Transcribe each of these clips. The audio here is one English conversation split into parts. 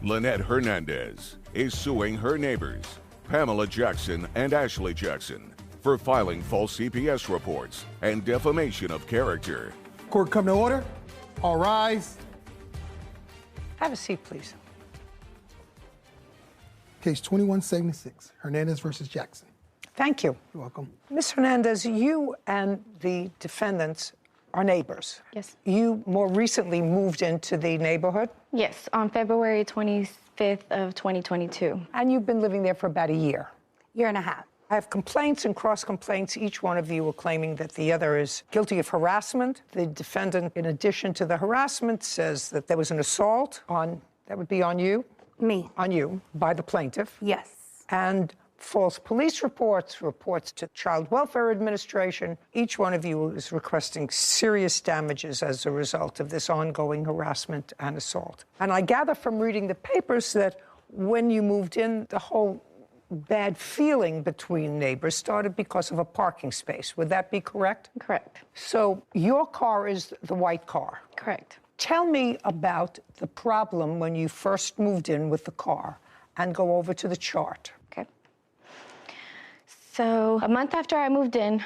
Lynette Hernandez is suing her neighbors, Pamela Jackson and Ashley Jackson, for filing false CPS reports and defamation of character. Court come to order. All rise. Have a seat, please. Case 2176, Hernandez versus Jackson. Thank you. You're welcome. Ms. Hernandez, you and the defendants are neighbors. Yes. You more recently moved into the neighborhood? Yes, on February 25th of 2022. And you've been living there for about a year. Year and a half. I have complaints and cross-complaints. Each one of you are claiming that the other is guilty of harassment. The defendant, in addition to the harassment, says that there was an assault on, that would be on you? Me. On you, by the plaintiff. Yes. And false police reports, reports to Child Welfare Administration. Each one of you is requesting serious damages as a result of this ongoing harassment and assault. And I gather from reading the papers that when you moved in, the whole bad feeling between neighbors started because of a parking space. Would that be correct? Correct. So your car is the white car. Correct. Tell me about the problem when you first moved in with the car, and go over to the chart. Okay. So a month after I moved in,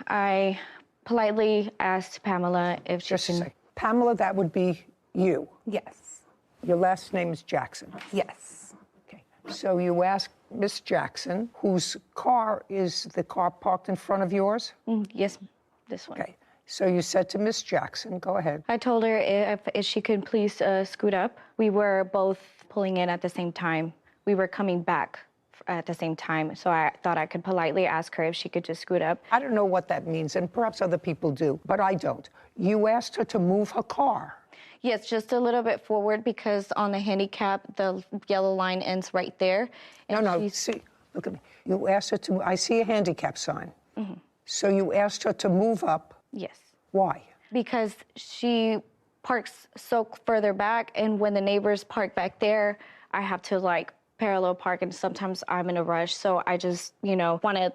I politely asked Pamela if she Just a can... second. Pamela, that would be you. Yes. Your last name is Jackson. Yes. Okay. So you asked Miss Jackson, whose car is the car parked in front of yours? Yes, this one. Okay. So you said to Miss Jackson, go ahead. I told her if she could please scoot up. We were both pulling in at the same time. We were coming back at the same time, so I thought I could politely ask her if she could just scoot up. I don't know what that means, and perhaps other people do, but I don't. You asked her to move her car. Yes, just a little bit forward, because on the handicap, the yellow line ends right there. No, see, look at me. You asked her to, I see a handicap sign. So you asked her to move up. Yes. Why? Because she parks so further back, and when the neighbors park back there, I have to like parallel park, and sometimes I'm in a rush, so I just, want to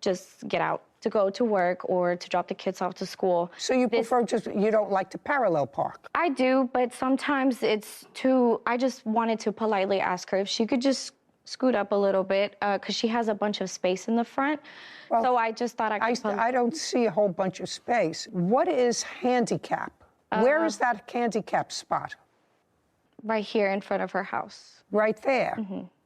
just get out to go to work or to drop the kids off to school. So you you don't like to parallel park? I do, but sometimes it's too, I just wanted to politely ask her if she could just scoot up a little bit, because she has a bunch of space in the front. Well, so I just thought I could... I don't see a whole bunch of space. What is handicap? Where is that handicap spot? Right here in front of her house. Right there?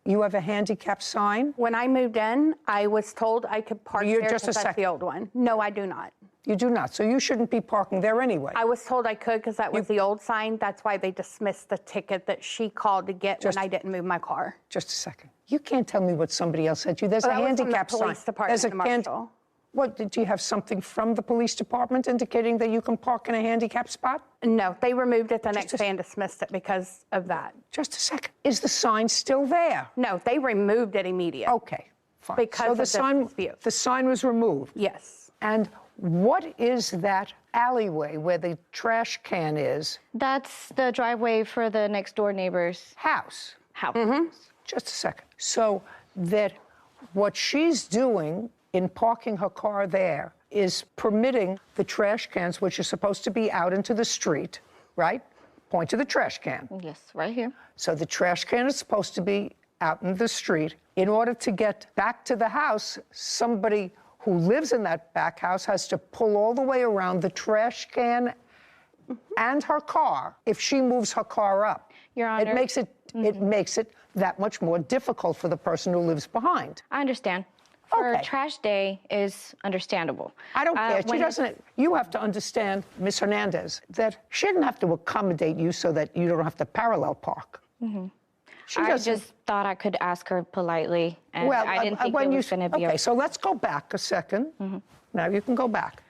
You have a handicap sign? When I moved in, I was told I could park there Just a because that's second. the old one. No, I do not. You do not, so you shouldn't be parking there anyway. I was told I could because that was the old sign. That's why they dismissed the ticket that she called to get when I didn't move my car. Just a second. You can't tell me what somebody else said to you. There's a handicap sign. That was from the police department, the marshal. What, did you have something from the police department indicating that you can park in a handicap spot? No, they removed it the next day and dismissed it because of that. Just a second. Is the sign still there? No, they removed it immediately. Okay, fine. Because so the sign was removed? Yes. And what is that alleyway where the trash can is? That's the driveway for the next door neighbor's house. Just a second. So that what she's doing in parking her car there is permitting the trash cans, which are supposed to be out into the street, right? Point to the trash can. Yes, right here. So the trash can is supposed to be out in the street. In order to get back to the house, somebody who lives in that back house has to pull all the way around the trash can and her car if she moves her car up. Your Honor. It makes it that much more difficult for the person who lives behind. I understand. For Okay. trash day is understandable. I don't care. You have to understand, Ms. Hernandez, that she didn't have to accommodate you so that you don't have to parallel park. I just thought I could ask her politely, and I didn't think it was going to be okay. So let's go back a second. Now you can go back.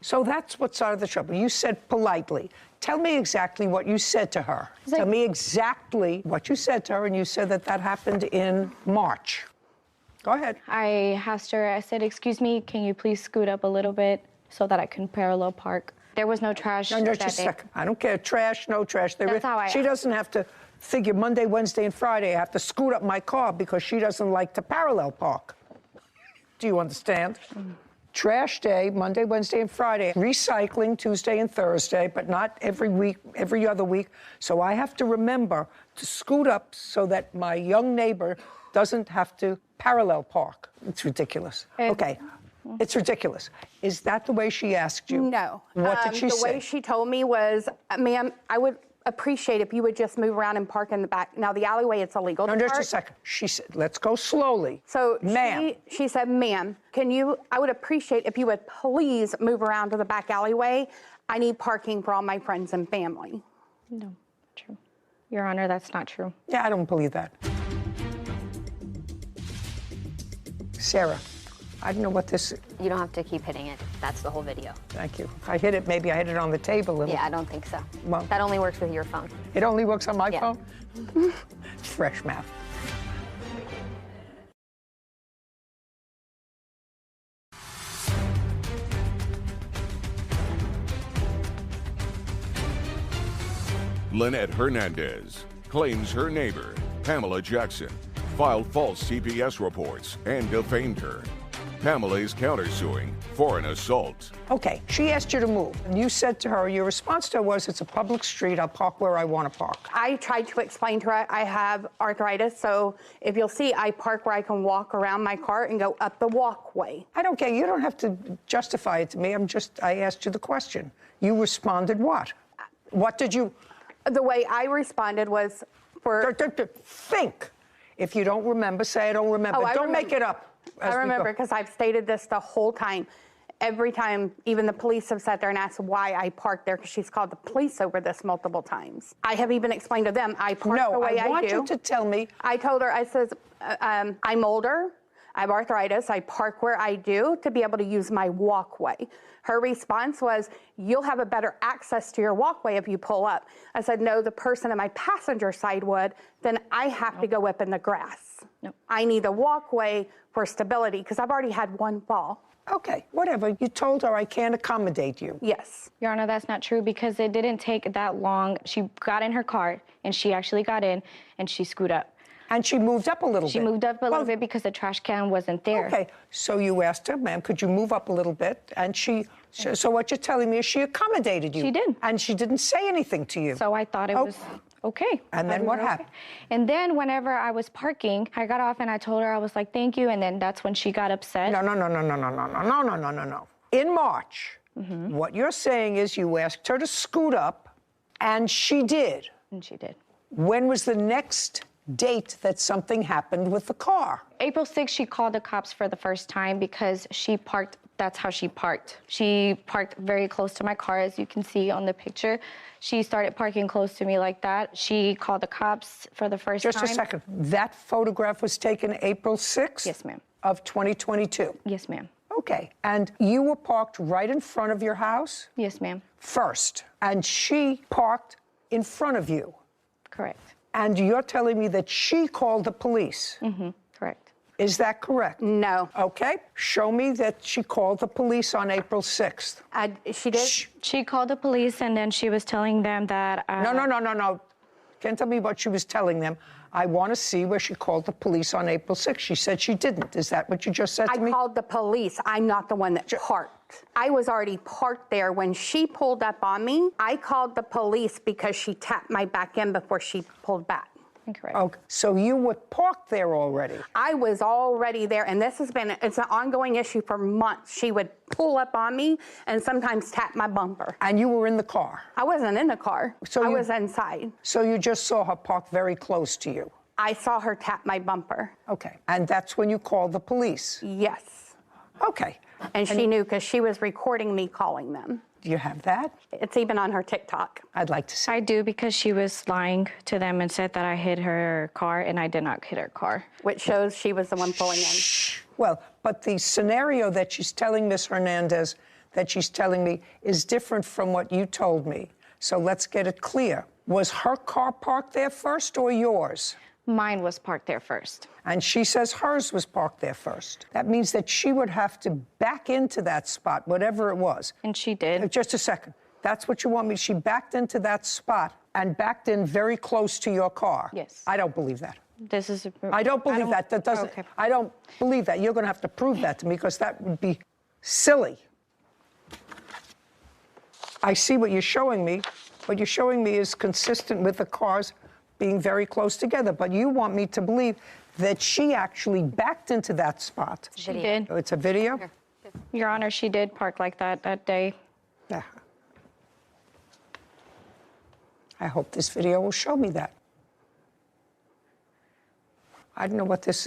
So that's what started the trouble. You said politely. Tell me exactly what you said to her. Tell me exactly what you said to her, and you said that happened in March. Go ahead. I asked her, I said, excuse me, can you please scoot up a little bit so that I can parallel park? There was no trash No, that just a day. second. I don't care. Trash, no trash. That's how she doesn't have to figure Monday, Wednesday, and Friday. I have to scoot up my car because she doesn't like to parallel park. Do you understand? trash day, Monday, Wednesday, and Friday. Recycling Tuesday and Thursday, but not every week, every other week. So I have to remember to scoot up so that my young neighbor doesn't have to parallel park. It's ridiculous. Okay. It's ridiculous. Is that the way she asked you? No. What did she say? The way she told me was, ma'am, I would appreciate if you would just move around and park in the back. Now, the alleyway, it's illegal to No, just park. a second. She said, let's go slowly. So ma'am. she said, ma'am, I would appreciate if you would please move around to the back alleyway. I need parking for all my friends and family. No, not true. Your Honor, that's not true. Yeah, I don't believe that. Sarah, I don't know what this is. You don't have to keep hitting it. That's the whole video. Thank you. If I hit it, maybe I hit it on the table a little. Yeah, I don't think so. Well, that only works with your phone. It only works on my Yeah. phone? Fresh math. Lynette Hernandez claims her neighbor, Pamela Jackson, filed false CPS reports and defamed her. Pamela is countersuing for an assault. Okay, she asked you to move, and you said to her, your response to her was, it's a public street, I'll park where I want to park. I tried to explain to her I have arthritis, so if you'll see, I park where I can walk around my car and go up the walkway. I don't care. You don't have to justify it to me. I asked you the question. You responded what? What did you... The way I responded was for... Think. If you don't remember, say I don't remember. Oh, I don't remember. make it up. I remember because I've stated this the whole time. Every time, even the police have sat there and asked why I parked there because she's called the police over this multiple times. I have even explained to them I park the way I do. No, I want you to tell me. I told her, I says, I'm older, I have arthritis, I park where I do to be able to use my walkway. Her response was, you'll have a better access to your walkway if you pull up. I said, no, the person on my passenger side would, then I have to go up in the grass. Nope. I need a walkway for stability because I've already had one fall. Okay, whatever. You told her I can't accommodate you. Yes. Your Honor, that's not true because it didn't take that long. She got in her car, and she actually got in, and she scooted up. And she moved up a little bit. She moved up a little bit because the trash can wasn't there. Okay, so you asked her, ma'am, could you move up a little bit? And so what you're telling me is she accommodated you. She did. And she didn't say anything to you. So I thought it was okay. And then what happened? And then whenever I was parking, I got off and I told her, I was like, thank you. And then that's when she got upset. No. In March, what you're saying is you asked her to scoot up, and she did. And she did. When was the next date that something happened with the car? April 6th, she called the cops for the first time because she parked. That's how she parked. She parked very close to my car, as you can see on the picture. She started parking close to me like that. She called the cops for the first time. Just a second. That photograph was taken April 6th? Yes, ma'am. Of 2022? Yes, ma'am. Okay. And you were parked right in front of your house? Yes, ma'am. First. And she parked in front of you? Correct. And you're telling me that she called the police? Correct. Is that correct? No. Okay. Show me that she called the police on April 6th. She did? She called the police, and then she was telling them that... No. Can't tell me what she was telling them. I want to see where she called the police on April 6th. She said she didn't. Is that what you just said to me? I called the police. I'm not the one that parked. I was already parked there. When she pulled up on me, I called the police because she tapped my back end before she pulled back. Incorrect. Okay. So you were parked there already? I was already there, and it's an ongoing issue for months. She would pull up on me and sometimes tap my bumper. And you were in the car? I wasn't in the car. So I was inside. So you just saw her parked very close to you? I saw her tap my bumper. Okay. And that's when you called the police? Yes. Okay. And she knew because she was recording me calling them. Do you have that? It's even on her TikTok. I'd like to see. I do, because she was lying to them and said that I hit her car, and I did not hit her car. Which shows she was the one pulling in. Well, but the scenario that she's telling Miss Hernandez, that she's telling me, is different from what you told me. So let's get it clear. Was her car parked there first or yours? Mine was parked there first. And she says hers was parked there first. That means that she would have to back into that spot, whatever it was. And she did. Just a second. That's what you want me. She backed into that spot and backed in very close to your car. Yes. I don't believe that. This is... I don't believe that. That doesn't... Okay. I don't believe that. You're going to have to prove that to me, because that would be silly. I see what you're showing me. What you're showing me is consistent with the cars being very close together, but you want me to believe that she actually backed into that spot. She did. Oh, it's a video? Here. Your Honor, she did park like that day. Yeah. I hope this video will show me that. I don't know what this,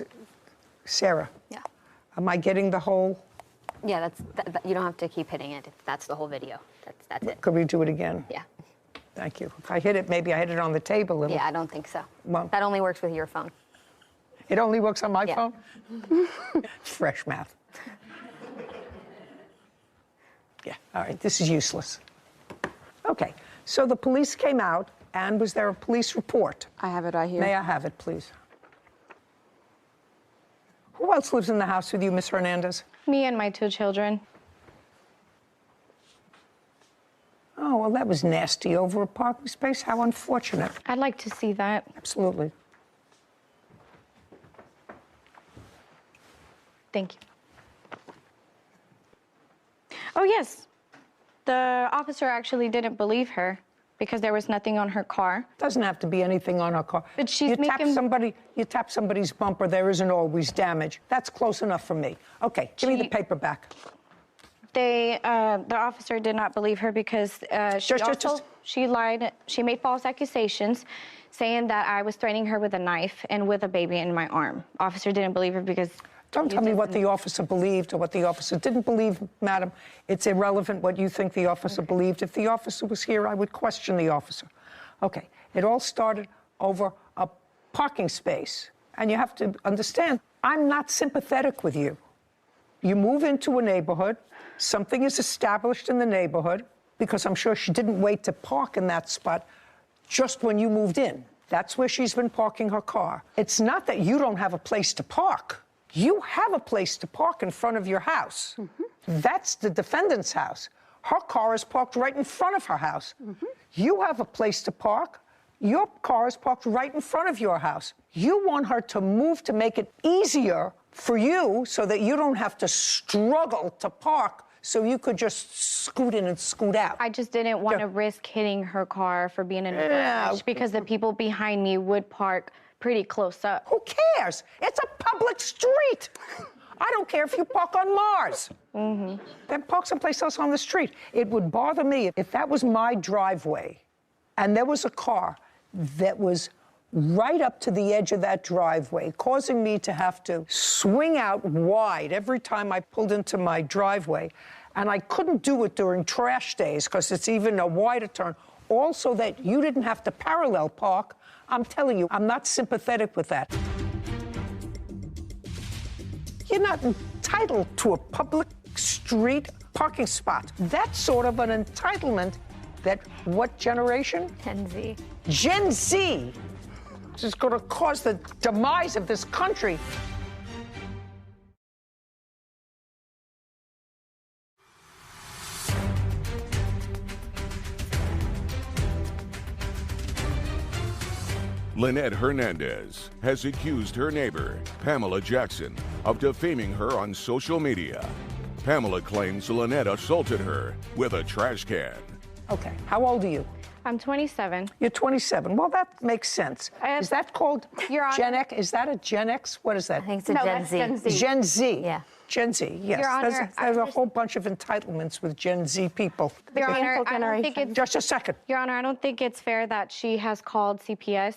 Sarah. Yeah. Am I getting the whole? Yeah, you don't have to keep hitting it. That's the whole video. That's it. Could we do it again? Yeah. Thank you. If I hit it, maybe I hit it on the table a little. Yeah, I don't think so. Well, That only works with your phone. it only works on my Yeah. phone? Fresh math. Yeah, all right, this is useless. Okay, so the police came out, and was there a police report? I have it right here. May I have it, please? Who else lives in the house with you, Miss Hernandez? Me and my 2 children. Oh, well, that was nasty. Over a parking space? How unfortunate. I'd like to see that. Absolutely. Thank you. Oh, yes. The officer actually didn't believe her because there was nothing on her car. Doesn't have to be anything on her car. But she's you tap making- you tap somebody's bumper, there isn't always damage. That's close enough for me. Okay, give me the paper back. The officer did not believe her because she lied. She made false accusations, saying that I was threatening her with a knife and with a baby in my arm. Officer didn't believe her because. Don't tell me what the officer believed or what the officer didn't believe, madam. It's irrelevant what you think the officer believed. If the officer was here, I would question the officer. Okay, it all started over a parking space. And you have to understand, I'm not sympathetic with you. You move into a neighborhood, something is established in the neighborhood, because I'm sure she didn't wait to park in that spot just when you moved in. That's where she's been parking her car. It's not that you don't have a place to park. You have a place to park in front of your house. Mm-hmm. That's the defendant's house. Her car is parked right in front of her house. Mm-hmm. You have a place to park. Your car is parked right in front of your house. You want her to move to make it easier for you so that you don't have to struggle to park, so you could just scoot in and scoot out. I just didn't want to risk hitting her car for being in a garage because the people behind me would park pretty close up. Who cares? It's a public street. I don't care if you park on Mars. Mm-hmm. Then park someplace else on the street. It would bother me if that was my driveway and there was a car that was right up to the edge of that driveway, causing me to have to swing out wide every time I pulled into my driveway. And I couldn't do it during trash days because it's even a wider turn. Also that you didn't have to parallel park. I'm telling you, I'm not sympathetic with that. You're not entitled to a public street parking spot. That's sort of an entitlement that what generation? Gen Z. Gen Z. This is going to cause the demise of this country. Lynette Hernandez has accused her neighbor, Pamela Jackson, of defaming her on social media. Pamela claims Lynette assaulted her with a trash can. Okay, how old are you? I'm 27. You're 27. Well, that makes sense. Is that called Your Honor. Gen X? Is that a Gen X? What is that? I think it's a Gen Z. Gen Z. Gen Z. Yeah. Gen Z, yes. Your Honor, There's a whole bunch of entitlements with Gen Z people. Your Honor, I don't think it's. Just a second. Your Honor, I don't think it's fair that she has called CPS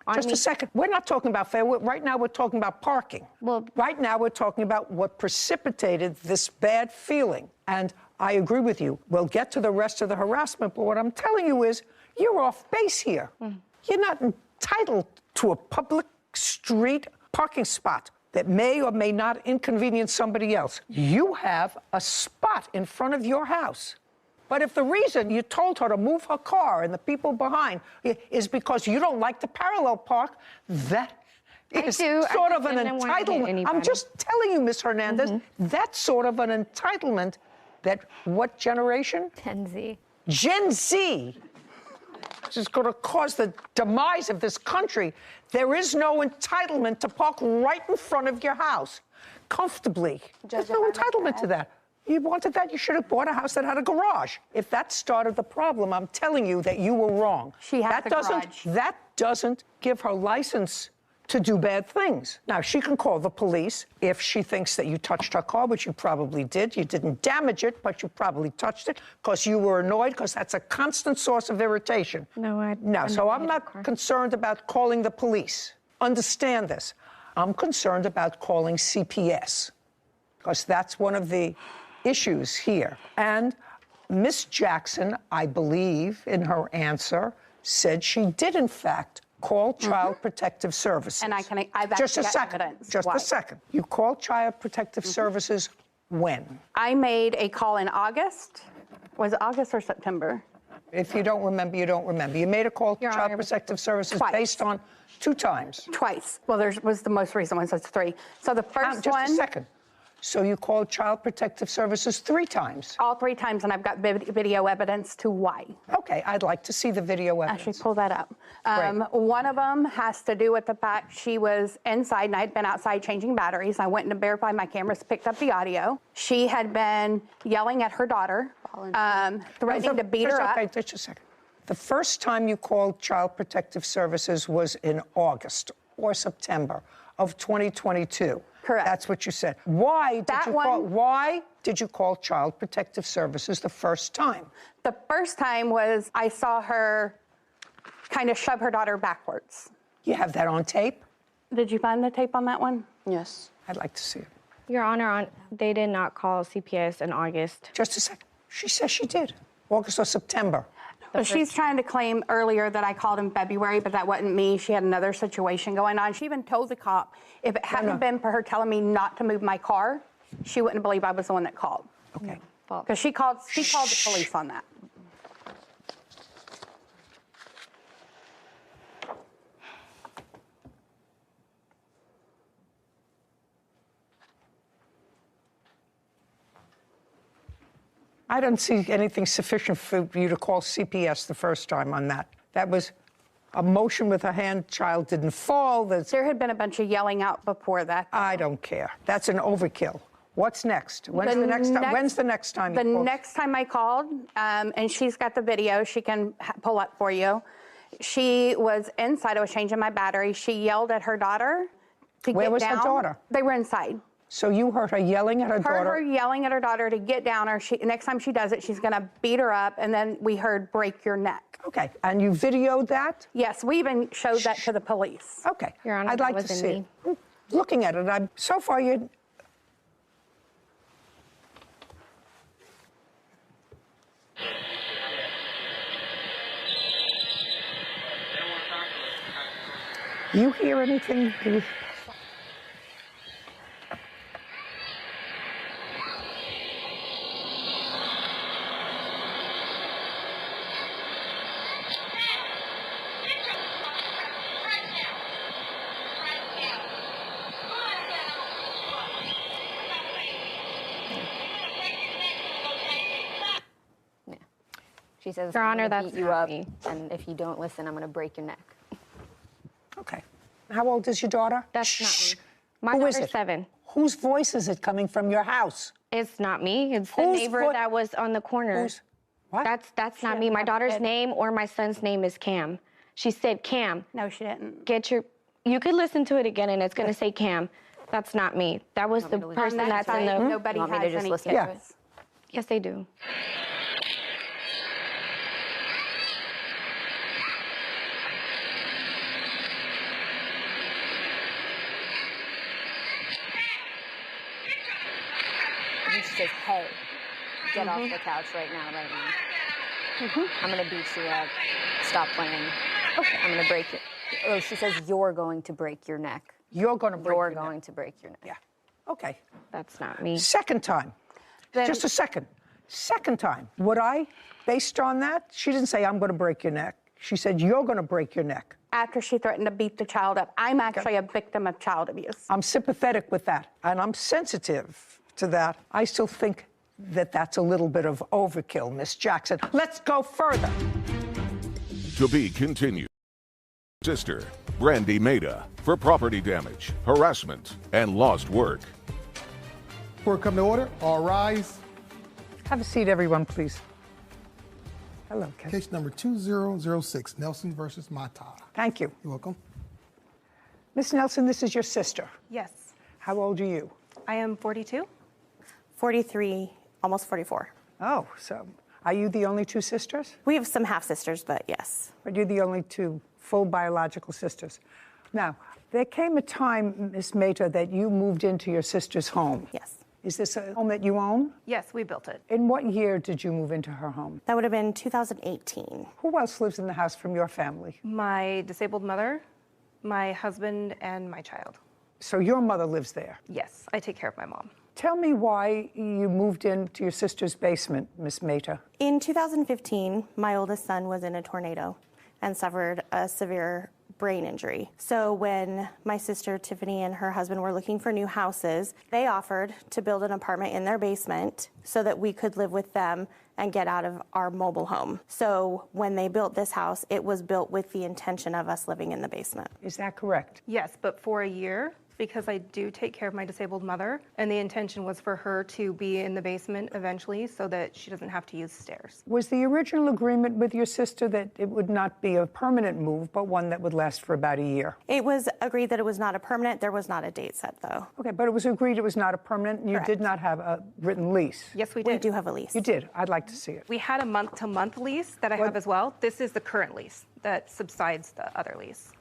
on Just me. a second. We're not talking about fair. Right now, we're talking about parking. Well, right now, we're talking about what precipitated this bad feeling. And I agree with you. We'll get to the rest of the harassment, but what I'm telling you is you're off base here. You're not entitled to a public street parking spot that may or may not inconvenience somebody else. You have a spot in front of your house. But if the reason you told her to move her car and the people behind is because you don't like to parallel park, that is sort of an entitlement. I'm just telling you, Ms. Hernandez, that's sort of an entitlement that what generation? Gen Z. Gen Z. This is going to cause the demise of this country. There is no entitlement to park right in front of your house, comfortably. There's no entitlement to that. You wanted that, you should have bought a house that had a garage. If that started the problem, I'm telling you that you were wrong. She had the garage. That doesn't give her license to do bad things. Now, she can call the police if she thinks that you touched her car, which you probably did. You didn't damage it, but you probably touched it because you were annoyed, because that's a constant source of irritation. No, so I'm not concerned about calling the police. Understand this. I'm concerned about calling CPS, because that's one of the issues here. And Miss Jackson, I believe, in her answer, said she did, in fact, call Child Protective Services. And I've Just actually a got second. evidence. Just Why? a second. You called Child Protective Services when? I made a call in August. Was it August or September? If you don't remember, you don't remember. You made a call to Your Child Honor. Protective Services Twice. based on 2 times. Twice. Well, there was the most recent one, so it's 3. So the first Just one, a second. So you called Child Protective Services 3 times. all 3 times, and I've got video evidence to why. Okay, I'd like to see the video evidence. Actually, pull that up. Great. One of them has to do with the fact she was inside, and I had been outside changing batteries. I went to verify my cameras, picked up the audio. She had been yelling at her daughter, threatening to beat her up. Okay, just a second. The first time you called Child Protective Services was in August or September of 2022. Correct. That's what you said. Why did you call Child Protective Services the first time? The first time was I saw her kind of shove her daughter backwards. You have that on tape? Did you find the tape on that one? Yes. I'd like to see it. Your Honor, they did not call CPS in August. Just a second. She says she did. August or September. But she's trying to claim earlier that I called in February, but that wasn't me. She had another situation going on. She even told the cop if it hadn't been for her telling me not to move my car, she wouldn't believe I was the one that called. Okay. Because she called the police on that. I don't see anything sufficient for you to call CPS the first time on that. That was a motion with a hand. Child didn't fall. There had been a bunch of yelling out before that. I don't care. That's an overkill. What's next? When's the next time? When's the next time? The next time I called, and she's got the video. She can pull up for you. She was inside. I was changing my battery. She yelled at her daughter to get down. Where was her daughter? They were inside. So you heard her yelling at her daughter? Heard her yelling at her daughter to get down, or next time she does it, she's going to beat her up. And then we heard break your neck. Okay. And you videoed that? Yes, we even showed that to the police. Okay. Your Honor, I'd that like to wasn't see it. Looking at it, so far you. You hear anything? She says, Your I'm Honor, gonna that's beat you not up, me. and if you don't listen, I'm going to break your neck. Okay. How old is your daughter? That's not Shh. me. My Who is daughter's it? 7. Whose voice is it coming from your house? It's not me. It's the Whose neighbor foot- that was on the corner. What? That's not me. My daughter's name or my son's name is Cam. She said, Cam, No, she didn't. you could listen to it again and it's going to say Cam. That's not me. That was the person On that that's in side, the... nobody You want me to has just any listen kids. to it? Yes, they do. And she says, hey, get off the couch right now. I'm going to beat you up. Stop playing. Okay. I'm going to break it. Oh, she says, you're going to break your neck. You're going to break You're your neck. going to break your neck. Yeah. Okay. That's not me. Second time. Just a second. Second time. Would I, based on that, she didn't say, I'm going to break your neck. She said, you're going to break your neck. After she threatened to beat the child up, I'm actually a victim of child abuse. I'm sympathetic with that, and I'm sensitive to that. I still think that that's a little bit of overkill, Miss Jackson. Let's go further. To be continued. Sister, Brandy Maida, for property damage, harassment, and lost work. Court come to order. All rise. Have a seat, everyone, please. Hello, Kate. Case number 2006, Nelson versus Mata. Thank you. You're welcome. Miss Nelson, this is your sister. Yes. How old are you? I am 42. 43, almost 44. Oh, so are you the only two sisters? We have some half-sisters, but yes. But you're the only two full biological sisters. Now, there came a time, Miss Mata, that you moved into your sister's home. Yes. Is this a home that you own? Yes, we built it. In what year did you move into her home? That would have been 2018. Who else lives in the house from your family? My disabled mother, my husband, and my child. So your mother lives there. Yes, I take care of my mom. Tell me why you moved into your sister's basement, Miss Mata. In 2015, my oldest son was in a tornado and suffered a severe brain injury. So when my sister Tiffany and her husband were looking for new houses, they offered to build an apartment in their basement so that we could live with them and get out of our mobile home. So when they built this house, it was built with the intention of us living in the basement. Is that correct? Yes, but for a year, because I do take care of my disabled mother, and the intention was for her to be in the basement eventually so that she doesn't have to use stairs. Was the original agreement with your sister that it would not be a permanent move, but one that would last for about a year? It was agreed that it was not a permanent. There was not a date set, though. Okay, but it was agreed it was not a permanent, and you Correct. did not have a written lease. Yes, we did. We do have a lease. You did. I'd like to see it. We had a month-to-month lease that I have as well. This is the current lease that subsides the other lease.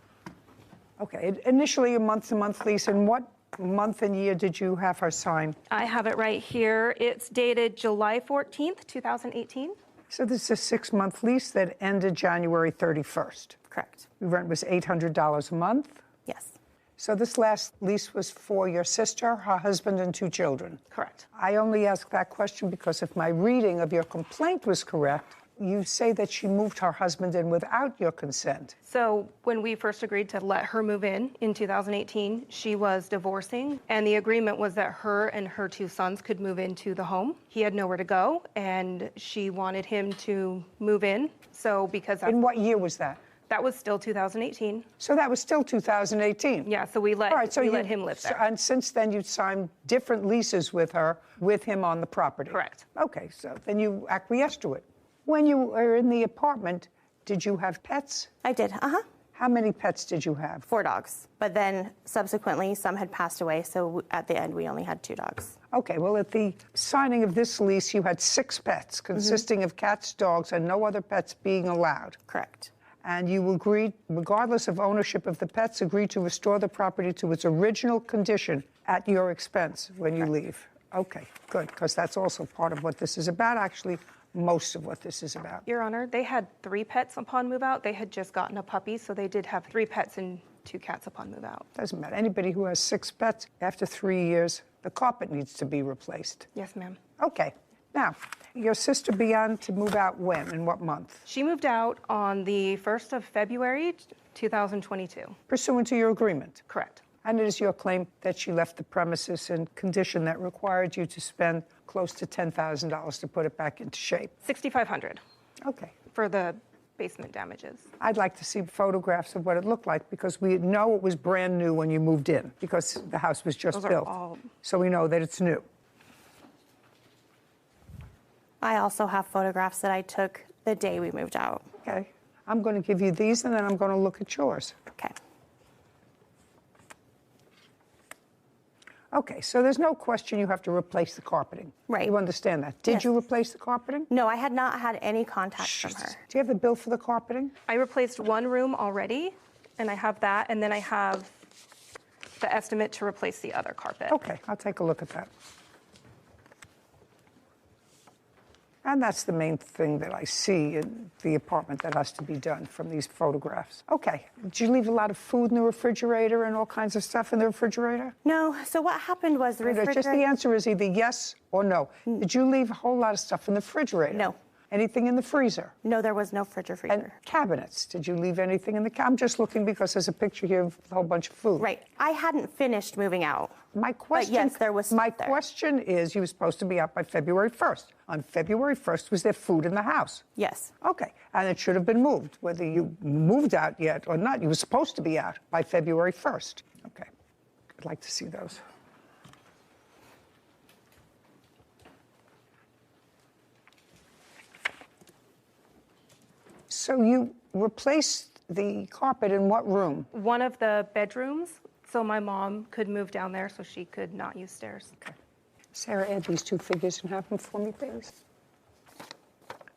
Okay, initially a month-to-month lease, and what month and year did you have her sign? I have it right here. It's dated July 14th, 2018. So this is a 6-month lease that ended January 31st. Correct. Your rent was $800 a month. Yes. So this last lease was for your sister, her husband, and 2 children. Correct. I only ask that question because if my reading of your complaint was correct, you say that she moved her husband in without your consent. So when we first agreed to let her move in 2018, she was divorcing, and the agreement was that her and her 2 sons could move into the home. He had nowhere to go, and she wanted him to move in. So because In what year was that? that was still 2018. So that was still 2018. Yeah, so we let, All right, so we you let him live there. And since then, you've signed different leases with her, with him on the property. Correct. Okay, so then you acquiesced to it. When you were in the apartment, did you have pets? I did. How many pets did you have? 4 dogs. But then subsequently, some had passed away. So at the end, we only had 2 dogs. Okay, well, at the signing of this lease, you had 6 pets, consisting of cats, dogs, and no other pets being allowed. Correct. And you agreed, regardless of ownership of the pets, agreed to restore the property to its original condition at your expense when you leave. Okay, good, because that's also part of what this is about, actually, most of what this is about. Your Honor, they had 3 pets upon move out. They had just gotten a puppy, so they did have 3 pets and 2 cats upon move out. Doesn't matter. Anybody who has 6 pets, after 3 years, the carpet needs to be replaced. Yes, ma'am. Okay. Now, your sister began to move out when? In what month? She moved out on the 1st of February, 2022. Pursuant to your agreement. Correct. And it is your claim that she left the premises in condition that required you to spend close to $10,000 to put it back into shape. $6,500 Okay. for the basement damages. I'd like to see photographs of what it looked like because we know it was brand new when you moved in because the house was just Those are built. all- So we know that it's new. I also have photographs that I took the day we moved out. Okay. I'm going to give you these and then I'm going to look at yours. Okay. Okay, so there's no question you have to replace the carpeting. Right. You understand that. Did Yes. you replace the carpeting? No, I had not had any contact from her. Do you have a bill for the carpeting? I replaced 1 room already, and I have that, and then I have the estimate to replace the other carpet. Okay, I'll take a look at that. And that's the main thing that I see in the apartment that has to be done from these photographs. Okay, did you leave a lot of food in the refrigerator and all kinds of stuff in the refrigerator? No, so what happened was the refrigerator... Just the answer is either yes or no. Did you leave a whole lot of stuff in the refrigerator? No. Anything in the freezer? No, there was no fridge or freezer. And cabinets? Did you leave anything in the I'm just looking because there's a picture here of a whole bunch of food. Right. I hadn't finished moving out. My question, yes, there was my stuff there. question is, you were supposed to be out by February 1st. On February 1st, was there food in the house? Yes. Okay, and it should have been moved. Whether you moved out yet or not, you were supposed to be out by February 1st. Okay, I'd like to see those. So you replaced the carpet in what room? One of the bedrooms, so my mom could move down there so she could not use stairs. Okay. Sarah, add these two figures and have them for me, please.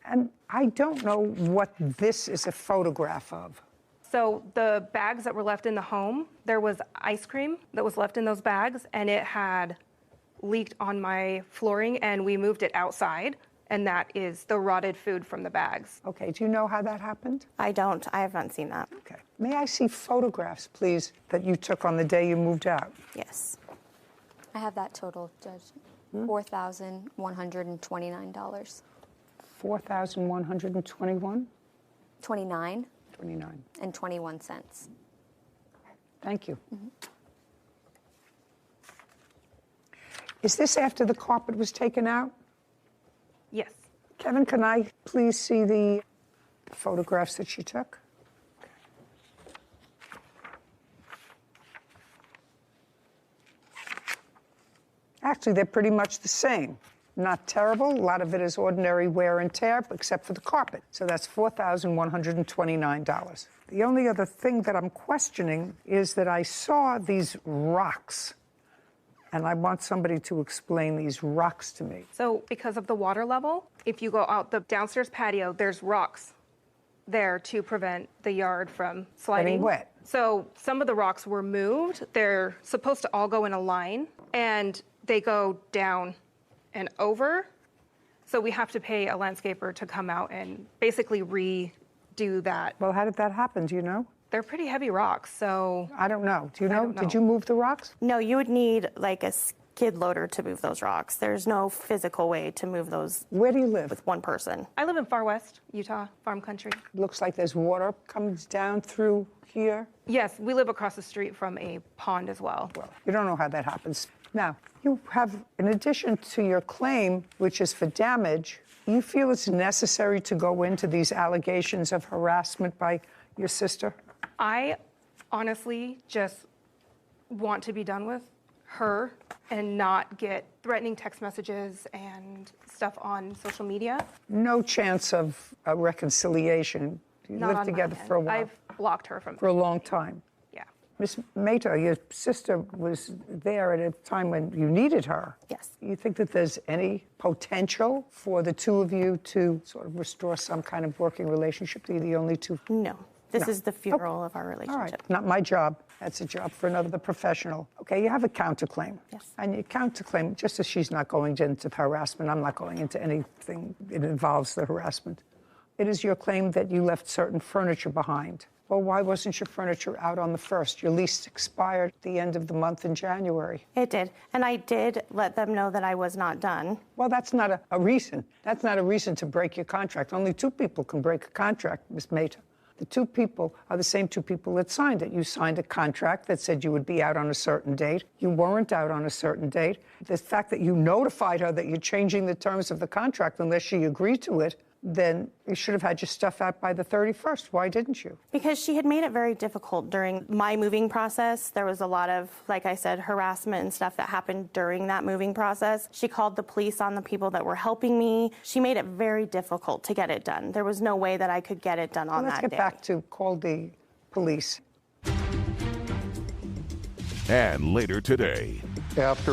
And I don't know what this is a photograph of. So the bags that were left in the home, there was ice cream that was left in those bags, and it had leaked on my flooring, and we moved it outside, and that is the rotted food from the bags. Okay, do you know how that happened? I don't. I haven't seen that. Okay. May I see photographs, please, that you took on the day you moved out? Yes. I have that total, Judge. $4,129. $4,121? 29 29. and 21 cents. Thank you. Is this after the carpet was taken out? Yes. Kevin, can I please see the photographs that you took? Actually, they're pretty much the same. Not terrible. A lot of it is ordinary wear and tear, except for the carpet. So that's $4,129. The only other thing that I'm questioning is that I saw these rocks, and I want somebody to explain these rocks to me. So because of the water level, if you go out the downstairs patio, there's rocks there to prevent the yard from sliding. Getting wet. So some of the rocks were moved. They're supposed to all go in a line, and they go down and over. So we have to pay a landscaper to come out and basically redo that. Well, how did that happen? Do you know? They're pretty heavy rocks, so. I don't know. Do you know? don't know. Did you move the rocks? No, you would need like a skid loader to move those rocks. There's no physical way to move those Where do you live? with one person. I live in far west Utah, farm country. Looks like there's water comes down through here. Yes, we live across the street from a pond as well. Well, you don't know how that happens. Now, you have, in addition to your claim, which is for damage, you feel it's necessary to go into these allegations of harassment by your sister? I honestly just want to be done with her and not get threatening text messages and stuff on social media. No chance of a reconciliation. You Not lived on my together end. for a while, I've blocked her from. for a long time. Yeah. Miss Mehta, your sister was there at a time when you needed her. Yes. You think that there's any potential for the two of you to sort of restore some kind of working relationship? You're the only two. No. This No. is the funeral of our All relationship. right, not my job. That's a job for another professional. Okay, you have a counterclaim. Yes. And your counterclaim, just as she's not going into harassment, I'm not going into anything that involves the harassment. It is your claim that you left certain furniture behind. Well, why wasn't your furniture out on the 1st? Your lease expired at the end of the month in January. It did. And I did let them know that I was not done. Well, that's not a reason. That's not a reason to break your contract. Only two people can break a contract, Ms. Mehta. The two people are the same two people that signed it. You signed a contract that said you would be out on a certain date. You weren't out on a certain date. The fact that you notified her that you're changing the terms of the contract unless she agreed to it, then you should have had your stuff out by the 31st. Why didn't you? Because she had made it very difficult during my moving process. There was a lot of, like I said, harassment and stuff that happened during that moving process. She called the police on the people that were helping me. She made it very difficult to get it done. There was no way that I could get it done on that day. Let's get back to call the police. And later today, After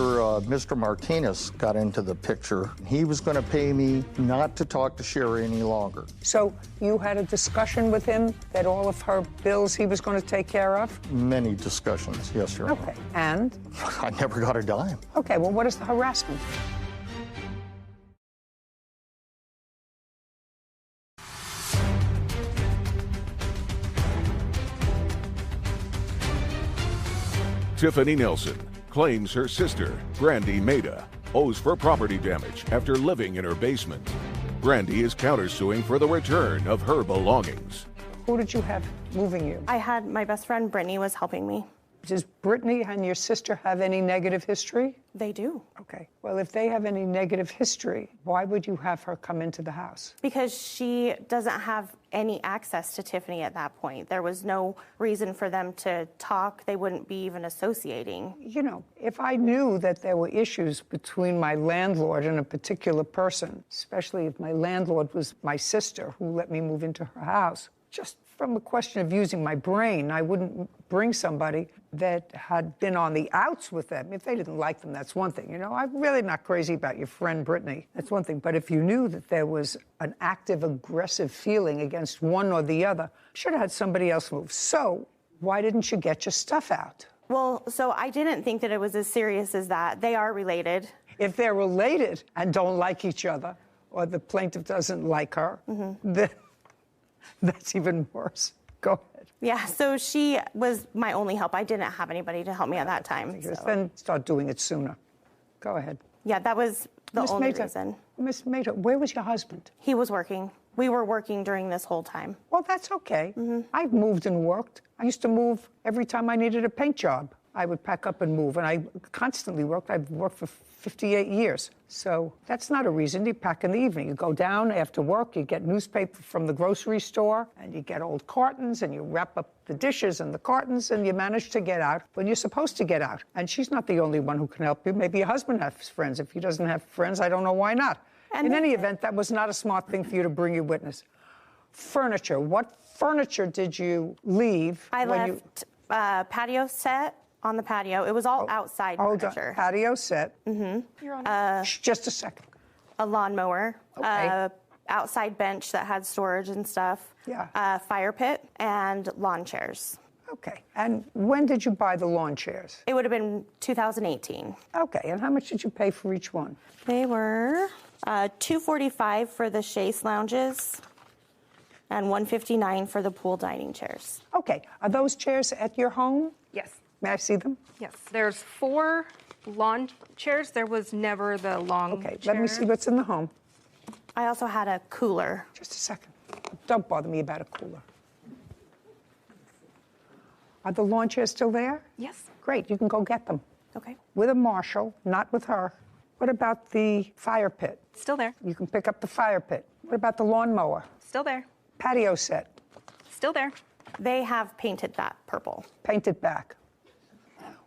Mr. Martinez got into the picture, he was going to pay me not to talk to Sherry any longer. So you had a discussion with him that all of her bills he was going to take care of? Many discussions, yes, Your Honor. Okay. And? I never got a dime. Okay, well, what is the harassment? Tiffany Nelson claims her sister, Brandy Mehta, owes for property damage after living in her basement. Brandy is countersuing for the return of her belongings. Who did you have moving you? I had my best friend, Brittany, was helping me. Does Brittany and your sister have any negative history? They do. Okay. Well, if they have any negative history, why would you have her come into the house? Because she doesn't have any access to Tiffany at that point. There was no reason for them to talk. They wouldn't be even associating. You know, if I knew that there were issues between my landlord and a particular person, especially if my landlord was my sister who let me move into her house, just from the question of using my brain, I wouldn't bring somebody that had been on the outs with them. If they didn't like them, that's one thing. You know, I'm really not crazy about your friend Brittany. That's one thing. But if you knew that there was an active, aggressive feeling against one or the other, should have had somebody else move. So why didn't you get your stuff out? Well, so I didn't think that it was as serious as that. They are related. If they're related and don't like each other, or the plaintiff doesn't like her, then that's even worse. Go ahead. Yeah, so she was my only help. I didn't have anybody to help me at that time. So. Then start doing it sooner. Go ahead. Yeah, that was the only reason. Miss Mata, where was your husband? He was working. We were working during this whole time. Well, that's okay. I've moved and worked. I used to move every time I needed a paint job. I would pack up and move, and I constantly worked. I've worked for 58 years. So that's not a reason. You pack in the evening. You go down after work, you get newspaper from the grocery store, and you get old cartons, and you wrap up the dishes and the cartons, and you manage to get out when you're supposed to get out. And she's not the only one who can help you. Maybe your husband has friends. If he doesn't have friends, I don't know why not. And in any event, that was not a smart thing for you to bring your witness. Furniture. What furniture did you leave? I left patio set on the patio. It was all outside furniture. On. Patio set. You're on just a second. A lawnmower. Okay. Outside bench that had storage and stuff. Yeah. Fire pit and lawn chairs. Okay. And when did you buy the lawn chairs? It would have been 2018. Okay. And how much did you pay for each one? They were $245 for the chaise lounges and $159 for the pool dining chairs. Okay. Are those chairs at your home? Yes. May I see them? Yes. There's 4 lawn chairs. There was never the long chair. chair. Let me see what's in the home. I also had a cooler. Just a second. Don't bother me about a cooler. Are the lawn chairs still there? Yes. Great. You can go get them. Okay. With a marshal, not with her. What about the fire pit? Still there. You can pick up the fire pit. What about the lawnmower? Still there. Patio set. Still there. They have painted that purple. Painted back.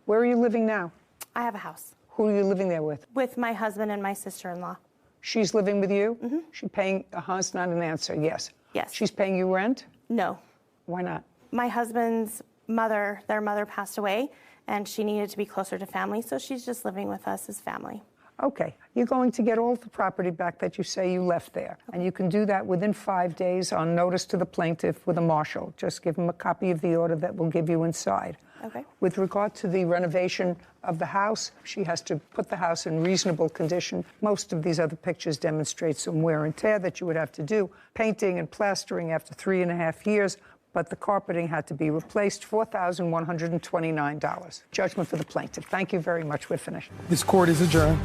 Where are you living now? I have a house. Who are you living there with? With my husband and my sister-in-law. She's living with you? Mm-hmm. She's paying, it's not an answer, yes. Yes. She's paying you rent? No. Why not? My husband's mother, their mother passed away, and she needed to be closer to family, so she's just living with us as family. Okay. You're going to get all the property back that you say you left there. And you can do that within 5 days on notice to the plaintiff with a marshal. Just give him a copy of the order that will give you inside. Okay. With regard to the renovation of the house, she has to put the house in reasonable condition. Most of these other pictures demonstrate some wear and tear that you would have to do. Painting and plastering after 3.5 years, but the carpeting had to be replaced, $4,129. Judgment for the plaintiff. Thank you very much. We're finished. This court is adjourned.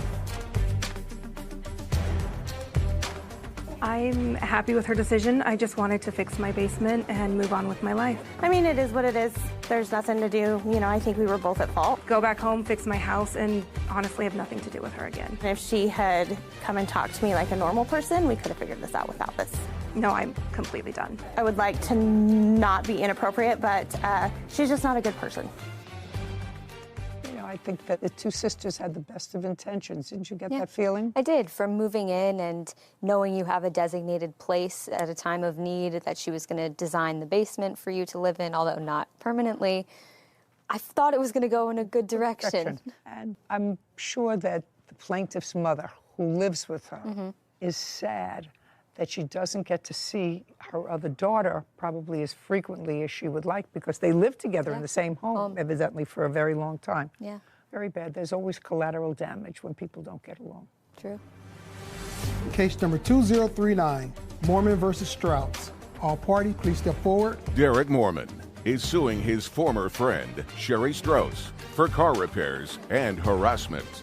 I'm happy with her decision. I just wanted to fix my basement and move on with my life. I mean, it is what it is. There's nothing to do. You know, I think we were both at fault. Go back home, fix my house, and honestly have nothing to do with her again. And if she had come and talked to me like a normal person, we could have figured this out without this. No, I'm completely done. I would like to not be inappropriate, but she's just not a good person. I think that the two sisters had the best of intentions. Didn't you get that feeling? I did. From moving in and knowing you have a designated place at a time of need, that she was going to design the basement for you to live in, although not permanently, I thought it was going to go in a good direction. And I'm sure that the plaintiff's mother, who lives with her, is sad that she doesn't get to see her other daughter probably as frequently as she would like, because they lived together in the same home, evidently, for a very long time. Yeah. Very bad. There's always collateral damage when people don't get along. True. Case number 2039, Mormon versus Strauss. All parties, please step forward. Derek Mormon is suing his former friend, Sherry Strauss, for car repairs and harassment.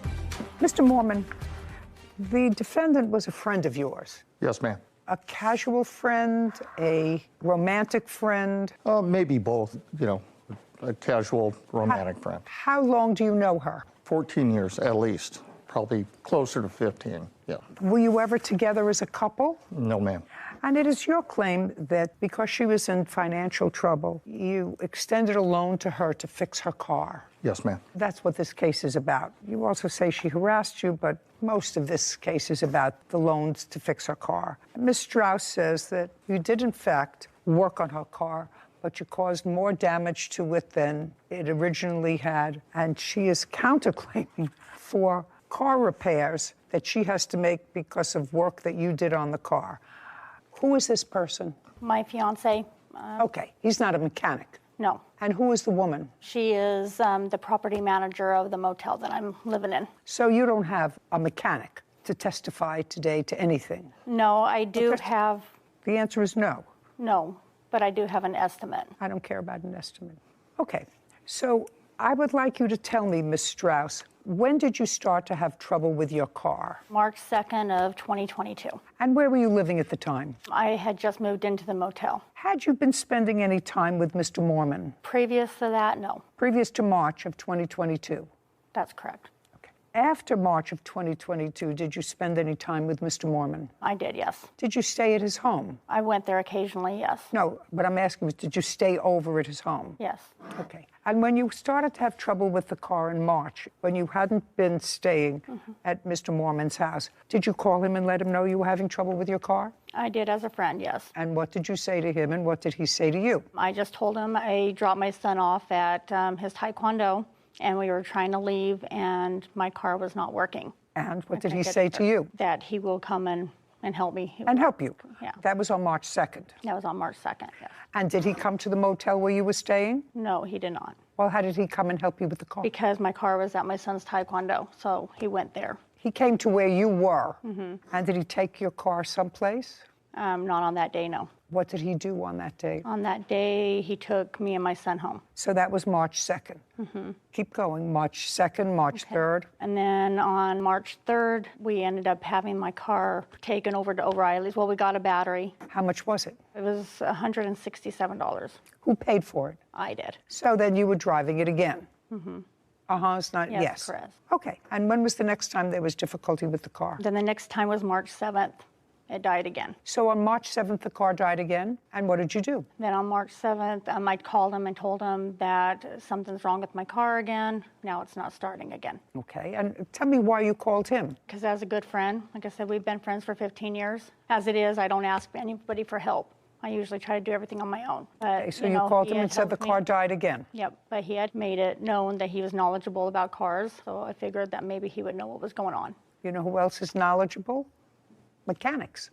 Mr. Mormon, the defendant was a friend of yours. Yes, ma'am. A casual friend, a romantic friend? Maybe both. You know, a casual romantic friend. How long do you know her? 14 years at least, probably closer to 15, yeah. Were you ever together as a couple? No, ma'am. And it is your claim that because she was in financial trouble, you extended a loan to her to fix her car. Yes, ma'am. That's what this case is about. You also say she harassed you, but most of this case is about the loans to fix her car. Ms. Strauss says that you did, in fact, work on her car, but you caused more damage to it than it originally had. And she is counterclaiming for car repairs that she has to make because of work that you did on the car. Who is this person? My fiance. Okay, he's not a mechanic. No. And who is the woman? She is the property manager of the motel that I'm living in. So you don't have a mechanic to testify today to anything? No, I do have. The answer is no. No, but I do have an estimate. I don't care about an estimate. Okay, so I would like you to tell me, Ms. Strauss, when did you start to have trouble with your car? March 2nd of 2022. And where were you living at the time? I had just moved into the motel. Had you been spending any time with Mr. Mormon? Previous to that, no. Previous to March of 2022? That's correct. Okay. After March of 2022, did you spend any time with Mr. Mormon? I did, yes. Did you stay at his home? I went there occasionally, yes. No, but I'm asking, did you stay over at his home? Yes. Okay. And when you started to have trouble with the car in March, when you hadn't been staying at Mr. Mormon's house, did you call him and let him know you were having trouble with your car? I did as a friend, yes. And what did you say to him, and what did he say to you? I just told him I dropped my son off at his taekwondo, and we were trying to leave, and my car was not working. And what did he say to you? That he will come and help me. And help you? Yeah. That was on March 2nd? That was on March 2nd, yes. And did he come to the motel where you were staying? No, he did not. Well, how did he come and help you with the car? Because my car was at my son's taekwondo, so he went there. He came to where you were? And did he take your car someplace? Not on that day, no. What did he do on that day? On that day, he took me and my son home. So that was March 2nd. Keep going. March 2nd, March 3rd. And then on March 3rd, we ended up having my car taken over to O'Reilly's. Well, we got a battery. How much was it? It was $167. Who paid for it? I did. So then you were driving it again? It's not, Yes, correct. Okay. And when was the next time there was difficulty with the car? Then the next time was March 7th. It died again. So on March 7th, the car died again? And what did you do? Then on March 7th, I called him and told him that something's wrong with my car again. Now it's not starting again. Okay. And tell me why you called him. Because as a good friend, like I said, we've been friends for 15 years. As it is, I don't ask anybody for help. I usually try to do everything on my own. But, Okay, so you called he him had and said the helped car me. died again? Yep, but he had made it known that he was knowledgeable about cars, so I figured that maybe he would know what was going on. You know who else is knowledgeable? Mechanics.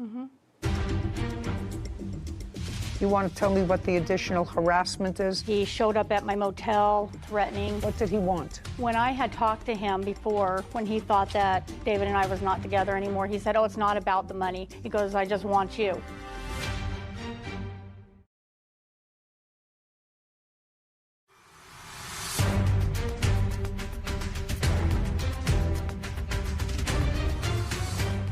You want to tell me what the additional harassment is? He showed up at my motel threatening. What did he want? When I had talked to him before, when he thought that David and I was not together anymore, he said, "Oh, it's not about the money." He goes, "I just want you."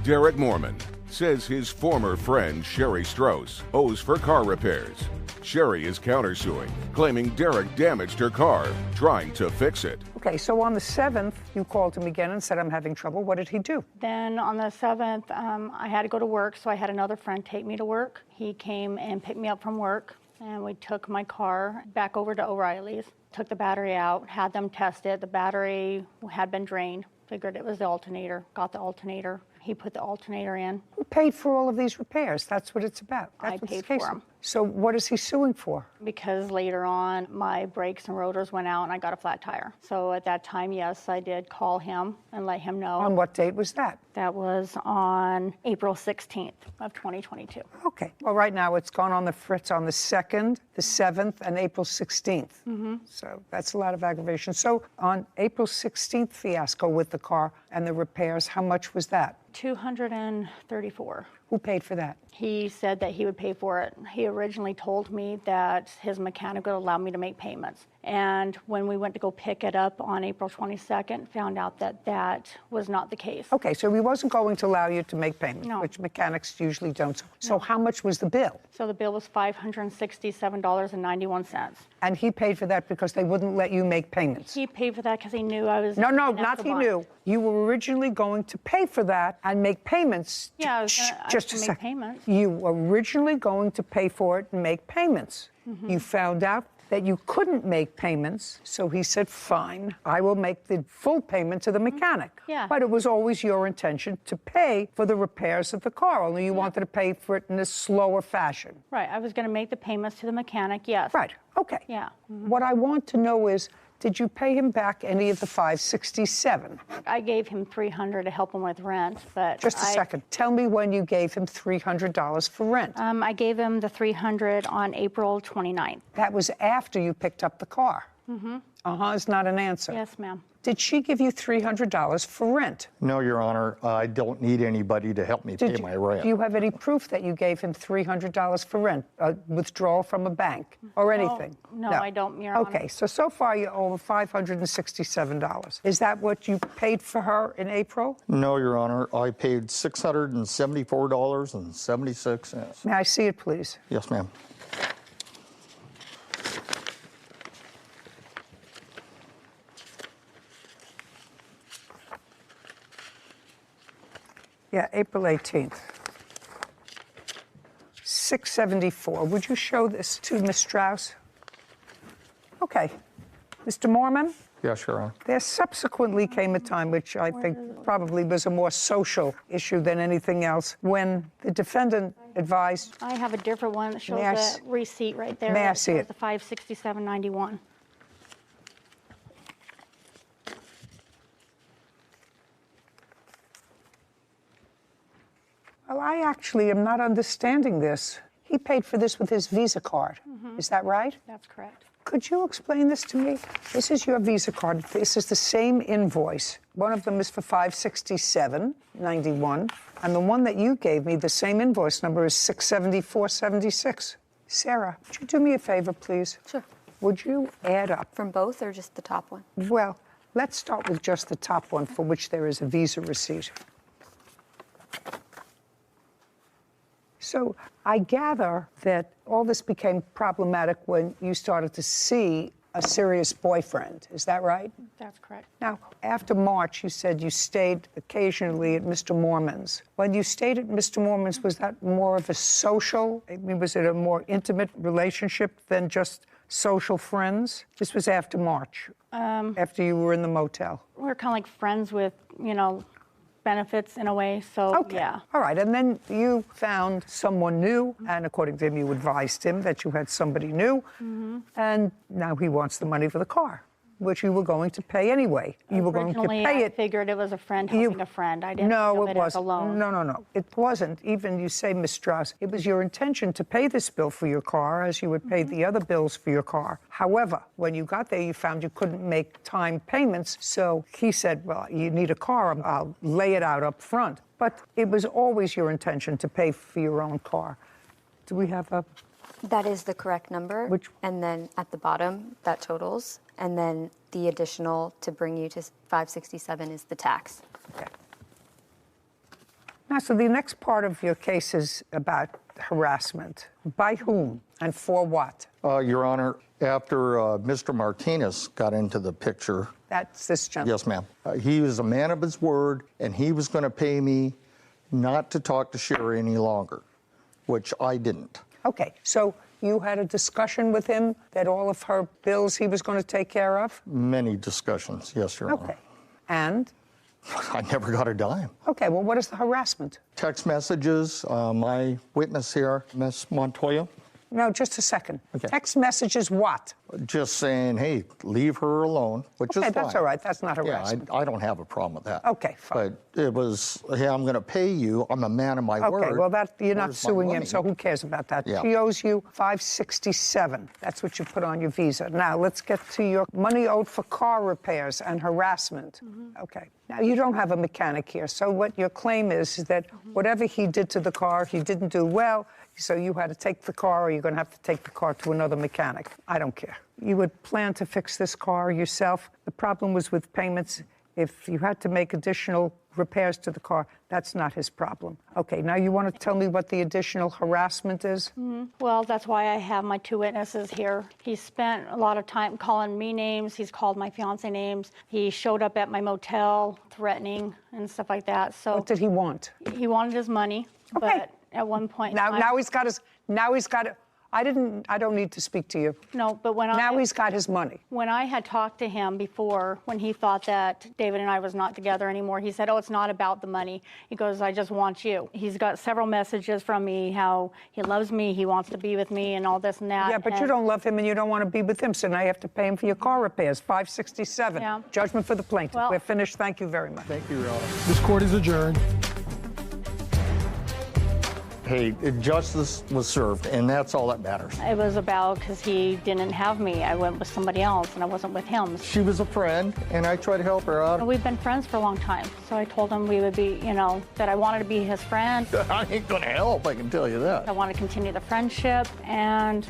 Derek Mormon says his former friend Sherry Strauss owes for car repairs. Sherry is countersuing, claiming Derek damaged her car, trying to fix it. Okay, so on the 7th, you called him again and said, I'm having trouble. What did he do? Then on the 7th, I had to go to work, so I had another friend take me to work. He came and picked me up from work, and we took my car back over to O'Reilly's, took the battery out, had them test it. The battery had been drained. Figured it was the alternator, got the alternator. He put the alternator in. Who paid for all of these repairs? That's what it's about. That's I what this paid case for is. them. So what is he suing for? Because later on, my brakes and rotors went out and I got a flat tire. So at that time, yes, I did call him and let him know. On what date was that? That was on April 16th of 2022. Okay. Well, right now it's gone on the fritz on the 2nd, the 7th, and April 16th. So that's a lot of aggravation. So on April 16th fiasco with the car and the repairs, how much was that? $234. Who paid for that? He said that he would pay for it. He originally told me that his mechanic would allow me to make payments. And when we went to go pick it up on April 22nd, found out that that was not the case. Okay, so he wasn't going to allow you to make payments, No. which mechanics usually don't. So how much was the bill? So the bill was $567.91. And he paid for that because they wouldn't let you make payments? He paid for that because he knew I was... No, not he ineligible. knew. You were originally going to pay for that and make payments. Yeah, I was Just a to make second. payments. You were originally going to pay for it and make payments. Mm-hmm. You found out that you couldn't make payments, so he said, fine, I will make the full payment to the mechanic. Yeah. But it was always your intention to pay for the repairs of the car, only you wanted to pay for it in a slower fashion. Right, I was going to make the payments to the mechanic, yes. Right, okay. Yeah. What I want to know is, did you pay him back any of the $567? I gave him $300 to help him with rent, but... Just a second. Tell me when you gave him $300 for rent. I gave him the $300 on April 29th. That was after you picked up the car. Mm-hmm. Is not an answer. Yes, ma'am. Did she give you $300 for rent? No, Your Honor, I don't need anybody to help me pay my rent. Do you have any proof that you gave him $300 for rent, a withdrawal from a bank, or anything? No, I don't, Your Honor. Okay, so far you owe $567. Is that what you paid for her in April? No, Your Honor, I paid $674.76. May I see it, please? Yes, ma'am. Yeah, April 18th. $674. Would you show this to Ms. Strauss? Okay. Mr. Mormon? Yes, Your Honor. There subsequently came a time, which I think probably was a more social issue than anything else, when the defendant advised... I have a different one that shows May I the receipt right there. May I that see shows it? The $567.91. Well, I actually am not understanding this. He paid for this with his Visa card. Is that right? That's correct. Could you explain this to me? This is your Visa card. This is the same invoice. One of them is for $567.91, and the one that you gave me, the same invoice number, is $674.76. Sarah, would you do me a favor, please? Sure. Would you add up? From both or just the top one? Well, let's start with just the top one, for which there is a Visa receipt. So I gather that all this became problematic when you started to see a serious boyfriend. Is that right? That's correct. Now, after March, you said you stayed occasionally at Mr. Mormon's. When you stayed at Mr. Mormon's, was that more of a social? I mean, was it a more intimate relationship than just social friends? This was after March, after you were in the motel. We're kind of like friends with, benefits in a way, so Okay. yeah. All right, and then you found someone new, and according to him, you advised him that you had somebody new, and now he wants the money for the car, which you were going to pay anyway. You were going to Originally, pay I it. figured it was a friend helping a friend. I didn't think No, of it it as a wasn't. loan. No. It wasn't. Even you say, Ms. Strauss, it was your intention to pay this bill for your car as you would pay the other bills for your car. However, when you got there, you found you couldn't make time payments. So he said, well, you need a car. I'll lay it out up front. But it was always your intention to pay for your own car. Do we have a... That is the correct number. Which- And then at the bottom, that totals. And then the additional to bring you to 567 is the tax. Okay. Now, so the next part of your case is about harassment. By whom and for what? Your Honor, after Mr. Martinez got into the picture... That's this gentleman. Yes, ma'am. He was a man of his word, and he was going to pay me not to talk to Sherry any longer, which I didn't. Okay, so you had a discussion with him that all of her bills he was going to take care of? Many discussions, yes, Your Honor. Okay. And? I never got a dime. Okay, well, what is the harassment? Text messages, my witness here, Miss Montoya. No, just a second. Okay. Text messages what? Just saying, hey, leave her alone, which is Okay, fine. that's all right. That's not harassment. Yeah, I don't have a problem with that. Okay, fine. But it was, hey, I'm going to pay you. I'm a man of my word. Okay, well, that you're not Where's my suing him, money? so who cares about that? Yeah. She owes you $567. That's what you put on your visa. Now, let's get to your money owed for car repairs and harassment. Okay. Now, you don't have a mechanic here, so what your claim is that whatever he did to the car, he didn't do well, so you had to take the car, or you're going to have to take the car to another mechanic. I don't care. You would plan to fix this car yourself. The problem was with payments. If you had to make additional repairs to the car, that's not his problem. Okay, now you want to tell me what the additional harassment is? Well, that's why I have my 2 witnesses here. He spent a lot of time calling me names. He's called my fiance names. He showed up at my motel threatening and stuff like that. So What did he want? he wanted his money, but at one point Now he's got it. I don't need to speak to you. No, but Now he's got his money. When I had talked to him before, when he thought that David and I was not together anymore, he said, oh, it's not about the money. He goes, I just want you. He's got several messages from me, how he loves me, he wants to be with me, and all this and that. Yeah, but you don't love him and you don't want to be with him, so now you have to pay him for your car repairs, $567. Yeah. Judgment for the plaintiff. Well- We're finished. Thank you very much. Thank you, Your Honor. This court is adjourned. Hey, justice was served, and that's all that matters. It was about because he didn't have me. I went with somebody else, and I wasn't with him. She was a friend, and I tried to help her out. We've been friends for a long time, so I told him we would be, that I wanted to be his friend. I ain't going to help, I can tell you that. I want to continue the friendship, and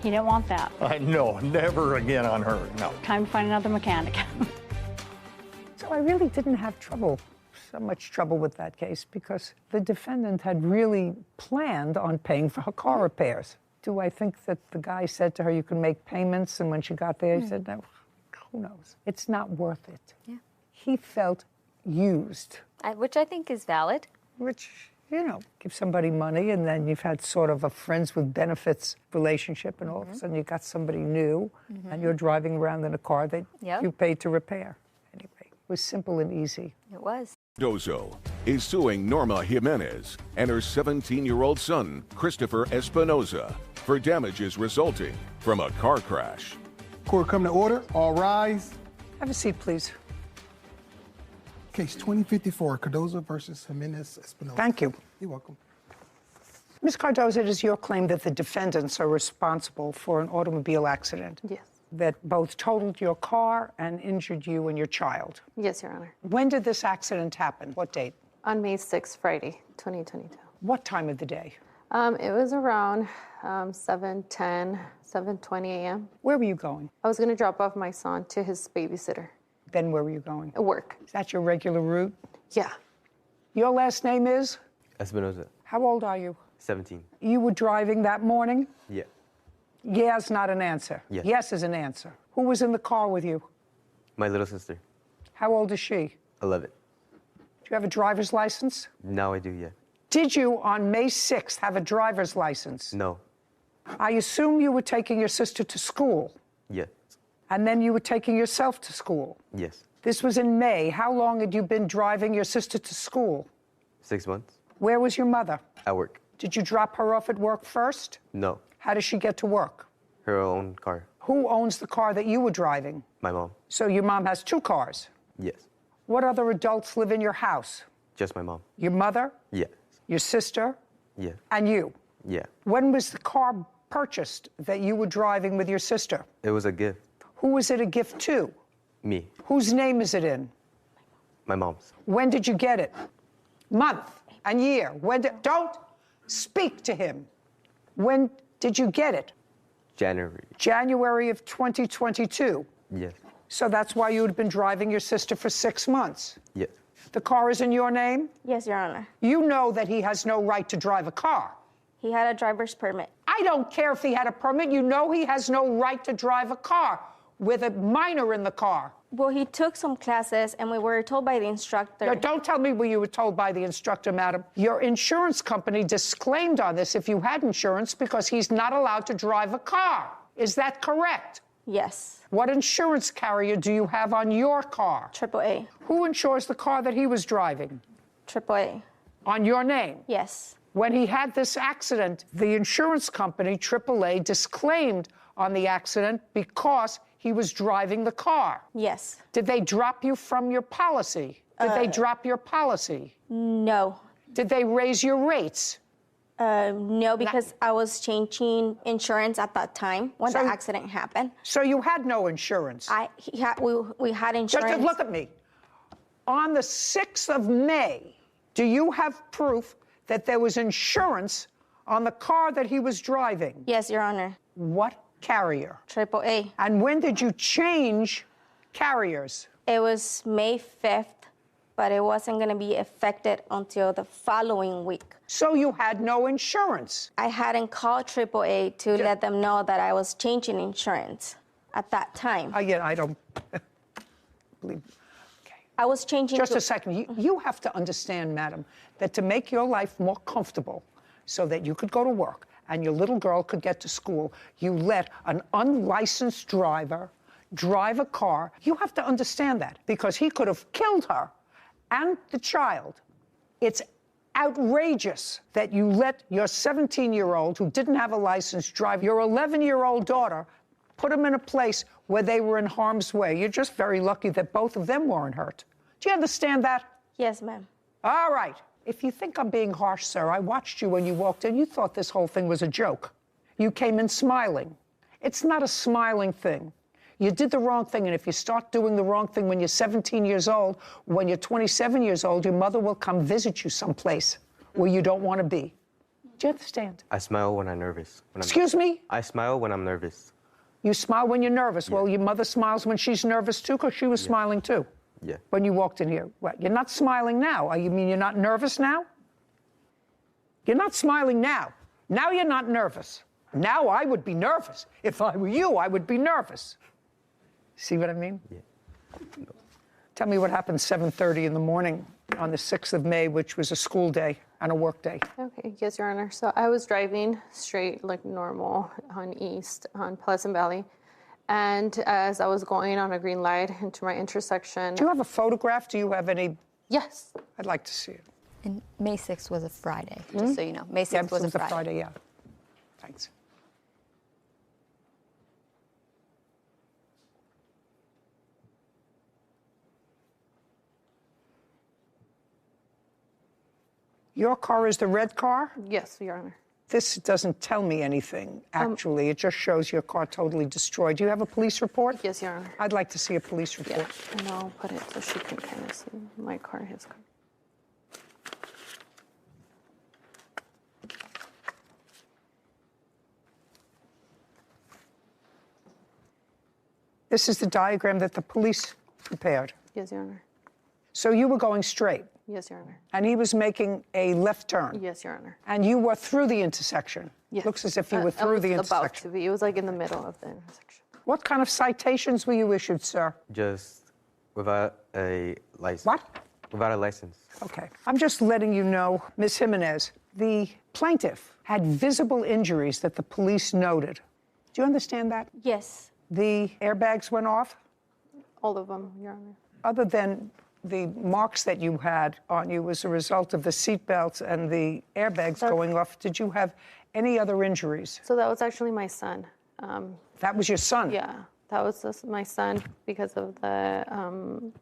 he didn't want that. I know, never again on her, no. Time to find another mechanic. So I really didn't have so much trouble with that case because the defendant had really planned on paying for her car repairs. Do I think that the guy said to her, you can make payments, and when she got there, he said, no, who knows? It's not worth it. Yeah. He felt used. Which I think is valid. Which, give somebody money, and then you've had sort of a friends with benefits relationship, and all of a sudden you got somebody new, and you're driving around in a car that you paid to repair. Anyway, it was simple and easy. It was. Dozo is suing Norma Jimenez and her 17-year-old son, Christopher Espinoza, for damages resulting from a car crash. Court come to order. All rise. Have a seat, please. Case 2054, Cardozo versus Jimenez Espinosa. Thank you. You're welcome. Ms. Cardozo, it is your claim that the defendants are responsible for an automobile accident. Yes. That both totaled your car and injured you and your child. Yes, Your Honor. When did this accident happen? What date? On May 6th, Friday, 2022. What time of the day? It was around 7:10, 7:20 a.m. Where were you going? I was going to drop off my son to his babysitter. Then where were you going? Work. Is that your regular route? Yeah. Your last name is? Espinoza. How old are you? 17. You were driving that morning? Yeah. Yeah is not an answer. Yes. Yes is an answer. Who was in the car with you? My little sister. How old is she? 11. Do you have a driver's license? Now I do, yeah. Did you, on May 6th, have a driver's license? No. I assume you were taking your sister to school, Yes. and then you were taking yourself to school. Yes. This was in May. How long had you been driving your sister to school? 6 months. Where was your mother? At work. Did you drop her off at work first? No. How does she get to work? Her own car. Who owns the car that you were driving? My mom. So your mom has 2 cars. Yes. What other adults live in your house? Just my mom. Your mother, Yes. your sister, Yeah. and you. Yeah. When was the car purchased that you were driving with your sister? It was a gift. Who was it a gift to? Me. Whose name is it in? My mom's. When did you get it? Month and year. Don't speak to him. When did you get it? January. January of 2022. Yes. So that's why you had been driving your sister for 6 months. Yes. The car is in your name? Yes, Your Honor. You know that he has no right to drive a car. He had a driver's permit. I don't care if he had a permit. You know he has no right to drive a car with a minor in the car. Well, he took some classes, and we were told by the instructor. No, don't tell me what you were told by the instructor, madam. Your insurance company disclaimed on this if you had insurance because he's not allowed to drive a car. Is that correct? Yes. What insurance carrier do you have on your car? AAA. Who insures the car that he was driving? AAA. On your name? Yes. When he had this accident, the insurance company, AAA, disclaimed on the accident because he was driving the car. Yes. Did they drop you from your policy? Did they drop your policy? No. Did they raise your rates? No, because I was changing insurance at that time when the accident happened. So you had no insurance? We had insurance. Just look at me. On the 6th of May, do you have proof that there was insurance on the car that he was driving? Yes, Your Honor. What carrier? AAA. And when did you change carriers? It was May 5th, but it wasn't going to be effected until the following week. So you had no insurance? I hadn't called AAA to let them know that I was changing insurance at that time. Again, I don't believe. I was changing. Just a second. You have to understand, madam, that to make your life more comfortable so that you could go to work and your little girl could get to school, you let an unlicensed driver drive a car. You have to understand that because he could have killed her and the child. It's outrageous that you let your 17-year-old who didn't have a license drive your 11-year-old daughter, put them in a place where they were in harm's way. You're just very lucky that both of them weren't hurt. Do you understand that? Yes, ma'am. All right. If you think I'm being harsh, sir, I watched you when you walked in. You thought this whole thing was a joke. You came in smiling. It's not a smiling thing. You did the wrong thing, and if you start doing the wrong thing when you're 17 years old, when you're 27 years old, your mother will come visit you someplace where you don't want to be. Do you understand? I smile when I'm nervous. Excuse me? I smile when I'm nervous. You smile when you're nervous. Yeah. Well, your mother smiles when she's nervous, too, because she was smiling, too. Yeah. When you walked in here. What, you're not smiling now? You mean you're not nervous now? You're not smiling now. Now you're not nervous. Now I would be nervous. If I were you, I would be nervous. See what I mean? Yeah. No. Tell me what happened 7:30 in the morning on the 6th of May, which was a school day and a work day. Okay, yes, Your Honor. So I was driving straight like normal on East, on Pleasant Valley. And as I was going on a green light into my intersection. Do you have a photograph? Do you have any? Yes. I'd like to see it. And May 6th was a Friday, just so you know. May 6th was a Friday. Yeah. Thanks. Your car is the red car? Yes, Your Honor. This doesn't tell me anything, actually. It just shows your car totally destroyed. Do you have a police report? Yes, Your Honor. I'd like to see a police report. Yeah, and I'll put it so she can kind of see my car, his car. This is the diagram that the police prepared. Yes, Your Honor. So you were going straight? Yes, Your Honor. And he was making a left turn? Yes, Your Honor. And you were through the intersection? Yes. Looks as if you were through the intersection. About to be. It was like in the middle of the intersection. What kind of citations were you issued, sir? Just without a license. What? Without a license. Okay. I'm just letting you know, Ms. Jimenez, the plaintiff had visible injuries that the police noted. Do you understand that? Yes. The airbags went off? All of them, Your Honor. Other than the marks that you had on you as a result of the seatbelts and the airbags going off, did you have any other injuries? So that was actually my son. That was your son? Yeah, that was my son because of the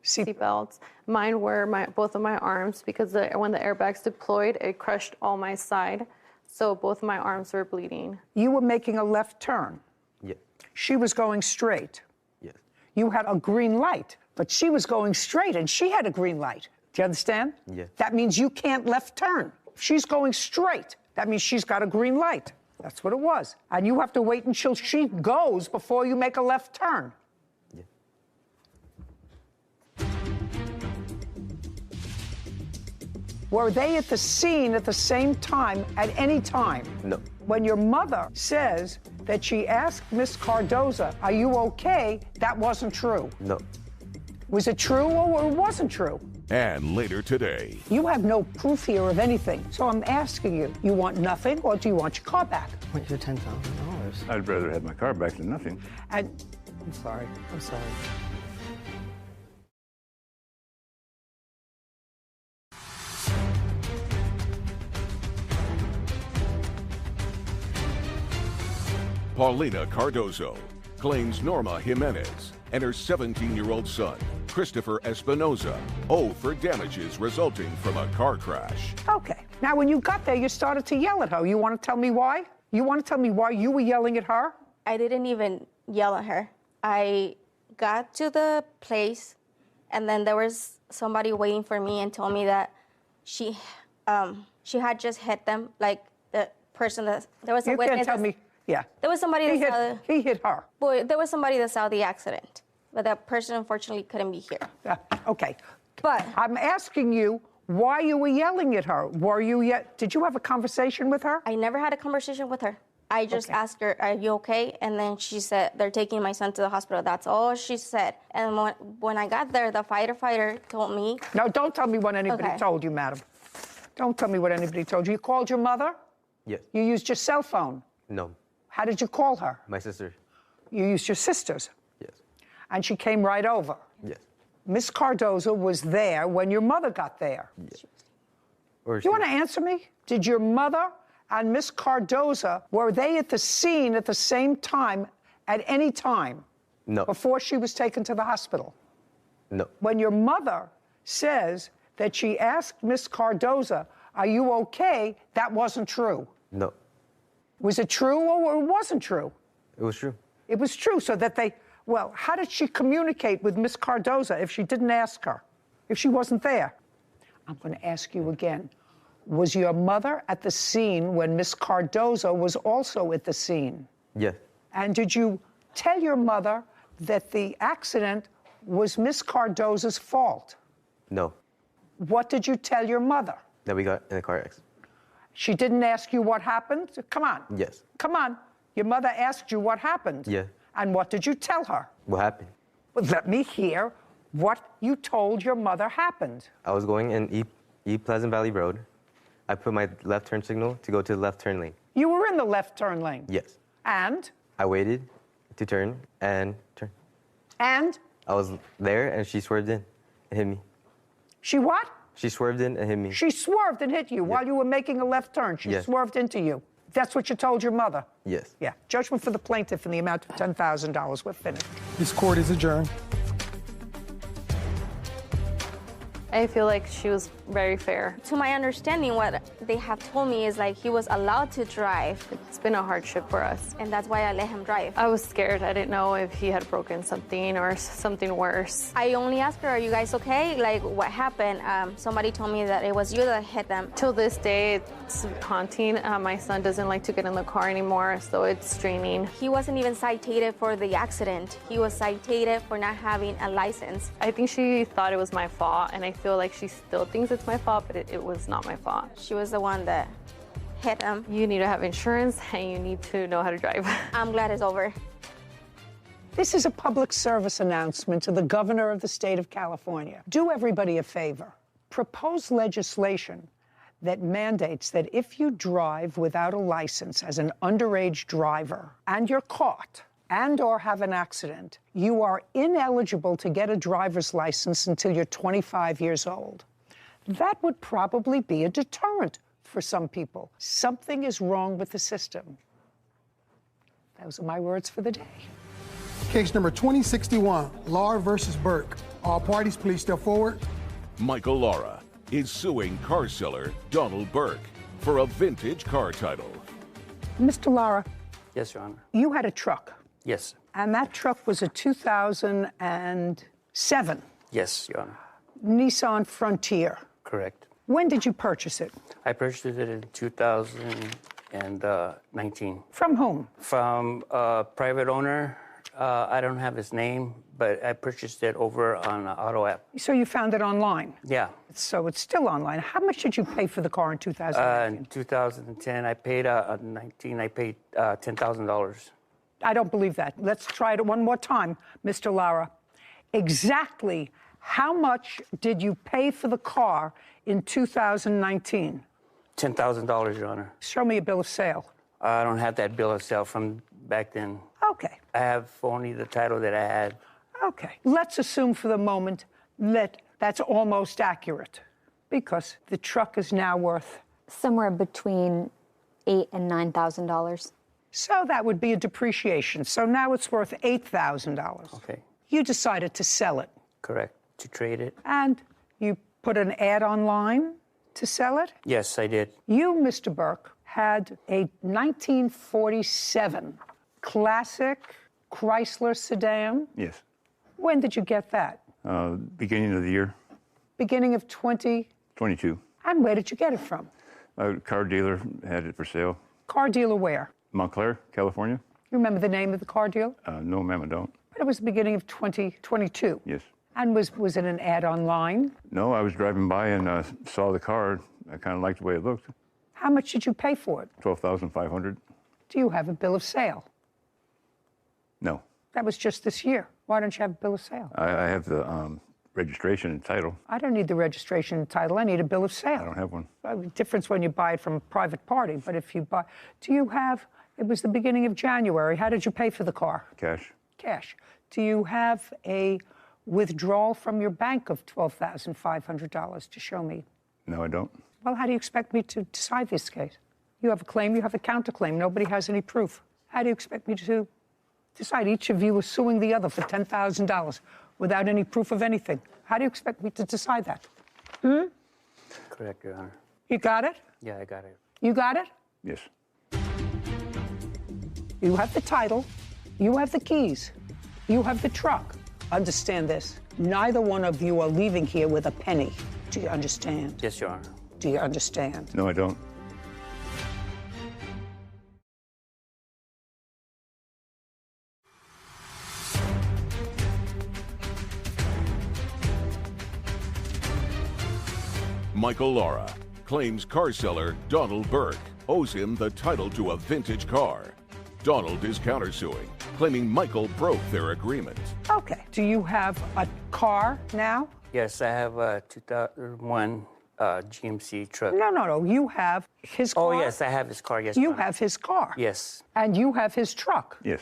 seatbelts. Mine were both of my arms because when the airbags deployed, it crushed all my side. So both of my arms were bleeding. You were making a left turn? Yeah. She was going straight? Yes. You had a green light, but she was going straight and she had a green light. Do you understand? Yeah. That means you can't left turn. If she's going straight, that means she's got a green light. That's what it was. And you have to wait until she goes before you make a left turn. Yeah. Were they at the scene at the same time at any time? No. When your mother says that she asked Miss Cardoza, are you okay? That wasn't true. No. Was it true or it wasn't true? And later today. You have no proof here of anything. So I'm asking you, you want nothing or do you want your car back? I want your $10,000. I'd rather have my car back than nothing. And I'm sorry. I'm sorry. Paulina Cardozo claims Norma Jimenez and her 17-year-old son, Christopher Espinoza, owe for damages resulting from a car crash. Okay. Now, when you got there, you started to yell at her. You want to tell me why? You want to tell me why you were yelling at her? I didn't even yell at her. I got to the place, and then there was somebody waiting for me and told me that she had just hit them, like the person that there was a witness. You can't tell me. Yeah. There was somebody he hit her. Boy, there was somebody that saw the accident, but that person unfortunately couldn't be here. Okay. But I'm asking you why you were yelling at her. Did you have a conversation with her? I never had a conversation with her. I just asked her, "Are you okay?" And then she said, "They're taking my son to the hospital." That's all she said. And when I got there, the firefighter told me. No, don't tell me what anybody told you, madam. Don't tell me what anybody told you. You called your mother? Yes. You used your cell phone? No. How did you call her? My sister. You used your sister's? Yes. And she came right over? Yes. Miss Cardozo was there when your mother got there? Yes. You want to answer me? Did your mother and Miss Cardozo, were they at the scene at the same time at any time? No. Before she was taken to the hospital? No. When your mother says that she asked Miss Cardozo, "Are you okay?" that wasn't true. No. Was it true or it wasn't true? It was true. It was true, so that well, how did she communicate with Miss Cardozo if she didn't ask her, if she wasn't there? I'm going to ask you again. Was your mother at the scene when Miss Cardozo was also at the scene? Yes. And did you tell your mother that the accident was Miss Cardozo's fault? No. What did you tell your mother? That we got in a car accident. She didn't ask you what happened? Come on. Yes. Come on. Your mother asked you what happened? Yeah. And what did you tell her? What happened? Well, let me hear what you told your mother happened. I was going in East Pleasant Valley Road. I put my left turn signal to go to the left turn lane. You were in the left turn lane? Yes. And? I waited to turn and turn. And? I was there and she swerved in and hit me. She what? She swerved in and hit me. She swerved and hit you while you were making a left turn. She swerved into you. That's what you told your mother? Yes. Yeah. Judgment for the plaintiff in the amount of $10,000. We're finished. This court is adjourned. I feel like she was very fair. To my understanding, what they have told me is like he was allowed to drive. It's been a hardship for us. And that's why I let him drive. I was scared. I didn't know if he had broken something or something worse. I only asked her, "Are you guys okay? Like, what happened?" Somebody told me that it was you that hit them. Till this day, it's haunting. My son doesn't like to get in the car anymore, so it's straining. He wasn't even cited for the accident. He was cited for not having a license. I think she thought it was my fault, and I feel like she still thinks it's my fault, but it was not my fault. She was the one that hit him. You need to have insurance, and you need to know how to drive. I'm glad it's over. This is a public service announcement to the governor of the state of California. Do everybody a favor. Propose legislation that mandates that if you drive without a license as an underage driver and you're caught and or have an accident, you are ineligible to get a driver's license until you're 25 years old. That would probably be a deterrent for some people. Something is wrong with the system. Those are my words for the day. Case number 2061, Laura versus Burke. All parties, please step forward. Michael Lara is suing car seller Donald Burke for a vintage car title. Mr. Lara. Yes, Your Honor. You had a truck. Yes. And that truck was a 2007. Yes, Your Honor. Nissan Frontier. Correct. When did you purchase it? I purchased it in 2019. From whom? From a private owner. I don't have his name, but I purchased it over on an auto app. So you found it online? Yeah. So it's still online. How much did you pay for the car in 2019? In 2010, I paid $10,000. I don't believe that. Let's try it one more time, Mr. Lara. Exactly how much did you pay for the car in 2019? $10,000, Your Honor. Show me a bill of sale. I don't have that bill of sale from back then. Okay. I have only the title that I had. Okay. Let's assume for the moment that that's almost accurate because the truck is now worth somewhere between $8,000 and $9,000. So that would be a depreciation. So now it's worth $8,000. Okay. You decided to sell it. Correct. To trade it. And you put an ad online to sell it? Yes, I did. You, Mr. Burke, had a 1947 classic Chrysler sedan. Yes. When did you get that? Beginning of the year. Beginning of 22. And where did you get it from? A car dealer had it for sale. Car dealer where? Montclair, California. You remember the name of the car dealer? No, ma'am, I don't. But it was the beginning of 2022. Yes. And was it an ad online? No, I was driving by and saw the car. I kind of liked the way it looked. How much did you pay for it? $12,500. Do you have a bill of sale? No. That was just this year. Why don't you have a bill of sale? I have the registration and title. I don't need the registration and title. I need a bill of sale. I don't have one. Difference when you buy it from a private party, but if you buy... Do you have... It was the beginning of January. How did you pay for the car? Cash. Cash. Do you have a withdrawal from your bank of $12,500 to show me? No, I don't. Well, how do you expect me to decide this case? You have a claim, you have a counterclaim. Nobody has any proof. How do you expect me to decide? Each of you is suing the other for $10,000 without any proof of anything. How do you expect me to decide that? Correct, Your Honor. You got it? Yeah, I got it. You got it? Yes. You have the title. You have the keys. You have the truck. Understand this. Neither one of you are leaving here with a penny. Do you understand? Yes, Your Honor. Do you understand? No, I don't. Michael Laura claims car seller Donald Burke owes him the title to a vintage car. Donald is countersuing, claiming Michael broke their agreement. Okay. Do you have a car now? Yes, I have a 2001 GMC truck. No. You have his car. Oh, yes, I have his car. Yes, You Your Honor. have his car. Yes. And you have his truck. Yes.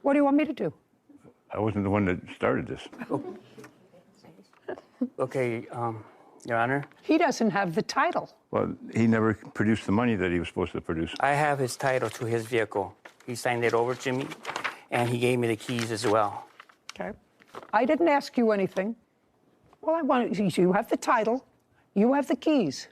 What do you want me to do? I wasn't the one that started this. Okay, Your Honor. He doesn't have the title. Well, he never produced the money that he was supposed to produce. I have his title to his vehicle. He signed it over to me, and he gave me the keys as well. Okay. I didn't ask you anything. Well, I want you have the title, you have the keys,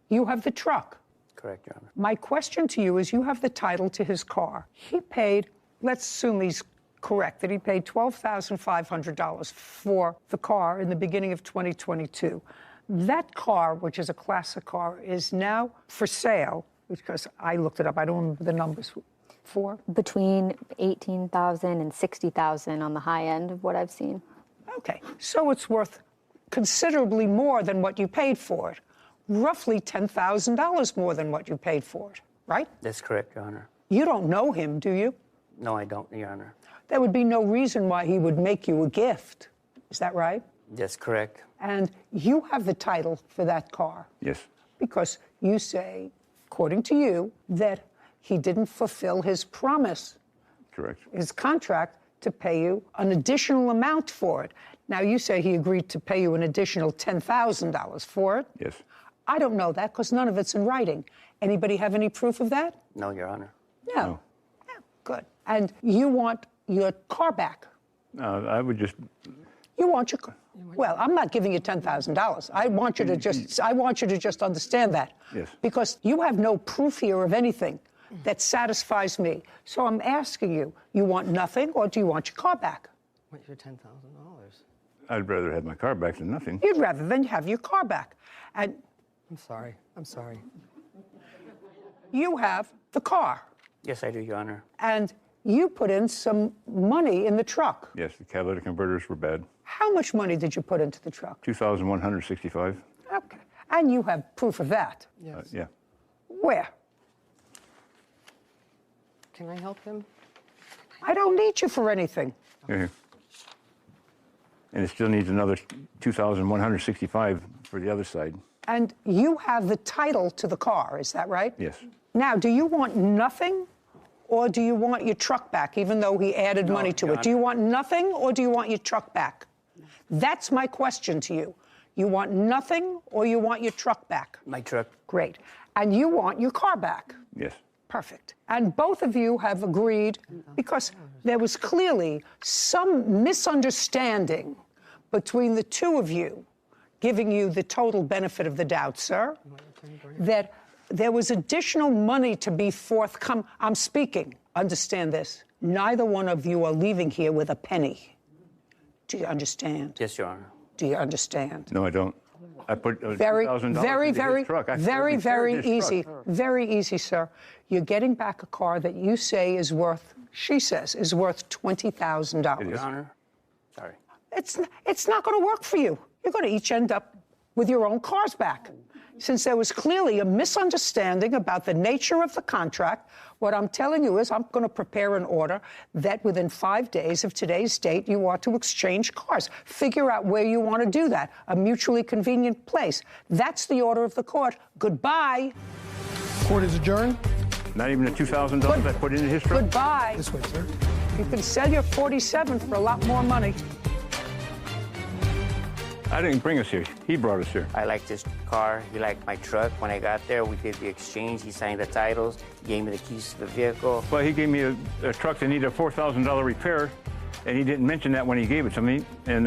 you have the truck. Correct, Your Honor. My question to you is, you have the title to his car. He paid, let's assume he's correct, that he paid $12,500 for the car in the beginning of 2022. That car, which is a classic car, is now for sale, because I looked it up, I don't remember the numbers, for? Between $18,000 and $60,000 on the high end of what I've seen. Okay, so it's worth considerably more than what you paid for it. Roughly $10,000 more than what you paid for it, right? That's correct, Your Honor. You don't know him, do you? No, I don't, Your Honor. There would be no reason why he would make you a gift. Is that right? That's correct. And you have the title for that car. Yes. Because you say, according to you, that he didn't fulfill his promise. Correct. His contract to pay you an additional amount for it. Now, you say he agreed to pay you an additional $10,000 for it. Yes. I don't know that because none of it's in writing. Anybody have any proof of that? No, Your Honor. No. Yeah, good. And you want your car back. I would just... You want your car. Well, I'm not giving you $10,000. I want you to just understand that. Yes. Because you have no proof here of anything that satisfies me. So I'm asking you, you want nothing or do you want your car back? What's your $10,000? I'd rather have my car back than nothing. You'd rather than have your car back. And I'm sorry. you have the car. Yes, I do, Your Honor. And you put in some money in the truck. Yes, the catalytic converters were bad. How much money did you put into the truck? $2,165. Okay. And you have proof of that. Yes. Yeah. Where? Can I help him? I don't need you for anything. Here. And it still needs another $2,165 for the other side. And you have the title to the car, is that right? Yes. Now, do you want nothing or do you want your truck back, even though he added money to it? Do you want nothing or do you want your truck back? That's my question to you. You want nothing or you want your truck back? My truck. Great. And you want your car back. Yes. Perfect. And both of you have agreed, because there was clearly some misunderstanding between the two of you, giving you the total benefit of the doubt, sir, that there was additional money to be forthcoming. I'm speaking. Understand this. Neither one of you are leaving here with a penny. Do you understand? Yes, Your Honor. Do you understand? No, I don't. I put very, $2,000 very, into very, his truck. very easy. Very easy, sir. You're getting back a car that you say is worth, she says, is worth $20,000. Your Honor. Sorry. It's not going to work for you. You're going to each end up with your own cars back. Since there was clearly a misunderstanding about the nature of the contract, what I'm telling you is I'm going to prepare an order that within 5 days of today's date, you are to exchange cars. Figure out where you want to do that, a mutually convenient place. That's the order of the court. Goodbye. Court is adjourned. Not even the $2,000 I put into his truck? Goodbye. This way, sir. You can sell your 47 for a lot more money. I didn't bring us here. He brought us here. I liked his car. He liked my truck. When I got there, we did the exchange. He signed the titles. He gave me the keys to the vehicle. Well, he gave me a truck that needed a $4,000 repair, and he didn't mention that when he gave it to me. And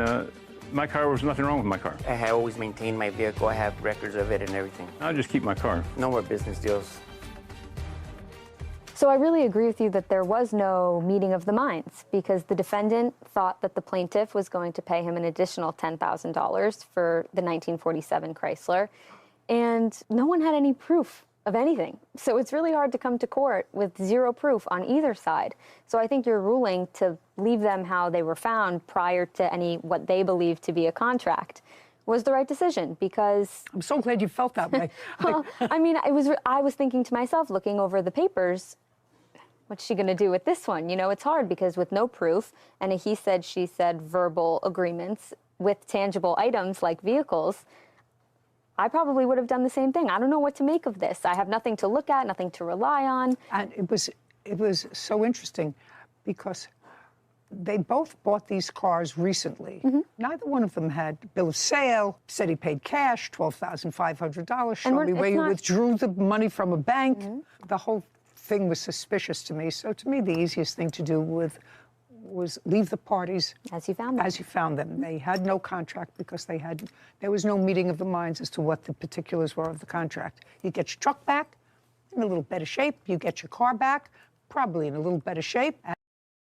my car, was nothing wrong with my car. I have always maintained my vehicle. I have records of it and everything. I'll just keep my car. No more business deals. So I really agree with you that there was no meeting of the minds, because the defendant thought that the plaintiff was going to pay him an additional $10,000 for the 1947 Chrysler, and no one had any proof of anything. So it's really hard to come to court with zero proof on either side. So I think your ruling to leave them how they were found prior to any what they believed to be a contract was the right decision, because I'm so glad you felt that way. Well, I mean, I was thinking to myself, looking over the papers, what's she going to do with this one? You know, it's hard because with no proof and a he said, she said verbal agreements with tangible items like vehicles, I probably would have done the same thing. I don't know what to make of this. I have nothing to look at, nothing to rely on. And it was so interesting because they both bought these cars recently. Mm-hmm. Neither one of them had bill of sale, said he paid cash, $12,500, showed me where you withdrew the money from a bank. Mm-hmm. The whole thing was suspicious to me. So to me, the easiest thing to do was leave the parties as you found them. As you found them. They had no contract because there was no meeting of the minds as to what the particulars were of the contract. You get your truck back in a little better shape. You get your car back probably in a little better shape.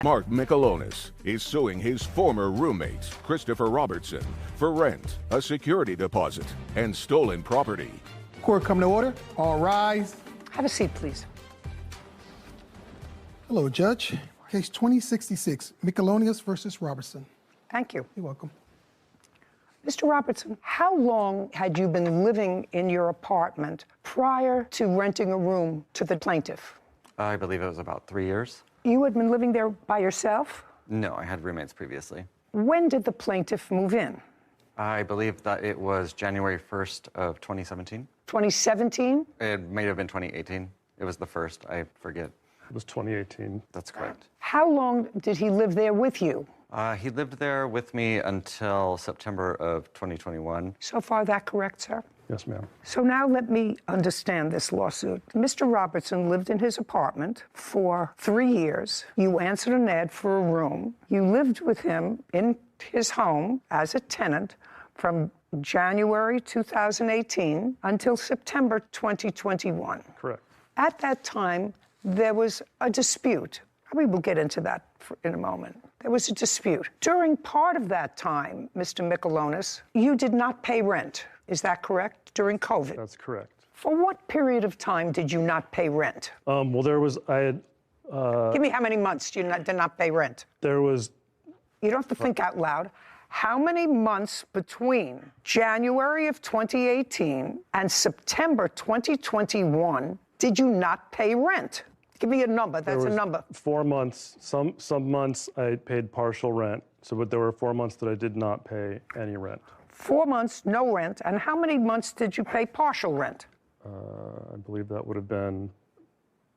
Mark Michelonis is suing his former roommate, Christopher Robertson, for rent, a security deposit, and stolen property. Court come to order. All rise. Have a seat, please. Hello, Judge. Case 2066, Michelonis versus Robertson. Thank you. You're welcome. Mr. Robertson, how long had you been living in your apartment prior to renting a room to the plaintiff? I believe it was about 3 years. You had been living there by yourself? No, I had roommates previously. When did the plaintiff move in? I believe that it was January 1st of 2017. 2017? It may have been 2018. It was the first, I forget. It was 2018. That's correct. How long did he live there with you? He lived there with me until September of 2021. So far, that correct, sir? Yes, ma'am. So now let me understand this lawsuit. Mr. Robertson lived in his apartment for 3 years. You answered an ad for a room. You lived with him in his home as a tenant from January 2018 until September 2021. Correct. At that time, there was a dispute. We will get into that in a moment. There was a dispute. During part of that time, Mr. Michelonis, you did not pay rent. Is that correct? During COVID? That's correct. For what period of time did you not pay rent? Well, I had... Give me how many months did not pay rent? There was... You don't have to think out loud. How many months between January of 2018 and September 2021 did you not pay rent? Give me a number. That's a number. 4 months. Some months I paid partial rent. But there were 4 months that I did not pay any rent. 4 months, no rent. And how many months did you pay partial rent? I believe that would have been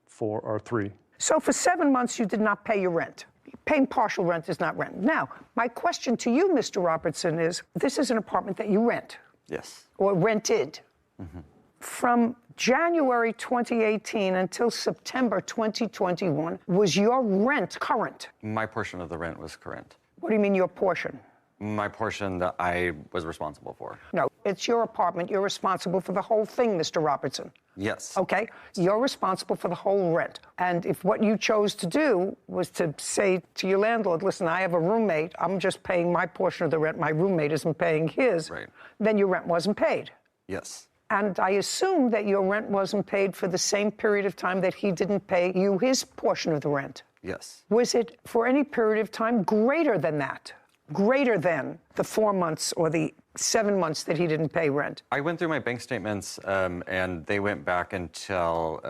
4 or 3. So for 7 months, you did not pay your rent. Paying partial rent is not rent. Now, my question to you, Mr. Robertson, is this is an apartment that you rent? Yes. Or rented? Mm-hmm. From January 2018 until September 2021, was your rent current? My portion of the rent was current. What do you mean your portion? My portion that I was responsible for. No, it's your apartment. You're responsible for the whole thing, Mr. Robertson. Yes. Okay? You're responsible for the whole rent. And if what you chose to do was to say to your landlord, listen, I have a roommate, I'm just paying my portion of the rent, my roommate isn't paying his, right, then your rent wasn't paid. Yes. And I assume that your rent wasn't paid for the same period of time that he didn't pay you his portion of the rent. Yes. Was it for any period of time greater than that? Greater than the 4 months or the 7 months that he didn't pay rent? I went through my bank statements, and they went back until,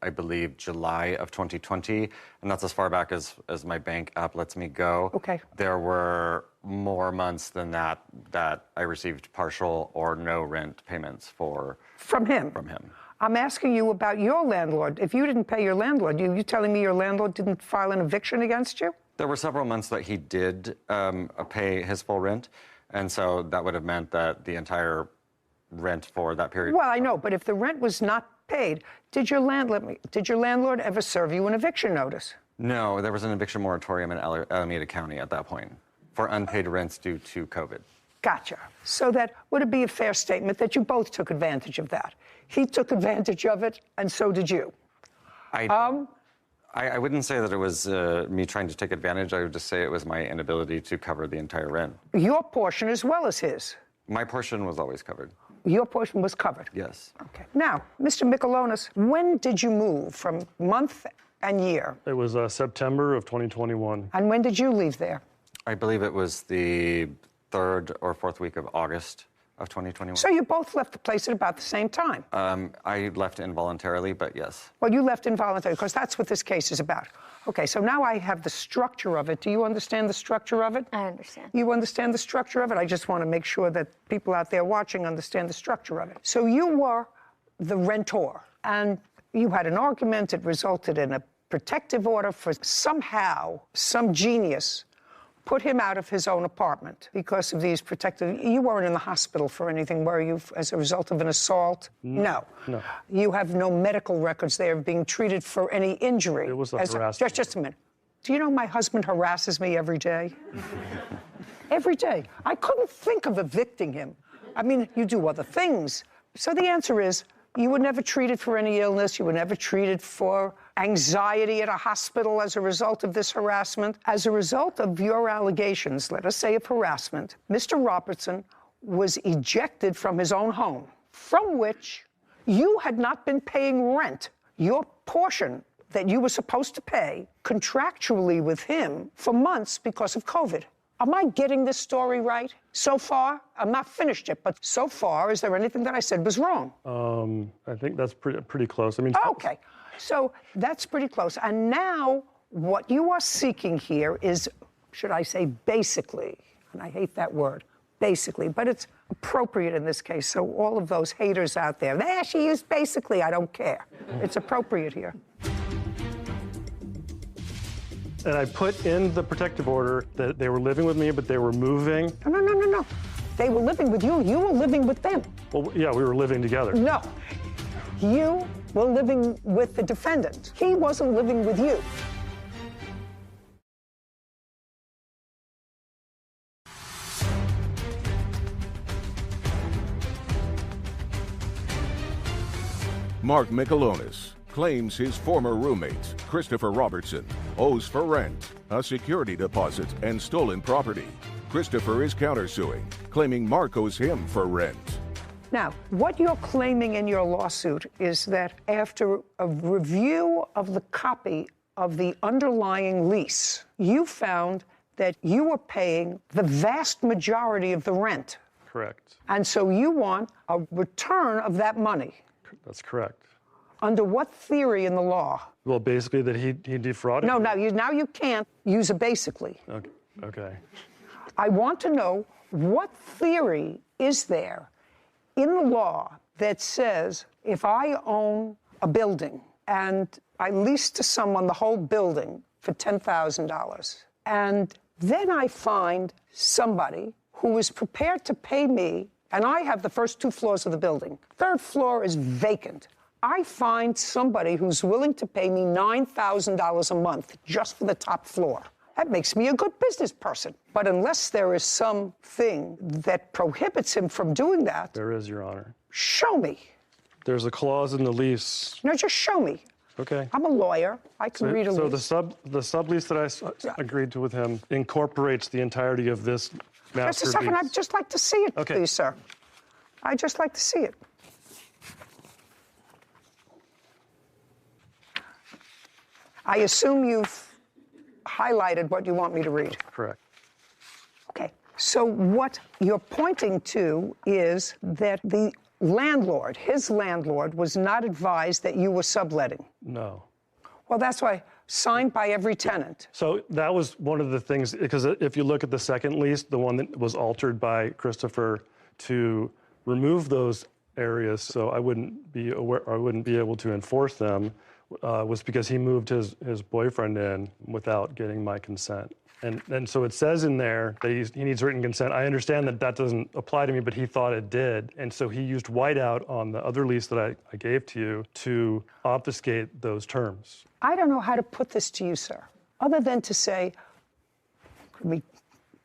I believe, July of 2020, and that's as far back as my bank app lets me go. Okay. There were more months than that I received partial or no rent payments for. From him? From him. I'm asking you about your landlord. If you didn't pay your landlord, you telling me your landlord didn't file an eviction against you? There were several months that he did pay his full rent, and so that would have meant that the entire rent for that period. Well, I know, but if the rent was not paid, did your landlord ever serve you an eviction notice? No, there was an eviction moratorium in Alameda County at that point for unpaid rents due to COVID. Gotcha. So that would it be a fair statement that you both took advantage of that? He took advantage of it, and so did you. I wouldn't say that it was me trying to take advantage. I would just say it was my inability to cover the entire rent. Your portion as well as his? My portion was always covered. Your portion was covered? Yes. Okay. Now, Mr. Michelonis, when did you move from month and year? It was September of 2021. And when did you leave there? I believe it was the 3rd or 4th week of August of 2021. So you both left the place at about the same time? I left involuntarily, but yes. Well, you left involuntarily, because that's what this case is about. Okay, so now I have the structure of it. Do you understand the structure of it? I understand. You understand the structure of it? I just want to make sure that people out there watching understand the structure of it. So you were the rentor, and you had an argument. It resulted in a protective order for somehow some genius put him out of his own apartment because of these protective... You weren't in the hospital for anything, were you, as a result of an assault? No. No. You have no medical records there of being treated for any injury. It was a harassment. Just a minute. Do you know my husband harasses me every day? Every day. I couldn't think of evicting him. I mean, you do other things. So the answer is, you were never treated for any illness. You were never treated for anxiety at a hospital as a result of this harassment. As a result of your allegations, let us say of harassment, Mr. Robertson was ejected from his own home, from which you had not been paying rent. Your portion that you were supposed to pay contractually with him for months because of COVID. Am I getting this story right? So far, I'm not finished yet, but so far, is there anything that I said was wrong? I think that's pretty close. I mean, okay, so that's pretty close. And now, what you are seeking here is, should I say, basically, and I hate that word, basically, but it's appropriate in this case. So all of those haters out there, she used basically, I don't care. It's appropriate here. And I put in the protective order that they were living with me, but they were moving. No. They were living with you. You were living with them. Well, yeah, we were living together. No. You were living with the defendant. He wasn't living with you. Mark Michelonis claims his former roommate, Christopher Robertson, owes for rent, a security deposit, and stolen property. Christopher is countersuing, claiming Mark owes him for rent. Now, what you're claiming in your lawsuit is that after a review of the copy of the underlying lease, you found that you were paying the vast majority of the rent. Correct. And so you want a return of that money. That's correct. Under what theory in the law? Well, basically that he defrauded me. No, now you can't use a basically. Okay. I want to know what theory is there in the law that says if I own a building and I lease to someone the whole building for $10,000, and then I find somebody who is prepared to pay me and I have the first 2 floors of the building. 3rd floor is vacant. I find somebody who's willing to pay me $9,000 a month just for the top floor. That makes me a good business person. But unless there is something that prohibits him from doing that... There is, Your Honor. Show me. There's a clause in the lease. No, just show me. Okay. I'm a lawyer. I can read a lease. So the sublease that I agreed to with him incorporates the entirety of this master Just a second. lease. I'd just like to see it, Okay. please, sir. I'd just like to see it. I assume you've highlighted what you want me to read. Correct. Okay. So what you're pointing to is that the landlord, his landlord, was not advised that you were subletting. No. Well, that's why signed by every tenant. So that was one of the things, because if you look at the second lease, the one that was altered by Christopher to remove those areas so I wouldn't be aware, or I wouldn't be able to enforce them, was because he moved his boyfriend in without getting my consent. And so it says in there that he needs written consent. I understand that that doesn't apply to me, but he thought it did. And so he used whiteout on the other lease that I gave to you to obfuscate those terms. I don't know how to put this to you, sir, other than to say, let me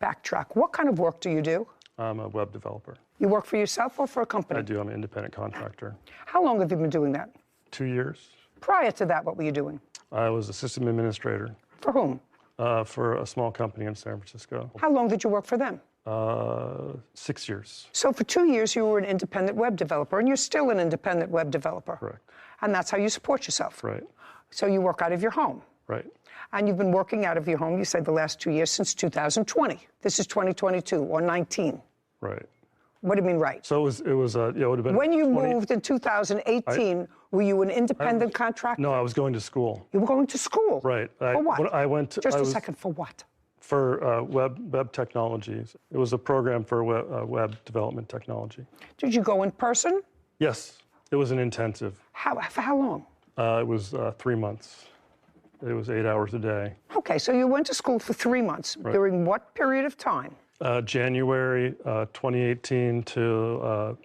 backtrack. What kind of work do you do? I'm a web developer. You work for yourself or for a company? I do. I'm an independent contractor. How long have you been doing that? 2 years. Prior to that, what were you doing? I was a system administrator. For whom? For a small company in San Francisco. How long did you work for them? 6 years. So for 2 years, you were an independent web developer, and you're still an independent web developer. Correct. And that's how you support yourself. Right. So you work out of your home. Right. And you've been working out of your home, you said, the last 2 years since 2020. This is 2022 or 19. Right. What do you mean, right? So it was yeah, it would have been. When you moved in 2018, were you an independent contractor? No, I was going to school. You were going to school? Right. For what? I went to. Just a second, for what? For web technologies. It was a program for web development technology. Did you go in person? Yes. It was an intensive. For how long? It was 3 months. It was 8 hours a day. Okay, so you went to school for 3 months. Right. During what period of time? January 2018 to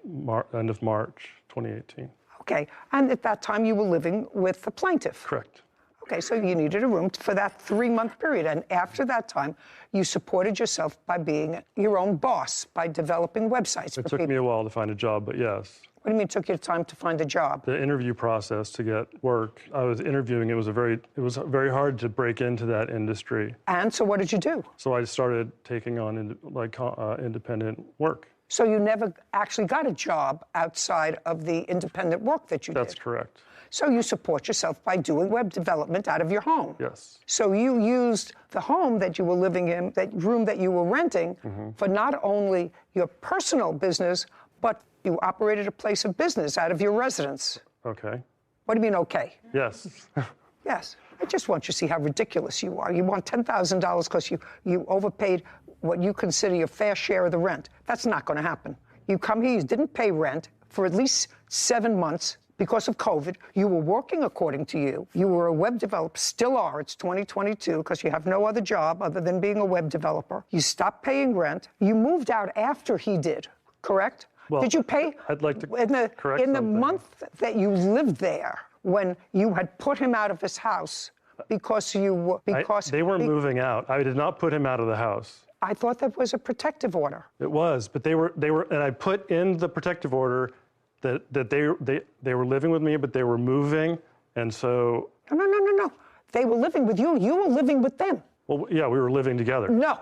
end of March 2018. Okay, and at that time you were living with the plaintiff? Correct. Okay, so you needed a room for that 3-month period, and after that time, you supported yourself by being your own boss, by developing websites for It took people. me a while to find a job, but yes. What do you mean it took you time to find a job? The interview process to get work. I was interviewing. It was very hard to break into that industry. And so what did you do? So I started taking on independent work. So you never actually got a job outside of the independent work that you did? That's correct. So you support yourself by doing web development out of your home? Yes. So you used the home that you were living in, that room that you were renting, for not only your personal business, but you operated a place of business out of your residence. Okay. What do you mean, okay? Yes. Yes. I just want you to see how ridiculous you are. You want $10,000 because you overpaid what you consider your fair share of the rent. That's not going to happen. You come here, you didn't pay rent for at least 7 months because of COVID. You were working according to you. You were a web developer, still are. It's 2022 because you have no other job other than being a web developer. You stopped paying rent. You moved out after he did, correct? Well, did you pay? I'd like to correct in the month that you lived there, when you had put him out of his house because you were they were moving out. I did not put him out of the house. I thought that was a protective order. It was, but they were, and I put in the protective order that they were living with me, but they were moving, and so. No. They were living with you. You were living with them. Well, yeah, we were living together. No.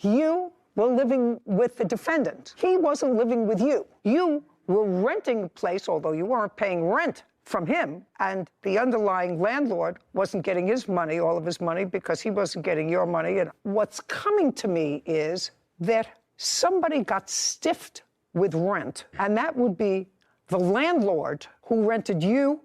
You were living with the defendant. He wasn't living with you. You were renting a place, although you weren't paying rent from him, and the underlying landlord wasn't getting his money, all of his money, because he wasn't getting your money. And what's coming to me is that somebody got stiffed with rent, and that would be the landlord who rented you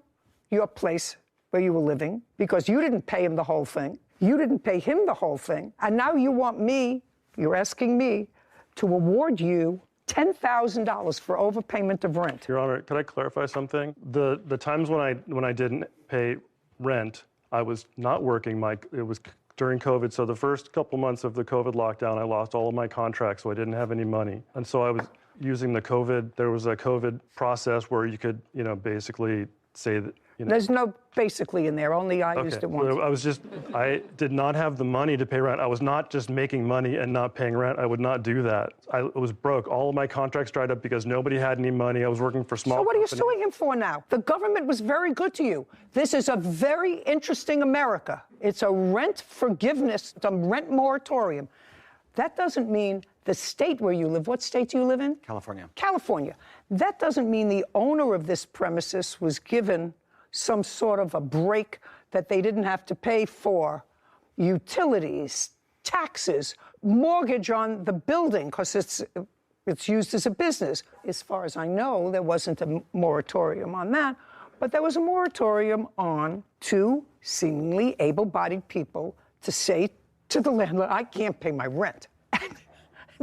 your place where you were living, because you didn't pay him the whole thing. You didn't pay him the whole thing. And now you want me, you're asking me, to award you $10,000 for overpayment of rent. Your Honor, could I clarify something? The times when I didn't pay rent, I was not working. It was during COVID, so the first couple months of the COVID lockdown, I lost all of my contracts, so I didn't have any money. And so using the COVID, there was a COVID process where you could, basically say that, There's no basically in there, only I used it once. I did not have the money to pay rent. I was not just making money and not paying rent. I would not do that. I was broke. All of my contracts dried up because nobody had any money. I was working for small So what are you companies. suing him for now? The government was very good to you. This is a very interesting America. It's a rent forgiveness, a rent moratorium. That doesn't mean the state where you live. What state do you live in? California. California. That doesn't mean the owner of this premises was given some sort of a break that they didn't have to pay for utilities, taxes, mortgage on the building, because it's used as a business. As far as I know, there wasn't a moratorium on that, but there was a moratorium on two seemingly able-bodied people to say to the landlord, I can't pay my rent.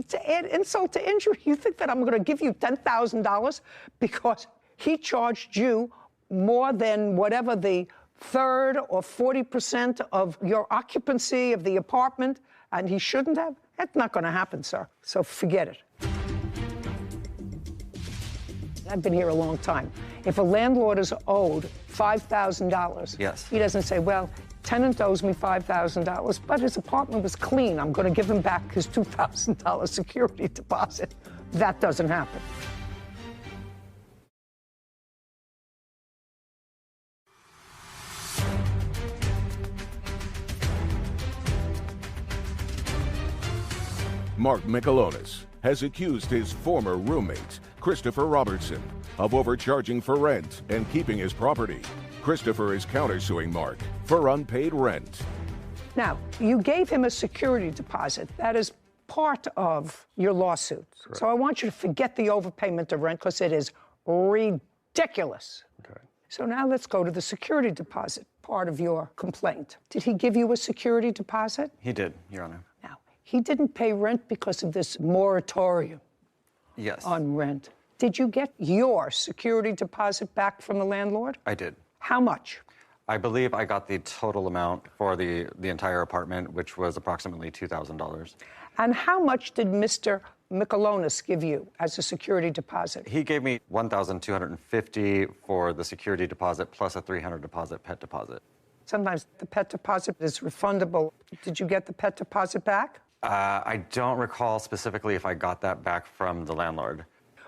To add insult to injury, you think that I'm going to give you $10,000 because he charged you more than whatever the third or 40% of your occupancy of the apartment, and he shouldn't have? That's not going to happen, sir. So forget it. I've been here a long time. If a landlord is owed $5,000, yes, he doesn't say, well, tenant owes me $5,000, but his apartment was clean. I'm going to give him back his $2,000 security deposit. That doesn't happen. Mark Michelonis has accused his former roommate, Christopher Robertson, of overcharging for rent and keeping his property. Christopher is countersuing Mark for unpaid rent. Now, you gave him a security deposit. That is part of your lawsuit. Correct. So I want you to forget the overpayment of rent because it is ridiculous. Okay. So now let's go to the security deposit part of your complaint. Did he give you a security deposit? He did, Your Honor. Now, he didn't pay rent because of this moratorium on rent. Did you get your security deposit back from the landlord? I did. How much? I believe I got the total amount for the entire apartment, which was approximately $2,000. And how much did Mr. Michelonis give you as a security deposit? He gave me $1,250 for the security deposit plus a $300 deposit pet deposit. Sometimes the pet deposit is refundable. Did you get the pet deposit back? I don't recall specifically if I got that back from the landlord.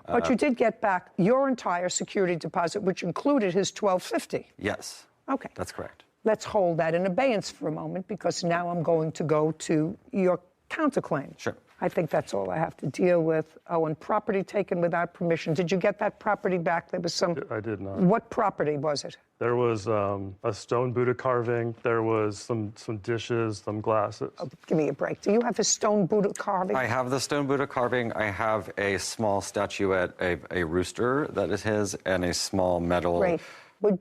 But you did get back your entire security deposit, which included his $1,250. Yes. Okay. That's correct. Let's hold that in abeyance for a moment, because now I'm going to go to your counterclaim. Sure. I think that's all I have to deal with. Oh, and property taken without permission. Did you get that property back? There was some... I did not. What property was it? There was a stone Buddha carving. There was some dishes, some glasses. Oh, give me a break. Do you have a stone Buddha carving? I have the stone Buddha carving. I have a small statuette, a rooster that is his, and a small metal... Great. Would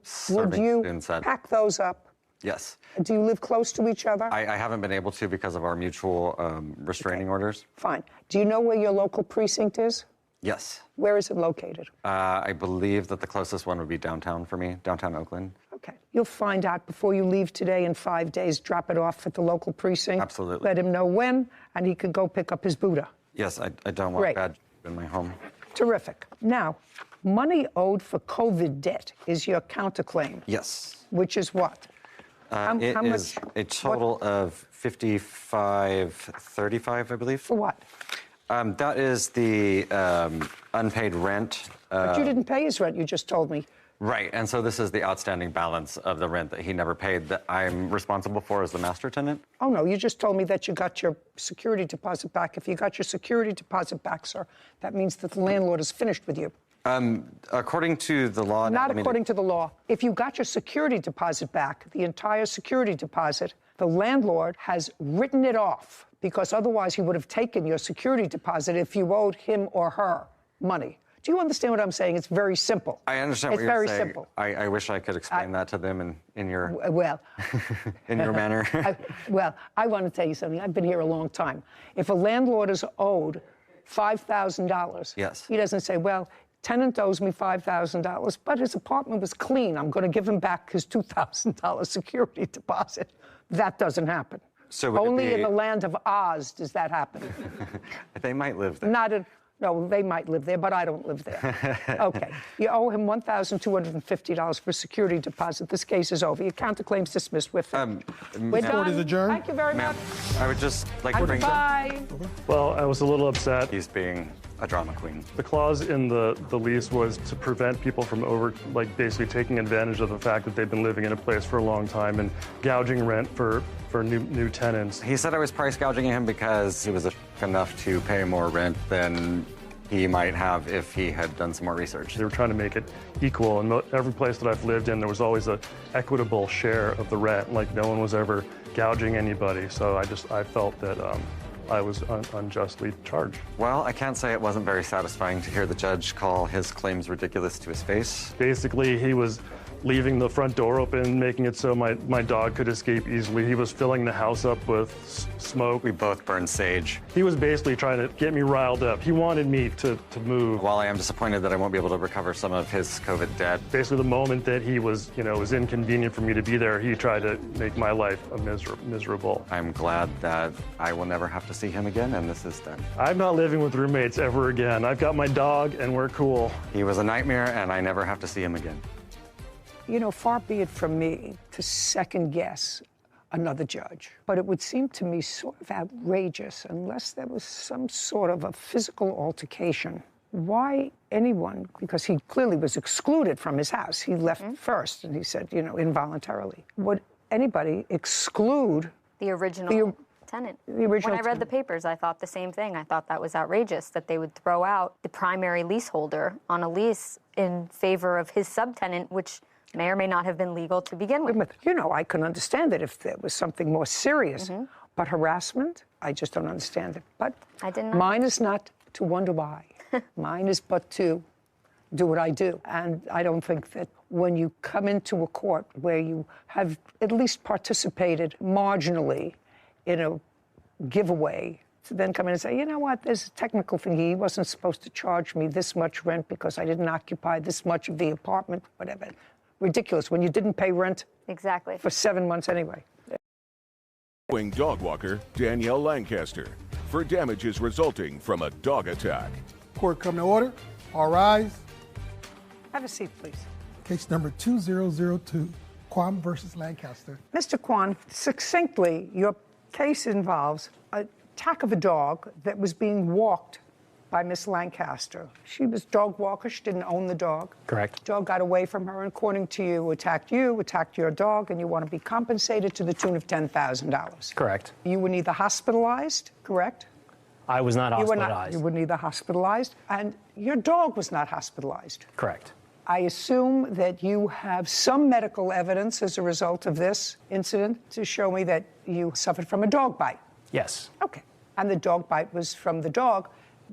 you pack those up? Yes. Do you live close to each other? I haven't been able to because of our mutual restraining orders. Fine. Do you know where your local precinct is? Yes. Where is it located? I believe that the closest one would be downtown for me, downtown Oakland. Okay. You'll find out before you leave today. In 5 days, drop it off at the local precinct. Absolutely. Let him know when, and he can go pick up his Buddha. Yes, I don't want bad in my home. Terrific. Now, money owed for COVID debt is your counterclaim. Yes. Which is what? It is a total of $55.35, I believe. For what? That is the unpaid rent. But you didn't pay his rent, you just told me. Right, and so this is the outstanding balance of the rent that he never paid that I'm responsible for as the master tenant. Oh, no, you just told me that you got your security deposit back. If you got your security deposit back, sir, that means that the landlord is finished with you. According to the law... Not according to the law. If you got your security deposit back, the entire security deposit, the landlord has written it off, because otherwise he would have taken your security deposit if you owed him or her money. Do you understand what I'm saying? It's very simple. I understand what you're saying. It's very simple. I wish I could explain that to them in your... Well... in your manner. I want to tell you something. I've been here a long time. If a landlord is owed $5,000... Yes. He doesn't say, well... Tenant owes me $5,000, but his apartment was clean. I'm going to give him back his $2,000 security deposit. That doesn't happen. So only in the land of Oz does that happen. They might live there. Not in... No, they might live there, but I don't live there. Okay. You owe him $1,250 for security deposit. This case is over. Your counterclaim's dismissed. We're done. Court is adjourned. Thank you very much. I would just like to bring Bye. Well, I was a little upset. He's being a drama queen. The clause in the lease was to prevent people from basically taking advantage of the fact that they've been living in a place for a long time and gouging rent for new tenants. He said I was price gouging him because he was enough to pay more rent than he might have if he had done some more research. They were trying to make it equal, and every place that I've lived in, there was always an equitable share of the rent. Like, no one was ever gouging anybody, so I felt that I was unjustly charged. Well, I can't say it wasn't very satisfying to hear the judge call his claims ridiculous to his face. Basically, he was leaving the front door open, making it so my dog could escape easily. He was filling the house up with smoke. We both burned sage. He was basically trying to get me riled up. He wanted me to move. While I am disappointed that I won't be able to recover some of his COVID debt. Basically, the moment that he was, it was inconvenient for me to be there, he tried to make my life miserable. I'm glad that I will never have to see him again, and this is done. I'm not living with roommates ever again. I've got my dog, and we're cool. He was a nightmare, and I never have to see him again. You know, far be it from me to second guess another judge, but it would seem to me sort of outrageous unless there was some sort of a physical altercation. Why anyone, because he clearly was excluded from his house. He left first, and he said, involuntarily. Would anybody exclude the original tenant? When I read the papers, I thought the same thing. I thought that was outrageous, that they would throw out the primary leaseholder on a lease in favor of his subtenant, which may or may not have been legal to begin with. I can understand it if there was something more serious, but harassment, I just don't understand it. But mine is not to wonder why. Mine is but to do what I do. And I don't think that when you come into a court where you have at least participated marginally in a giveaway, to then come in and say, you know what, there's a technical thing. He wasn't supposed to charge me this much rent because I didn't occupy this much of the apartment, whatever. Ridiculous when you didn't pay rent for 7 months anyway. Dog walker Danielle Lancaster for damages resulting from a dog attack. Court come to order. All rise. Have a seat, please. Case number 2002, Kwan versus Lancaster. Mr. Kwan, succinctly, your case involves an attack of a dog that was being walked by Miss Lancaster. She was a dog walker. She didn't own the dog. Correct. Dog got away from her, and according to you, attacked your dog, and you want to be compensated to the tune of $10,000. Correct. You were neither hospitalized, correct? I was not hospitalized. You were neither hospitalized, and your dog was not hospitalized. Correct. I assume that you have some medical evidence as a result of this incident to show me that you suffered from a dog bite. Yes. Okay. And the dog bite was from the dog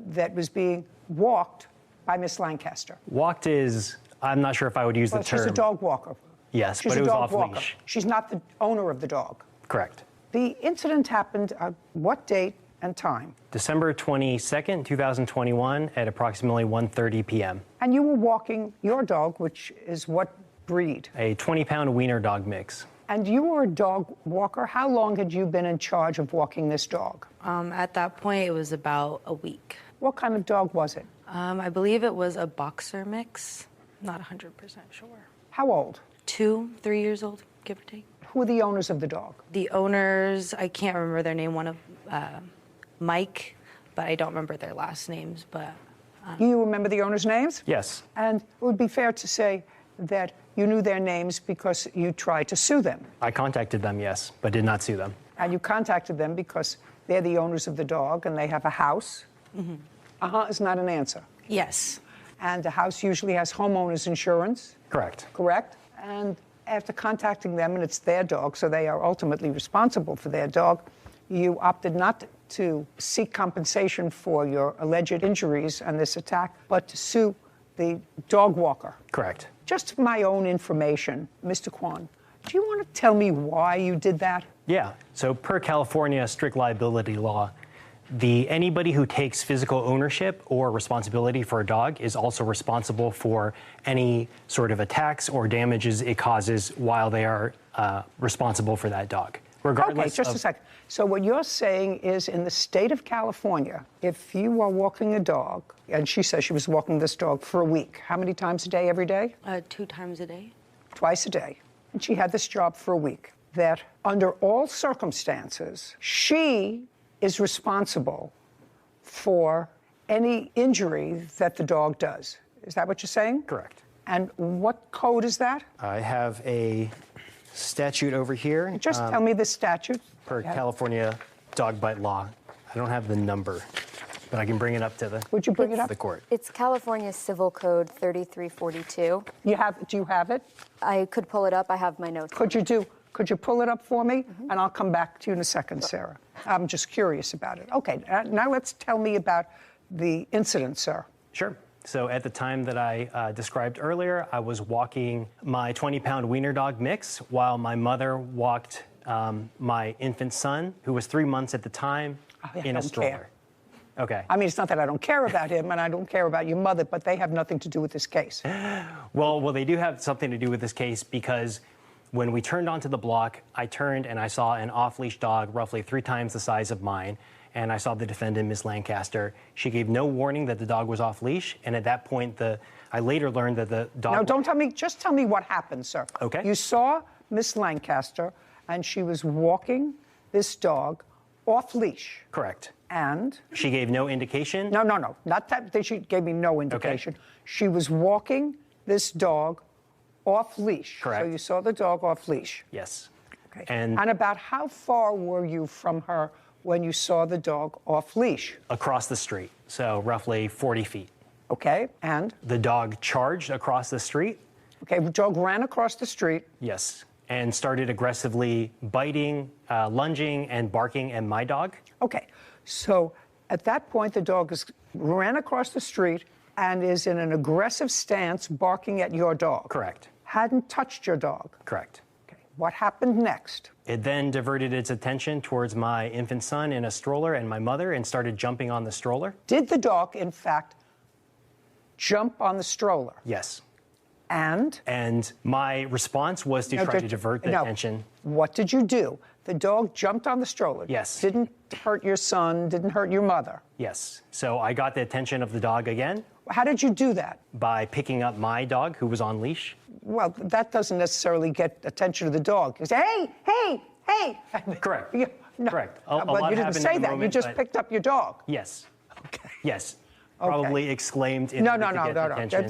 that was being walked by Miss Lancaster. Walked is, I'm not sure if I would use the term. She's a dog walker. Yes, She's but it was off walker. leash. She's not the owner of the dog. Correct. The incident happened at what date and time? December 22nd, 2021 at approximately 1:30 p.m. And you were walking your dog, which is what breed? A 20-pound wiener dog mix. And you were a dog walker. How long had you been in charge of walking this dog? At that point, it was about a week. What kind of dog was it? I believe it was a boxer mix. Not 100% sure. How old? 2, 3 years old, give or take. Who are the owners of the dog? The owners, I can't remember their name. One of Mike, but I don't remember their last names. But you remember the owners' names? Yes. And it would be fair to say that you knew their names because you tried to sue them. I contacted them, yes, but did not sue them. And you contacted them because they're the owners of the dog and they have a house. Mm-hmm. Is not an answer. Yes. And a house usually has homeowners insurance. Correct. Correct? And after contacting them, and it's their dog, so they are ultimately responsible for their dog, you opted not to seek compensation for your alleged injuries and this attack, but to sue the dog walker. Correct. Just for my own information, Mr. Kwan, do you want to tell me why you did that? Yeah. So per California strict liability law, anybody who takes physical ownership or responsibility for a dog is also responsible for any sort of attacks or damages it causes while they are responsible for that dog. Regardless Okay, just of, a second. So what you're saying is in the state of California, if you are walking a dog, and she says she was walking this dog for a week, how many times a day, every day? 2 times a day. Twice a day. And she had this job for a week. That under all circumstances, she is responsible for any injury that the dog does. Is that what you're saying? Correct. And what code is that? I have a statute over here. Just tell me the statute. Per California dog bite law. I don't have the number, but I can bring it up to the. Would you bring it up? The court. It's California Civil Code 3342. Do you have it? I could pull it up. I have my notes. Could you pull it up for me? And I'll come back to you in a second, Sarah. I'm just curious about it. Okay, now let's tell me about the incident, sir. Sure. So at the time that I described earlier, I was walking my 20-pound wiener dog mix while my mother walked my infant son, who was 3 months at the time, in a stroller. Care. Okay. I mean, it's not that I don't care about him and I don't care about your mother, but they have nothing to do with this case. Well, they do have something to do with this case because when we turned onto the block, I turned and I saw an off-leash dog roughly 3 times the size of mine. And I saw the defendant, Ms. Lancaster. She gave no warning that the dog was off leash. And at that point, I later learned that the dog. No, don't tell me. Just tell me what happened, sir. Okay. You saw Miss Lancaster, and she was walking this dog off leash. Correct. And she gave no indication. No, not that. She gave me no indication. Okay. She was walking this dog off leash. Correct. So you saw the dog off leash. Yes. Okay. And about how far were you from her when you saw the dog off leash? Across the street, so roughly 40 feet. Okay, and? The dog charged across the street. Okay, the dog ran across the street. Yes, and started aggressively biting, lunging, and barking at my dog. Okay, so at that point, the dog ran across the street and is in an aggressive stance barking at your dog. Correct. Hadn't touched your dog. Correct. What happened next? It then diverted its attention towards my infant son in a stroller and my mother and started jumping on the stroller. Did the dog, in fact, jump on the stroller? Yes. And? And my response was to try to divert the attention. What did you do? The dog jumped on the stroller. Yes. Didn't hurt your son, didn't hurt your mother. Yes. So I got the attention of the dog again. How did you do that? By picking up my dog, who was on leash. Well, that doesn't necessarily get attention of the dog. You say, hey! Correct. No. Correct. But you didn't say that. Moment, you just picked up your dog. Yes. Okay. Yes. Probably exclaimed in order to get the attention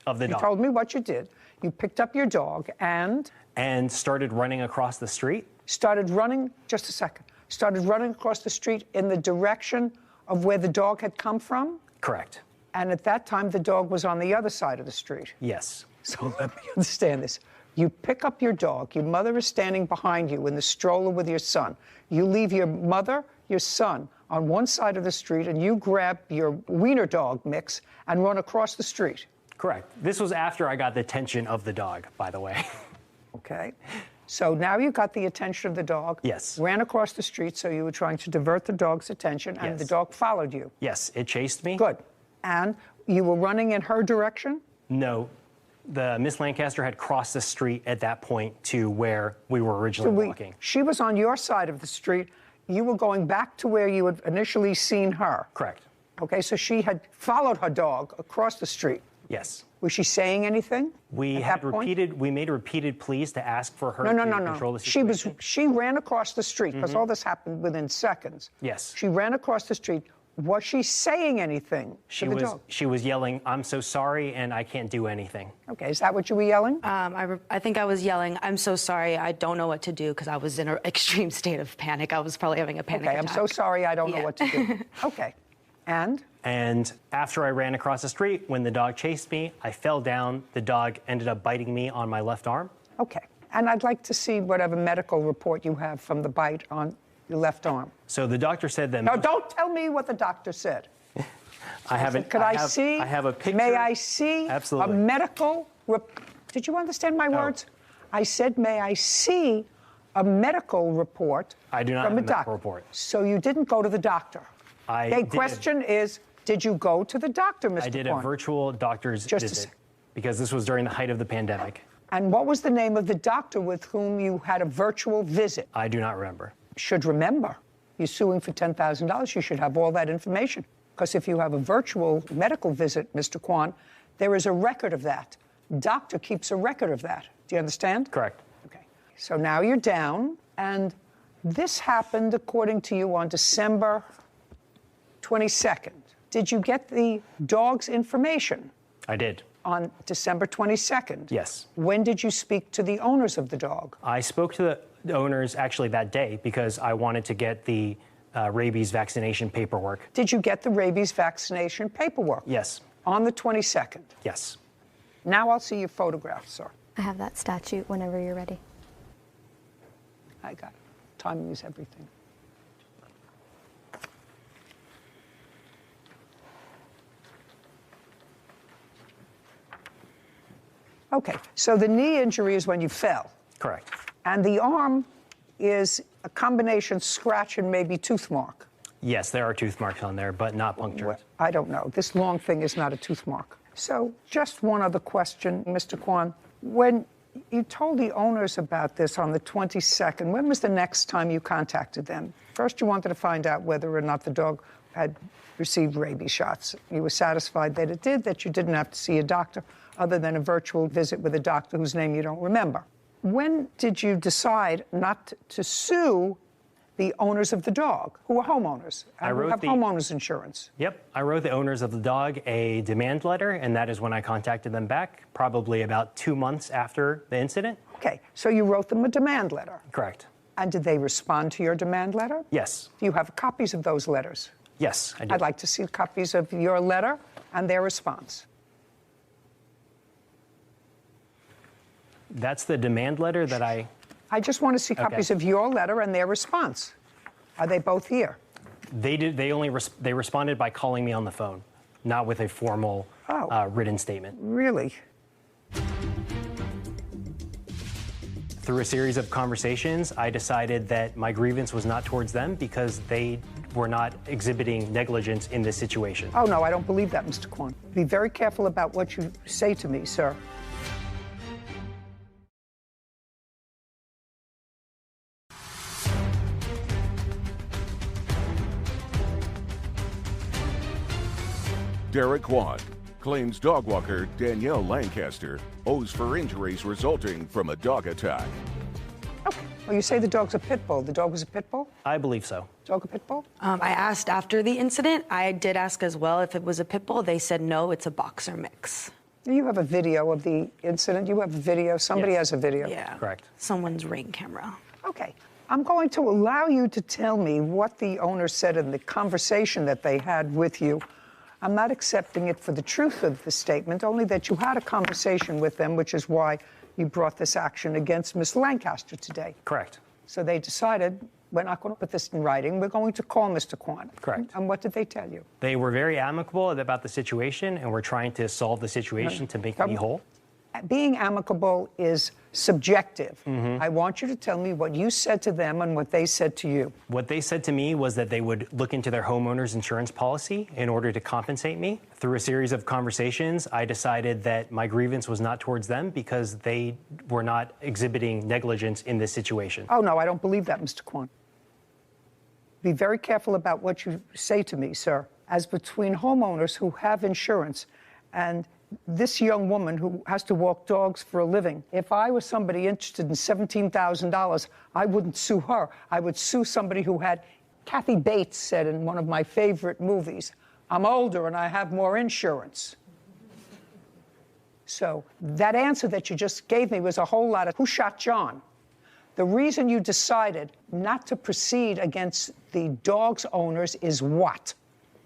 of the dog. You told me what you did. You picked up your dog and? And started running across the street. Started running across the street in the direction of where the dog had come from? Correct. And at that time, the dog was on the other side of the street. Yes. So let me understand this. You pick up your dog. Your mother is standing behind you in the stroller with your son. You leave your mother, your son on one side of the street, and you grab your wiener dog mix and run across the street. Correct. This was after I got the attention of the dog, by the way. Okay. So now you got the attention of the dog. Yes. Ran across the street, so you were trying to divert the dog's attention, and the dog followed you. Yes, it chased me. Good. And you were running in her direction? No. The Miss Lancaster had crossed the street at that point to where we were originally walking. She was on your side of the street. You were going back to where you had initially seen her. Correct. Okay, so she had followed her dog across the street. Yes. Was she saying anything? We made repeated pleas to ask for her to control the situation. She ran across the street because all this happened within seconds. Yes. She ran across the street. Was she saying anything to the dog? She was yelling, "I'm so sorry, and I can't do anything." Okay, is that what you were yelling? I think I was yelling, "I'm so sorry, I don't know what to do," because I was in an extreme state of panic. I was probably having a panic attack. I'm so sorry, I don't know what to do. Okay, and? And after I ran across the street, when the dog chased me, I fell down. The dog ended up biting me on my left arm. Okay, and I'd like to see whatever medical report you have from the bite on your left arm. So the doctor said that. No, don't tell me what the doctor said. I haven't. Could I see? I have a picture. May I see? Absolutely. A medical. Did you understand my words? I said, may I see a medical report? I do not from have a doctor. medical report. So you didn't go to the doctor. Question is, did you go to the doctor, Mr. I did a virtual doctor's visit because this was during the height of the pandemic. And what was the name of the doctor with whom you had a virtual visit? I do not remember. Should remember. You're suing for $10,000. You should have all that information. Because if you have a virtual medical visit, Mr. Kwan, there is a record of that. Doctor keeps a record of that. Do you understand? Correct. Okay. So now you're down, and this happened, according to you, on December 22nd. Did you get the dog's information? I did. On December 22nd? Yes. When did you speak to the owners of the dog? I spoke to the owners actually that day because I wanted to get the rabies vaccination paperwork. Did you get the rabies vaccination paperwork? Yes. On the 22nd? Yes. Now I'll see your photograph, sir. I have that statute whenever you're ready. I got it. Timing is everything. Okay, so the knee injury is when you fell. Correct. And the arm is a combination scratch and maybe tooth mark. Yes, there are tooth marks on there, but not punctured. I don't know. This long thing is not a tooth mark. So just one other question, Mr. Kwan. When you told the owners about this on the 22nd, when was the next time you contacted them? First, you wanted to find out whether or not the dog had received rabies shots. You were satisfied that it did, that you didn't have to see a doctor other than a virtual visit with a doctor whose name you don't remember. When did you decide not to sue the owners of the dog, who are homeowners, and who have homeowners insurance? Yep. I wrote the owners of the dog a demand letter, and that is when I contacted them back, probably about 2 months after the incident. Okay, so you wrote them a demand letter. Correct. And did they respond to your demand letter? Yes. Do you have copies of those letters? Yes, I do. I'd like to see copies of your letter and their response. That's the demand letter that I just want to see copies of your letter and their response. Are they both here? They did. They responded by calling me on the phone, not with a formal written statement. Really? Through a series of conversations, I decided that my grievance was not towards them because they were not exhibiting negligence in this situation. Oh, no, I don't believe that, Mr. Kwan. Be very careful about what you say to me, sir. Derek Kwan claims dog walker Danielle Lancaster owes for injuries resulting from a dog attack. Okay. Well, you say the dog's a pit bull. The dog was a pit bull? I believe so. Dog a pit bull? I asked after the incident. I did ask as well if it was a pit bull. They said no, it's a boxer mix. You have a video of the incident. You have a video. Somebody has a video. Yeah. Correct. Someone's Ring camera. Okay. I'm going to allow you to tell me what the owner said in the conversation that they had with you. I'm not accepting it for the truth of the statement, only that you had a conversation with them, which is why you brought this action against Miss Lancaster today. Correct. So they decided, we're not going to put this in writing. We're going to call Mr. Kwan. Correct. And what did they tell you? They were very amicable about the situation, and we're trying to solve the situation to make me whole. Being amicable is subjective. I want you to tell me what you said to them and what they said to you. What they said to me was that they would look into their homeowner's insurance policy in order to compensate me. Through a series of conversations, I decided that my grievance was not towards them because they were not exhibiting negligence in this situation. Oh, no, I don't believe that, Mr. Kwan. Be very careful about what you say to me, sir. As between homeowners who have insurance and this young woman who has to walk dogs for a living, if I was somebody interested in $17,000, I wouldn't sue her. I would sue somebody who had, Kathy Bates said in one of my favorite movies, I'm older and I have more insurance. So that answer that you just gave me was a whole lot of who shot John. The reason you decided not to proceed against the dog's owners is what?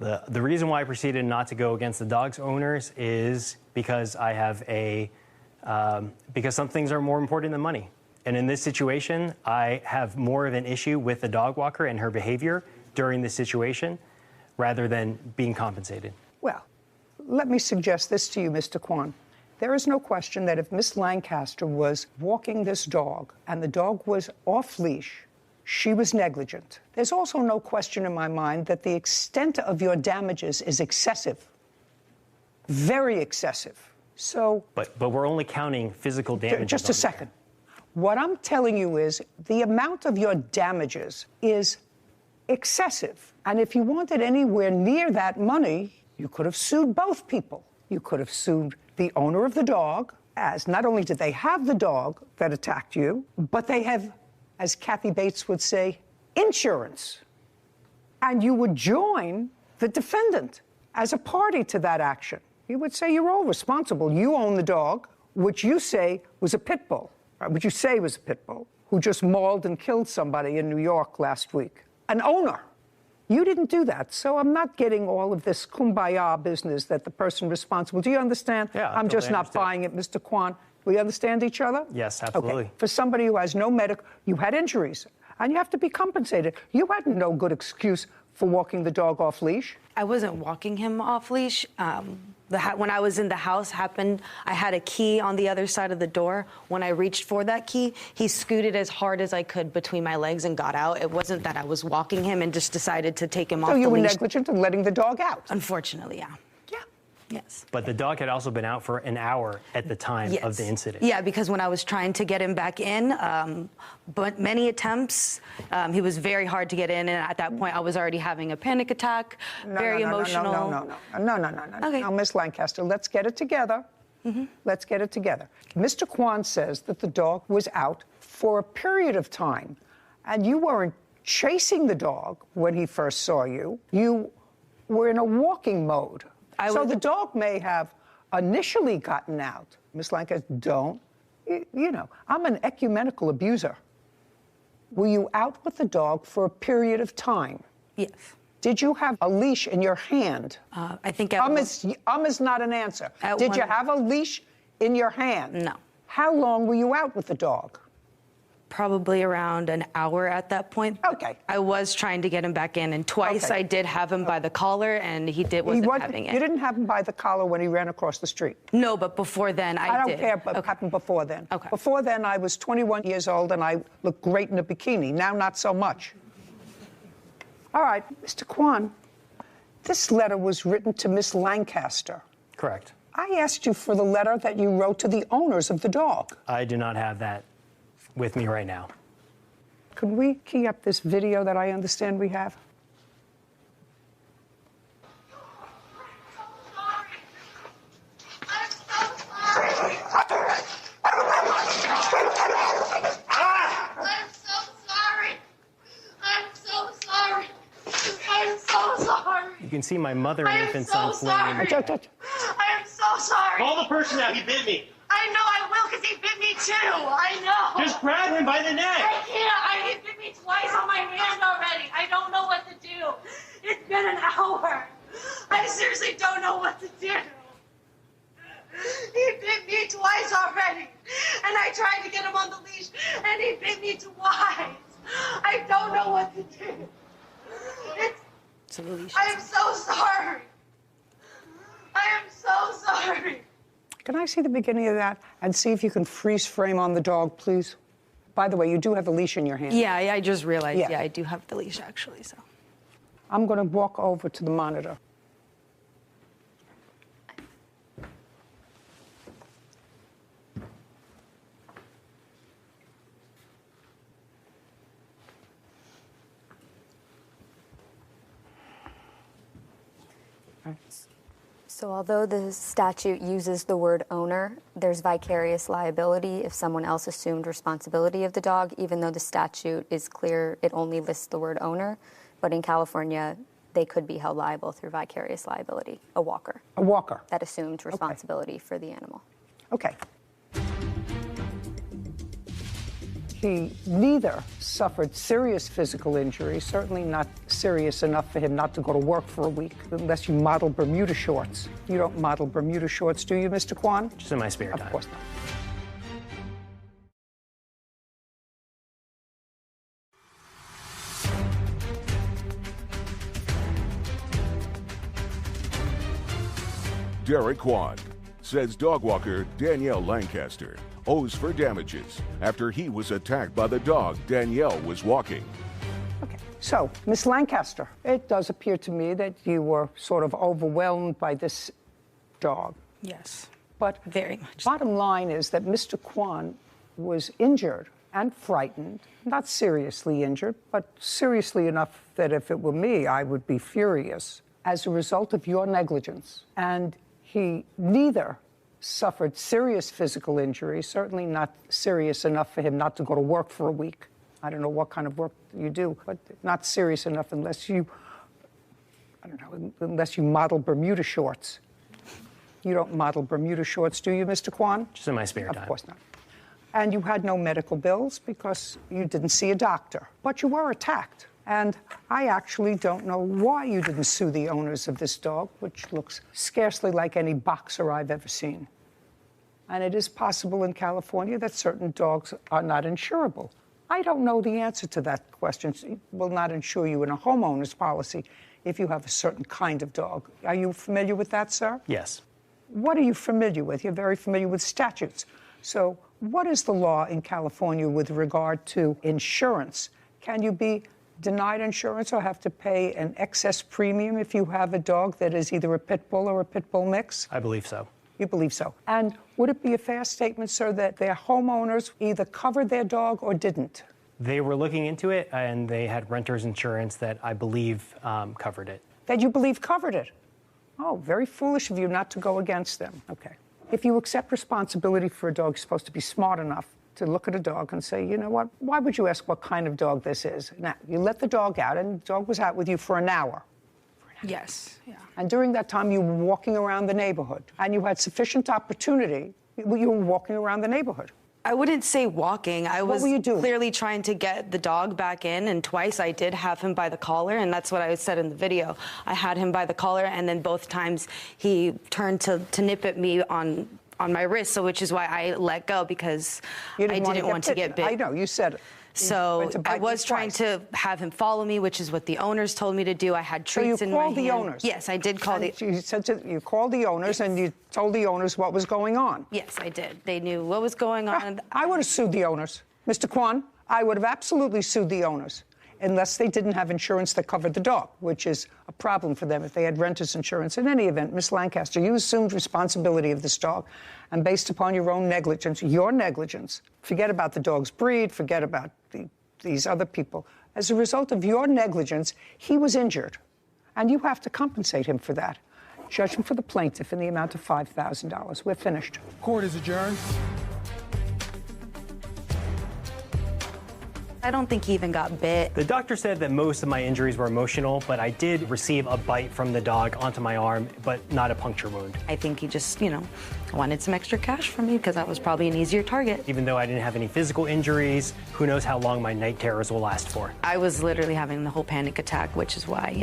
The reason why I proceeded not to go against the dog's owners is because I have because some things are more important than money. And in this situation, I have more of an issue with the dog walker and her behavior during this situation rather than being compensated. Well, let me suggest this to you, Mr. Kwan. There is no question that if Miss Lancaster was walking this dog and the dog was off leash, she was negligent. There's also no question in my mind that the extent of your damages is excessive, very excessive. So, But we're only counting physical damages. just a second. What I'm telling you is the amount of your damages is excessive. And if you wanted anywhere near that money, you could have sued both people. You could have sued the owner of the dog, as not only did they have the dog that attacked you, but they have, as Kathy Bates would say, insurance. And you would join the defendant as a party to that action. You would say you're all responsible. You own the dog, which you say was a pit bull, which you say was a pit bull, who just mauled and killed somebody in New York last week. An owner. You didn't do that. So I'm not getting all of this kumbaya business that the person responsible. Do you understand? Yeah, I'm just not buying it, Mr. Kwan. We understand each other? Yes, absolutely. Okay. For somebody who has no medical, you had injuries, and you have to be compensated. You had no good excuse for walking the dog off leash. I wasn't walking him off leash. When I was in the house happened, I had a key on the other side of the door. When I reached for that key, he scooted as hard as I could between my legs and got out. It wasn't that I was walking him and just decided to take him off the leash. So you were negligent in letting the dog out? Unfortunately, yeah. Yes. But the dog had also been out for an hour at the time of the incident. Yeah, because when I was trying to get him back in, but many attempts, he was very hard to get in, and at that point, I was already having a panic attack, very emotional. No. Okay. Now, Miss Lancaster, let's get it together. Let's get it together. Mr. Kwan says that the dog was out for a period of time, and you weren't chasing the dog when he first saw you. You were in a walking mode. So the dog may have initially gotten out. Miss Lancaster, I'm an ecumenical abuser. Were you out with the dog for a period of time? Yes. Did you have a leash in your hand? I think is not an answer. Did you have a leash in your hand? No. How long were you out with the dog? Probably around an hour at that point. Okay. I was trying to get him back in, and twice I did have him by the collar, and he wasn't having it. You didn't have him by the collar when he ran across the street? No, but before then I did. I don't care what happened before then. Okay. Before then, I was 21 years old, and I looked great in a bikini. Now, not so much. All right, Mr. Kwan, this letter was written to Miss Lancaster. Correct. I asked you for the letter that you wrote to the owners of the dog. I do not have that with me right now. Could we key up this video that I understand we have? You can see my mother and infant son fleeing. I am so sorry. Call the person out. He bit me. I know I will, because he bit me too. I know. Just grab him by the neck. I can't. He bit me twice on my hand already. I don't know what to do. It's been an hour. I seriously don't know what to do. He bit me twice already. And I tried to get him on the leash, and he bit me twice. I don't know what to do. I am so sorry. I am so sorry. Can I see the beginning of that and see if you can freeze frame on the dog, please? By the way, you do have a leash in your hand. Yeah, I just realized. Yeah, I do have the leash, actually, so. I'm going to walk over to the monitor. So although the statute uses the word owner, there's vicarious liability if someone else assumed responsibility of the dog, even though the statute is clear, it only lists the word owner. But in California, they could be held liable through vicarious liability, a walker. A walker. That assumed responsibility for the animal. Okay. He neither suffered serious physical injury, certainly not serious enough for him not to go to work for a week, unless you model Bermuda shorts. You don't model Bermuda shorts, do you, Mr. Kwan? Just in my spare time. Of course not. Derek Kwan says dog walker Danielle Lancaster owes for damages after he was attacked by the dog Danielle was walking. Okay, so, Miss Lancaster, it does appear to me that you were sort of overwhelmed by this dog. Yes. But very much. Bottom line is that Mr. Kwan was injured and frightened, not seriously injured, but seriously enough that if it were me, I would be furious as a result of your negligence. And he neither suffered serious physical injury, certainly not serious enough for him not to go to work for a week. I don't know what kind of work you do, but not serious enough unless you, unless you model Bermuda shorts. You don't model Bermuda shorts, do you, Mr. Kwan? Just in my spare time. Of course not. And you had no medical bills because you didn't see a doctor. But you were attacked. And I actually don't know why you didn't sue the owners of this dog, which looks scarcely like any boxer I've ever seen. And it is possible in California that certain dogs are not insurable. I don't know the answer to that question. It will not insure you in a homeowner's policy if you have a certain kind of dog. Are you familiar with that, sir? Yes. What are you familiar with? You're very familiar with statutes. So what is the law in California with regard to insurance? Can you be denied insurance or have to pay an excess premium if you have a dog that is either a pit bull or a pit bull mix? I believe so. You believe so. And would it be a fair statement, sir, that their homeowners either covered their dog or didn't? They were looking into it, and they had renter's insurance that I believe covered it. That you believe covered it? Oh, very foolish of you not to go against them. Okay. If you accept responsibility for a dog, you're supposed to be smart enough to look at a dog and say, you know what, why would you ask what kind of dog this is? Now, you let the dog out, and the dog was out with you for an hour. Yes, yeah. And during that time, you were walking around the neighborhood, and you had sufficient opportunity. You were walking around the neighborhood. I wouldn't say walking. I was clearly trying to get the dog back in, and twice I did have him by the collar, and that's what I said in the video. I had him by the collar, and then both times he turned to nip at me on my wrist, so which is why I let go, because I didn't want to get bit. I know, you said it. So I was trying to have him follow me, which is what the owners told me to do. I had treats in my hand. So you called the owners? Yes, I did call the... You called the owners, and you told the owners what was going on? Yes, I did. They knew what was going on. I would have sued the owners. Mr. Kwan, I would have absolutely sued the owners, unless they didn't have insurance that covered the dog, which is a problem for them if they had renter's insurance. In any event, Miss Lancaster, you assumed responsibility of this dog, and based upon your own negligence, forget about the dog's breed, forget about these other people. As a result of your negligence, he was injured, and you have to compensate him for that. Judgment for the plaintiff in the amount of $5,000. We're finished. Court is adjourned. I don't think he even got bit. The doctor said that most of my injuries were emotional, but I did receive a bite from the dog onto my arm, but not a puncture wound. I think he just, wanted some extra cash from me because I was probably an easier target. Even though I didn't have any physical injuries, who knows how long my night terrors will last for. I was literally having the whole panic attack, which is why,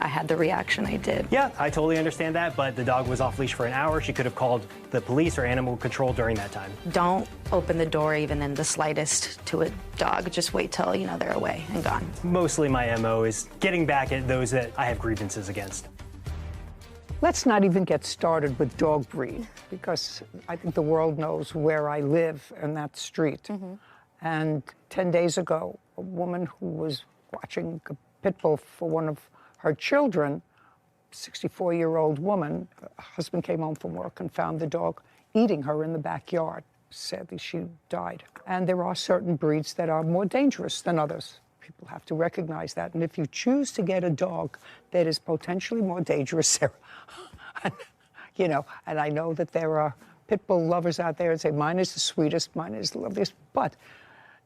I had the reaction I did. Yeah, I totally understand that, but the dog was off leash for an hour. She could have called the police or animal control during that time. Don't open the door even in the slightest to a dog. Just wait till, they're away and gone. Mostly my MO is getting back at those that I have grievances against. Let's not even get started with dog breed, because I think the world knows where I live in that street. Mm-hmm. And 10 days ago, a woman who was watching a pit bull for one of her children, 64-year-old woman, her husband came home from work and found the dog eating her in the backyard. Sadly, she died. And there are certain breeds that are more dangerous than others. People have to recognize that. And if you choose to get a dog that is potentially more dangerous, Sarah, and I know that there are pit bull lovers out there and say, mine is the sweetest, mine is the loveliest, but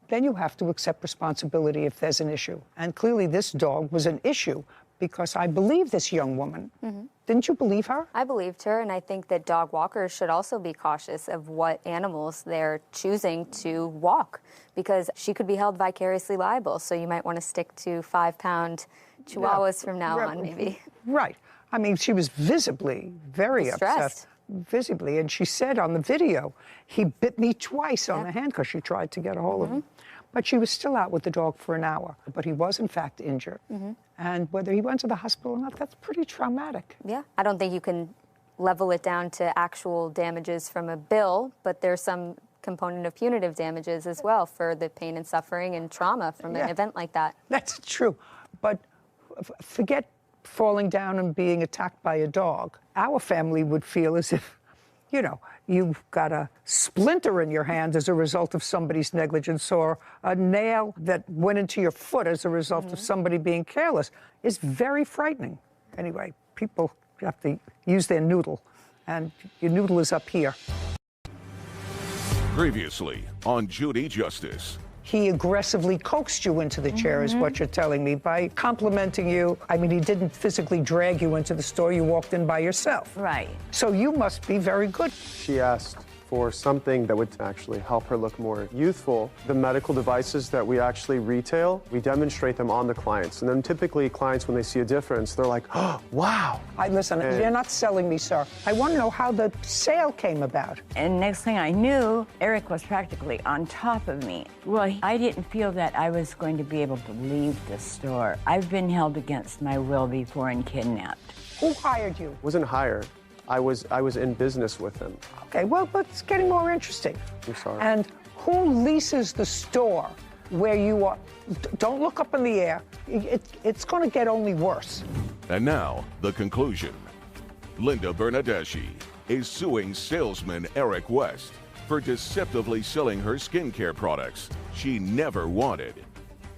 then you have to accept responsibility if there's an issue. And clearly this dog was an issue because I believe this young woman. Mm-hmm. Didn't you believe her? I believed her, and I think that dog walkers should also be cautious of what animals they're choosing to walk, because she could be held vicariously liable. So you might want to stick to 5-pound chihuahuas from now on, maybe. Right. I mean, she was visibly very distressed. Upset. Visibly. And she said on the video, he bit me twice on the hand because she tried to get a hold of him. But she was still out with the dog for an hour. But he was, in fact, injured. Mm-hmm. And whether he went to the hospital or not, that's pretty traumatic. Yeah. I don't think you can level it down to actual damages from a bill, but there's some component of punitive damages as well for the pain and suffering and trauma from an event like that. That's true. But forget falling down and being attacked by a dog. Our family would feel as if you know, you've got a splinter in your hand as a result of somebody's negligence, or a nail that went into your foot as a result of somebody being careless, is very frightening. Anyway, people have to use their noodle, and your noodle is up here. Previously on Judy Justice. He aggressively coaxed you into the chair, is what you're telling me, by complimenting you. I mean, he didn't physically drag you into the store. You walked in by yourself. Right. So you must be very good. She asked for something that would actually help her look more youthful. The medical devices that we actually retail, we demonstrate them on the clients. And then typically clients, when they see a difference, they're like, oh, wow. Listen, you're not selling me, sir. I want to know how the sale came about. And next thing I knew, Eric was practically on top of me. Well, I didn't feel that I was going to be able to leave the store. I've been held against my will before and kidnapped. Who hired you? Wasn't hired. I was in business with him. Okay, well, but it's getting more interesting. I'm sorry. And who leases the store where you are? Don't look up in the air. It's going to get only worse. And now, the conclusion. Linda Bernadeschi is suing salesman Eric West for deceptively selling her skincare products she never wanted.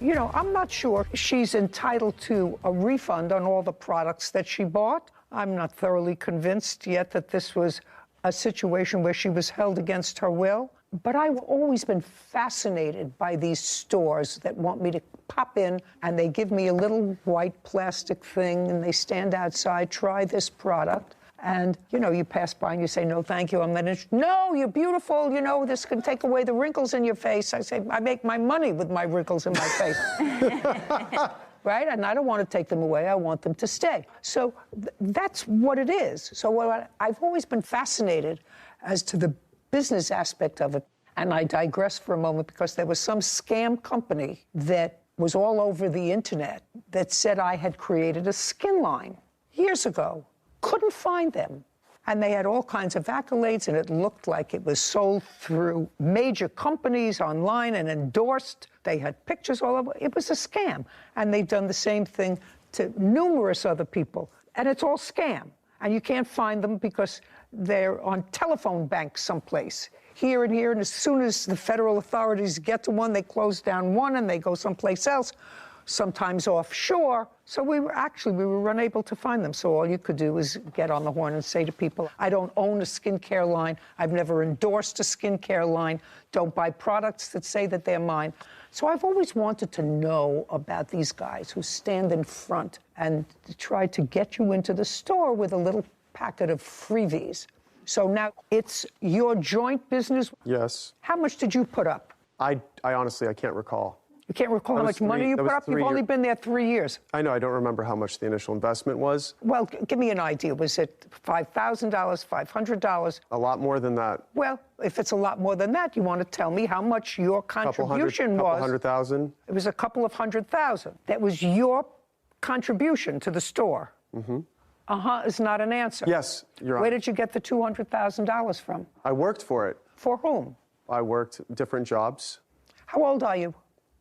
You know, I'm not sure she's entitled to a refund on all the products that she bought. I'm not thoroughly convinced yet that this was a situation where she was held against her will. But I've always been fascinated by these stores that want me to pop in, and they give me a little white plastic thing, and they stand outside, try this product. And, you know, you pass by and you say, no, thank you. I'm not interested. No, you're beautiful. You know, this can take away the wrinkles in your face. I say, I make my money with my wrinkles in my face. Right? And I don't want to take them away. I want them to stay. So that's what it is. So I've always been fascinated as to the business aspect of it. And I digress for a moment because there was some scam company that was all over the internet that said I had created a skin line years ago. Couldn't find them. And they had all kinds of accolades, and it looked like it was sold through major companies online and endorsed. They had pictures all over. It was a scam. And they've done the same thing to numerous other people. And it's all scam. And you can't find them because they're on telephone banks someplace, here and here. And as soon as the federal authorities get to one, they close down one and they go someplace else, sometimes offshore. So we were unable to find them. So all you could do is get on the horn and say to people, I don't own a skincare line. I've never endorsed a skincare line. Don't buy products that say that they're mine. So I've always wanted to know about these guys who stand in front and try to get you into the store with a little packet of freebies. So now it's your joint business? Yes. How much did you put up? I honestly, I can't recall. You can't recall how much money you put up? You've only been there 3 years. I know, I don't remember how much the initial investment was. Well, give me an idea. Was it $5,000, $500? A lot more than that. Well, if it's a lot more than that, you want to tell me how much your contribution was. Couple hundred thousand. It was a couple of $100,000. That was your contribution to the store. Mm-hmm. Uh-huh is not an answer. Yes, Your Honor. Where did you get the $200,000 from? I worked for it. For whom? I worked different jobs. How old are you?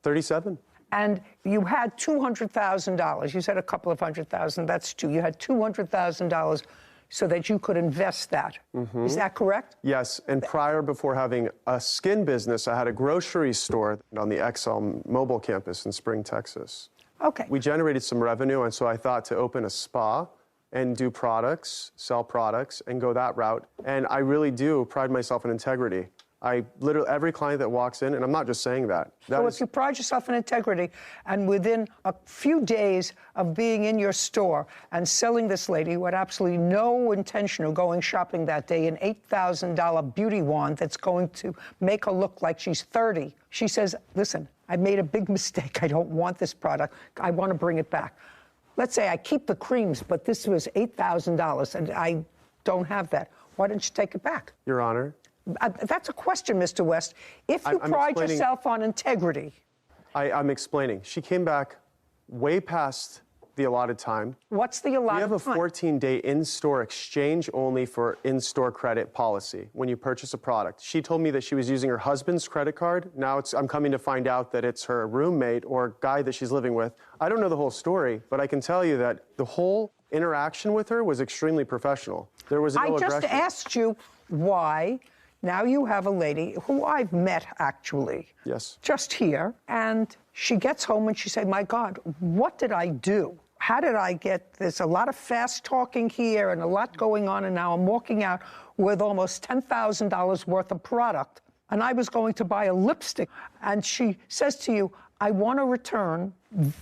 37. And you had $200,000. You said a couple of $100,000. That's two. You had $200,000 so that you could invest that. Mm-hmm. Is that correct? Yes. And before having a skin business, I had a grocery store on the XL Mobile campus in Spring, Texas. Okay. We generated some revenue, and so I thought to open a spa and do products, sell products, and go that route. And I really do pride myself in integrity. I literally, every client that walks in, and I'm not just saying that. So if you pride yourself in integrity, and within a few days of being in your store and selling this lady who had absolutely no intention of going shopping that day, an $8,000 beauty wand that's going to make her look like she's 30, she says, listen, I made a big mistake. I don't want this product. I want to bring it back. Let's say I keep the creams, but this was $8,000, and I don't have that. Why didn't you take it back? Your Honor. That's a question, Mr. West. If you pride yourself on integrity. I'm explaining. She came back way past the allotted time. What's the allotted time? We have a 14-day in-store exchange only for in-store credit policy when you purchase a product. She told me that she was using her husband's credit card. Now I'm coming to find out that it's her roommate or guy that she's living with. I don't know the whole story, but I can tell you that the whole interaction with her was extremely professional. There was no aggression. I just asked you why now you have a lady who I've met, actually. Yes. Just here, and she gets home and she said, my God, what did I do? How did I get this? A lot of fast talking here and a lot going on, and now I'm walking out with almost $10,000 worth of product. And I was going to buy a lipstick. And she says to you, I want to return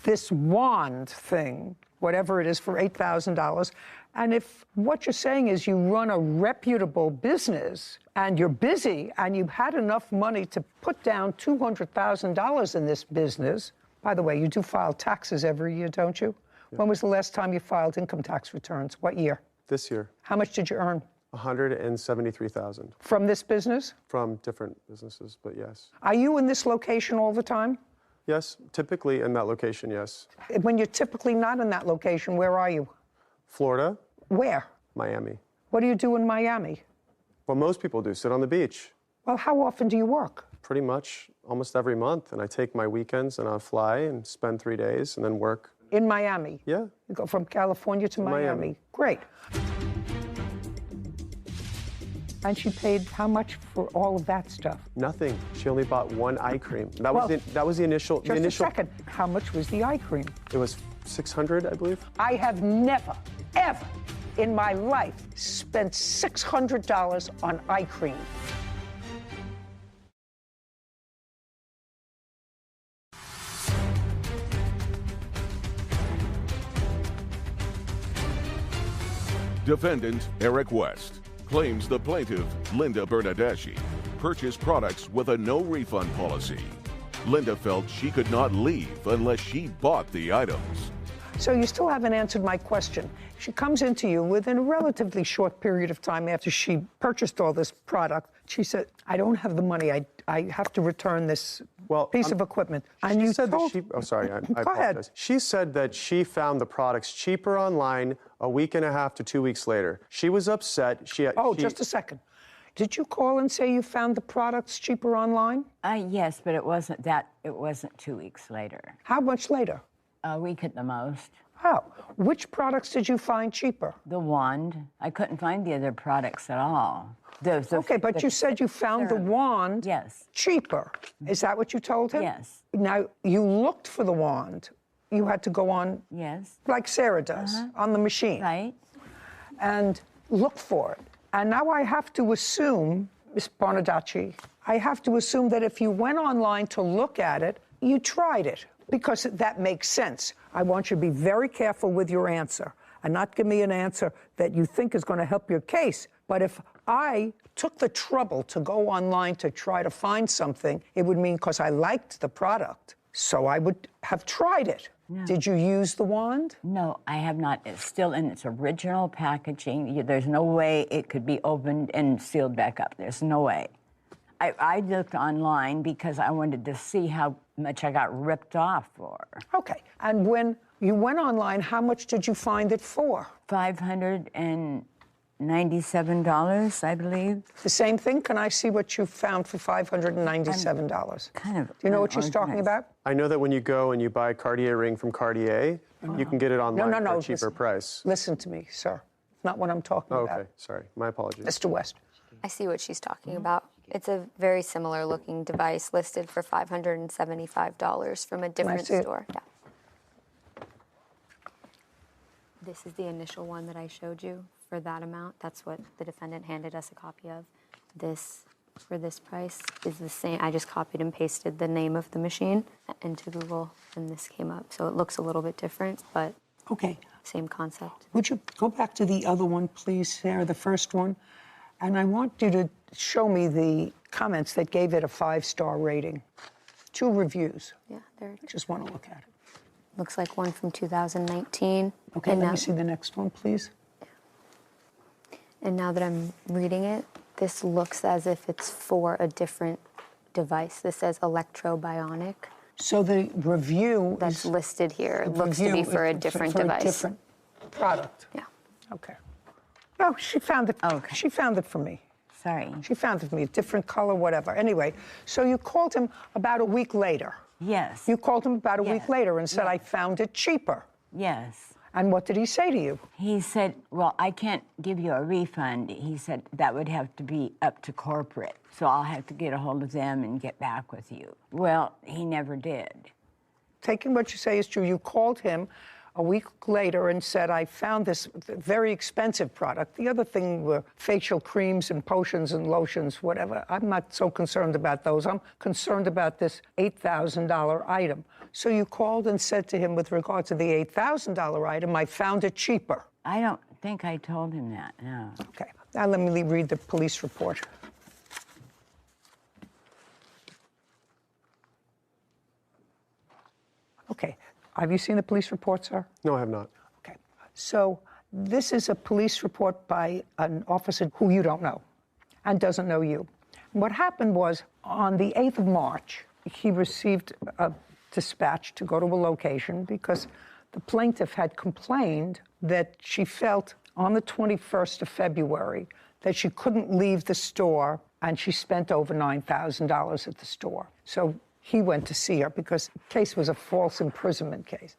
this wand thing, whatever it is, for $8,000. And if what you're saying is you run a reputable business and you're busy and you've had enough money to put down $200,000 in this business, by the way, you do file taxes every year, don't you? Yeah. When was the last time you filed income tax returns? What year? This year. How much did you earn? $173,000. From this business? From different businesses, but yes. Are you in this location all the time? Yes, typically in that location, yes. When you're typically not in that location, where are you? Florida. Where? Miami. What do you do in Miami? Well, most people do, sit on the beach. Well, how often do you work? Pretty much almost every month, and I take my weekends and I fly and spend 3 days and then work. In Miami? Yeah. You go from California to Miami. Great. And she paid how much for all of that stuff? Nothing. She only bought one eye cream. That was the initial. Just a second. How much was the eye cream? It was $600, I believe. I have never, ever in my life spent $600 on eye cream. Defendant Eric West claims the plaintiff, Linda Bernadeschi, purchased products with a no-refund policy. Linda felt she could not leave unless she bought the items. So you still haven't answered my question. She comes into you within a relatively short period of time after she purchased all this product. She said, I don't have the money. I have to return this piece of equipment. And you said that she... Oh, sorry, I apologize. Ahead. She said that she found the products cheaper online a week and a half to 2 weeks later. She was upset. Just a second. Did you call and say you found the products cheaper online? Yes, but it wasn't 2 weeks later. How much later? A week at the most. Oh, which products did you find cheaper? The wand. I couldn't find the other products at all. Okay, but you said you found the wand cheaper. Is that what you told him? Yes. Now, you looked for the wand. You had to go on, like Sarah does, on the machine. Right. And look for it. And now I have to assume, Ms. Bernadeschi, I have to assume that if you went online to look at it, you tried it, because that makes sense. I want you to be very careful with your answer and not give me an answer that you think is going to help your case. But if I took the trouble to go online to try to find something, it would mean because I liked the product. So I would have tried it. No. Did you use the wand? No, I have not. It's still in its original packaging. There's no way it could be opened and sealed back up. There's no way. I looked online because I wanted to see how much I got ripped off for. Okay. And when you went online, how much did you find it for? $597, I believe. The same thing? Can I see what you found for $597? Kind of. Do you know what she's talking about? I know that when you go and you buy a Cartier ring from Cartier, you can get it online for a cheaper price. Listen to me, sir. Not what I'm talking about. Okay, sorry. My apologies. Mr. West. I see what she's talking about. It's a very similar looking device listed for $575 from a different store. Yeah. This is the initial one that I showed you for that amount. That's what the defendant handed us a copy of. This, for this price, is the same. I just copied and pasted the name of the machine into Google, and this came up. So it looks a little bit different, but same concept. Would you go back to the other one, please, Sarah, the first one? And I want you to show me the comments that gave it a 5-star rating. 2 reviews. Yeah, there. I just want to look at it. Looks like one from 2019. Okay, let me see the next one, please. And now that I'm reading it, this looks as if it's for a different device. This says electrobionic. So the review that's listed here looks to be for a different device. A different product. Yeah. Okay. Oh, she found it. Okay. She found it for me. Sorry. She found it for me, a different color, whatever. Anyway, so you called him about a week later. Yes. You called him about a week later and said, I found it cheaper. Yes. And what did he say to you? He said, well, I can't give you a refund. He said that would have to be up to corporate, so I'll have to get a hold of them and get back with you. Well, he never did. Taking what you say is true, you called him a week later and said, I found this very expensive product. The other thing were facial creams and potions and lotions, whatever. I'm not so concerned about those. I'm concerned about this $8,000 item. So you called and said to him, with regard to the $8,000 item, I found it cheaper. I don't think I told him that, no. Okay, now let me read the police report. Okay. Have you seen the police report, sir? No, I have not. Okay. So this is a police report by an officer who you don't know and doesn't know you. What happened was, on the 8th of March, he received a dispatch to go to a location because the plaintiff had complained that she felt on the 21st of February that she couldn't leave the store, and she spent over $9,000 at the store. So he went to see her because the case was a false imprisonment case.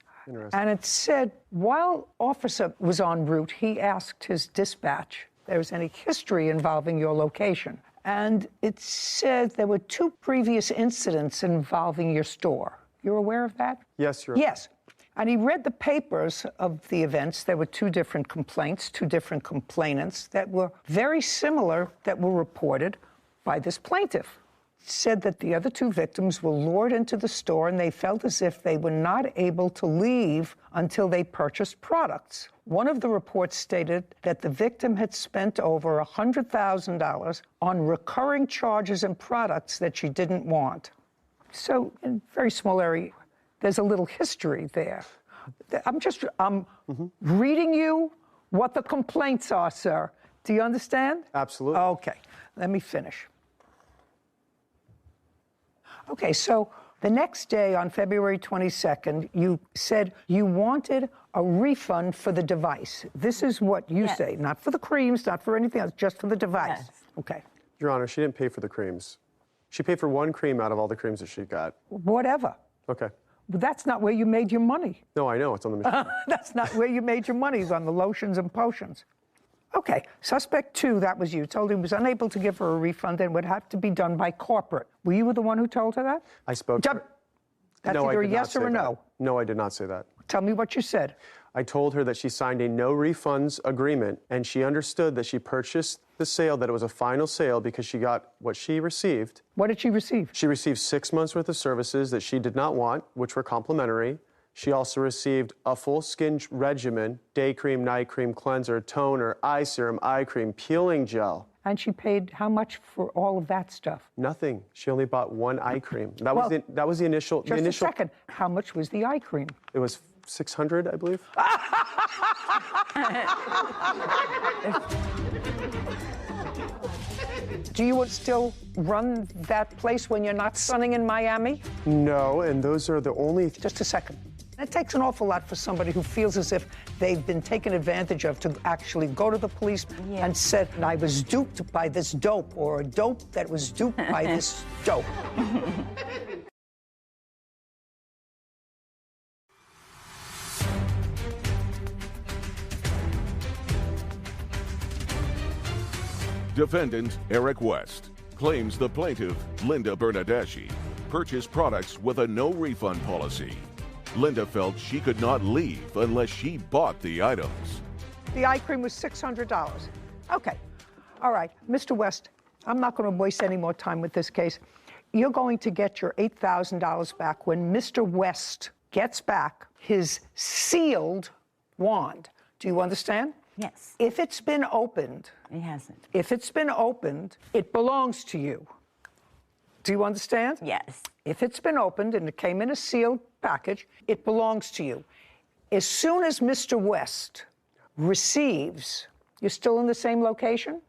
And it said, while officer was en route, he asked his dispatch if there was any history involving your location. And it said there were 2 previous incidents involving your store. You're aware of that? Yes, Your Yes. And he read the papers of the events. There were 2 different complaints, 2 different complainants that were very similar that were reported by this plaintiff. Said that the other 2 victims were lured into the store and they felt as if they were not able to leave until they purchased products. One of the reports stated that the victim had spent over $100,000 on recurring charges and products that she didn't want. So, in a very small area, there's a little history there. I'm reading you what the complaints are, sir. Do you understand? Absolutely. Okay, let me finish. Okay, so the next day, on February 22nd, you said you wanted a refund for the device. This is what you say, not for the creams, not for anything else, just for the device. Yes. Okay. Your Honor, she didn't pay for the creams. She paid for 1 cream out of all the creams that she got. Whatever. Okay. But that's not where you made your money. No, I know. It's on the machine. That's not where you made your money, is on the lotions and potions. Okay, suspect 2, that was you, told him he was unable to give her a refund and would have to be done by corporate. Were you the one who told her that? I spoke to her. That's No, I either a did not yes or say a no. that. No, I did not say that. Tell me what you said. I told her that she signed a no refunds agreement, and she understood that she purchased the sale, that it was a final sale because she got what she received. What did she receive? She received 6 months worth of services that she did not want, which were complimentary. She also received a full skin regimen, day cream, night cream, cleanser, toner, eye serum, eye cream, peeling gel. And she paid how much for all of that stuff? Nothing. She only bought 1 eye cream. That was the initial. Just a second. How much was the eye cream? It was $600, I believe. Do you still run that place when you're not sunning in Miami? No, and those are the only. Just a second. It takes an awful lot for somebody who feels as if they've been taken advantage of to actually go to the police and said, I was duped by this dope, or a dope that was duped by this dope. Defendant Eric West claims the plaintiff, Linda Bernadeschi, purchased products with a no refund policy. Linda felt she could not leave unless she bought the items. The eye cream was $600. Okay. All right. Mr. West, I'm not going to waste any more time with this case. You're going to get your $8,000 back when Mr. West gets back his sealed wand. Do you understand? Yes. If it's been opened... It hasn't. If it's been opened, it belongs to you. Do you understand? Yes. If it's been opened and it came in a sealed package, it belongs to you. As soon as Mr. West receives, you're still in the same location?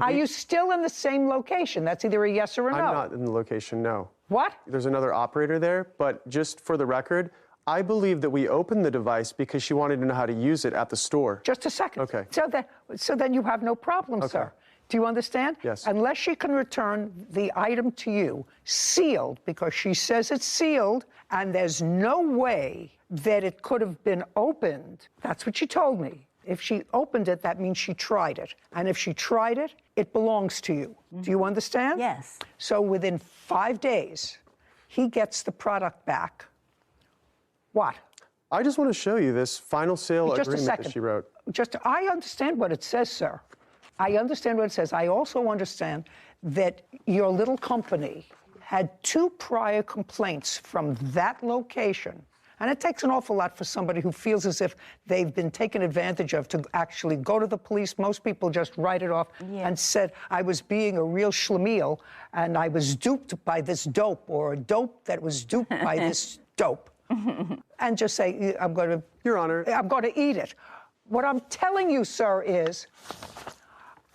Are you still in the same location? That's either a yes or a no. I'm not in the location, no. What? There's another operator there, but just for the record, I believe that we opened the device because she wanted to know how to use it at the store. Just a second. Okay. So then you have no problem, Okay. sir. Do you understand? Yes. Unless she can return the item to you sealed, because she says it's sealed, and there's no way that it could have been opened. That's what she told me. If she opened it, that means she tried it. And if she tried it, it belongs to you. Do you understand? Yes. So within 5 days, he gets the product back. What? I just want to show you this final sale Just a agreement second. that she wrote. I understand what it says, sir. I understand what it says. I also understand that your little company had 2 prior complaints from that location. And it takes an awful lot for somebody who feels as if they've been taken advantage of to actually go to the police. Most people just write it off and said, I was being a real schlemiel and I was duped by this dope, or a dope that was duped by this dope. And just say, Your Honor, I'm going to eat it. What I'm telling you, sir, is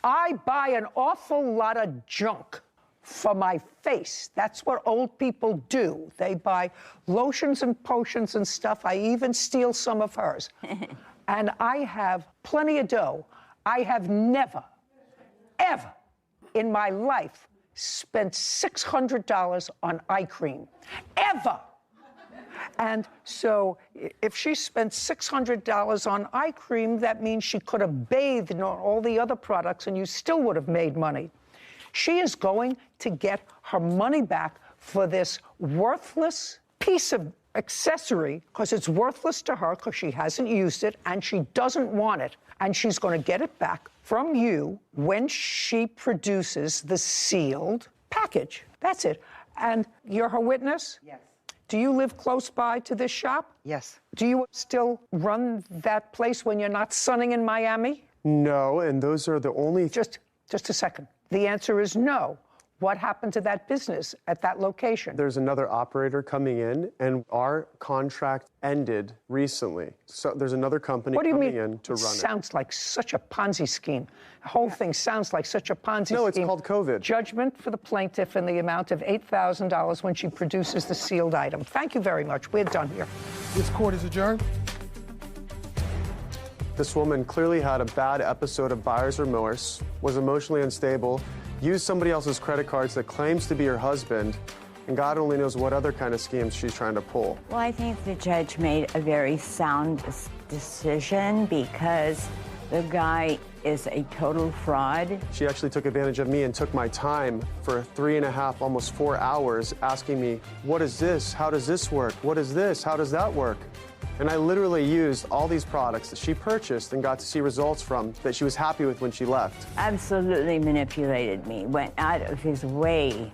I buy an awful lot of junk for my face. That's what old people do. They buy lotions and potions and stuff. I even steal some of hers. And I have plenty of dough. I have never, ever in my life spent $600 on eye cream. Ever. And so if she spent $600 on eye cream, that means she could have bathed in all the other products and you still would have made money. She is going to get her money back for this worthless piece of accessory, because it's worthless to her because she hasn't used it and she doesn't want it. And she's going to get it back from you when she produces the sealed package. That's it. And you're her witness? Yes. Do you live close by to this shop? Yes. Do you still run that place when you're not sunning in Miami? No, and those are the only... Just a second. The answer is no. What happened to that business at that location? There's another operator coming in, and our contract ended recently. So there's another company coming in to run it. Sounds like such a Ponzi scheme. The whole thing sounds like such a Ponzi scheme. No, it's called COVID. Judgment for the plaintiff in the amount of $8,000 when she produces the sealed item. Thank you very much. We're done here. This court is adjourned. This woman clearly had a bad episode of buyer's remorse, was emotionally unstable, used somebody else's credit cards that claims to be her husband, and God only knows what other kind of schemes she's trying to pull. Well, I think the judge made a very sound decision because the guy is a total fraud. She actually took advantage of me and took my time for 3.5, almost 4 hours, asking me, what is this? How does this work? What is this? How does that work? And I literally used all these products that she purchased and got to see results from that she was happy with when she left. Absolutely manipulated me, went out of his way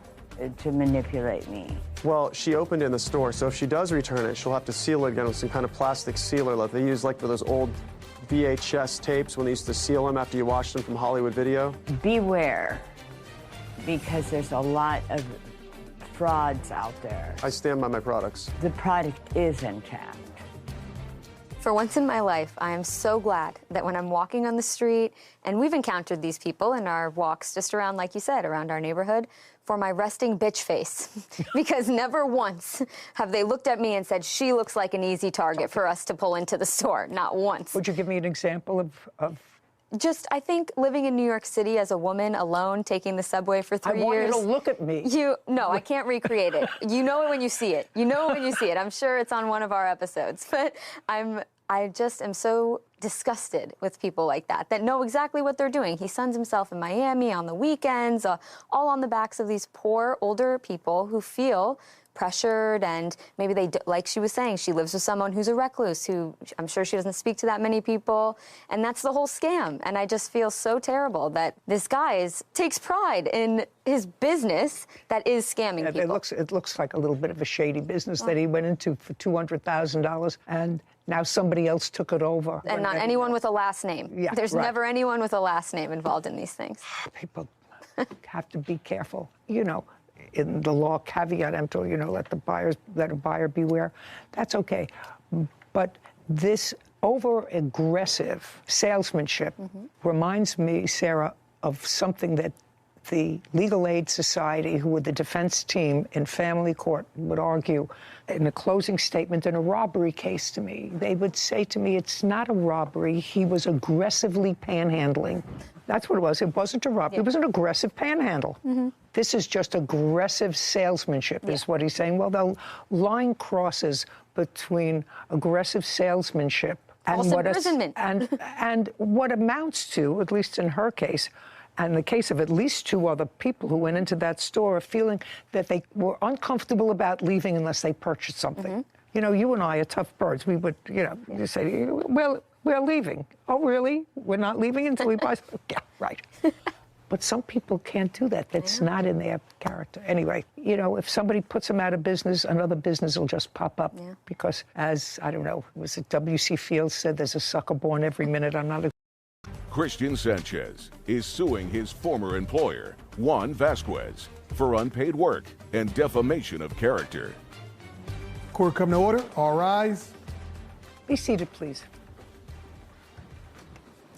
to manipulate me. Well, she opened it in the store, so if she does return it, she'll have to seal it again with some kind of plastic sealer that they use like for those old VHS tapes when they used to seal them after you watched them from Hollywood Video. Beware, because there's a lot of frauds out there. I stand by my products. The product is intact. For once in my life, I am so glad that when I'm walking on the street, and we've encountered these people in our walks just around, like you said, around our neighborhood, for my resting bitch face. Because never once have they looked at me and said, she looks like an easy target for us to pull into the store. Not once. Would you give me an example of... Just, I think, living in New York City as a woman alone, taking the subway for 3 years. I want you to look at me. No, I can't recreate it. You know it when you see it. You know it when you see it. I'm sure it's on one of our episodes. But I just am so disgusted with people like that know exactly what they're doing. He suns himself in Miami on the weekends, all on the backs of these poor older people who feel pressured, and maybe like she was saying, she lives with someone who's a recluse, who I'm sure she doesn't speak to that many people, and that's the whole scam. And I just feel so terrible that this guy takes pride in his business that is scamming people. It looks like a little bit of a shady business that he went into for $200,000, and now somebody else took it over. And not anyone with a last name. Yeah, There's never anyone with a last name involved in these things. People have to be careful. You know, in the law, caveat emptor, let a buyer beware. That's okay. But this over-aggressive salesmanship reminds me, Sarah, of something that the Legal Aid Society, who were the defense team in family court, would argue in a closing statement in a robbery case to me. They would say to me, it's not a robbery. He was aggressively panhandling. That's what it was. It wasn't a robbery. It was an aggressive panhandle. This is just aggressive salesmanship, is what he's saying. Well, the line crosses between aggressive salesmanship and False imprisonment. and what amounts to, at least in her case, and in the case of at least 2 other people who went into that store, a feeling that they were uncomfortable about leaving unless they purchased something. You know, you and I are tough birds. We would, you say, well, we're leaving. Oh, really? We're not leaving until we buy something? Yeah, right. But some people can't do that. That's not in their character. Anyway, if somebody puts them out of business, another business will just pop up. Because as, I don't know, was it W.C. Fields said, there's a sucker born every minute. I'm not a... Christian Sanchez is suing his former employer, Juan Vasquez, for unpaid work and defamation of character. Court come to order. All rise. Be seated, please.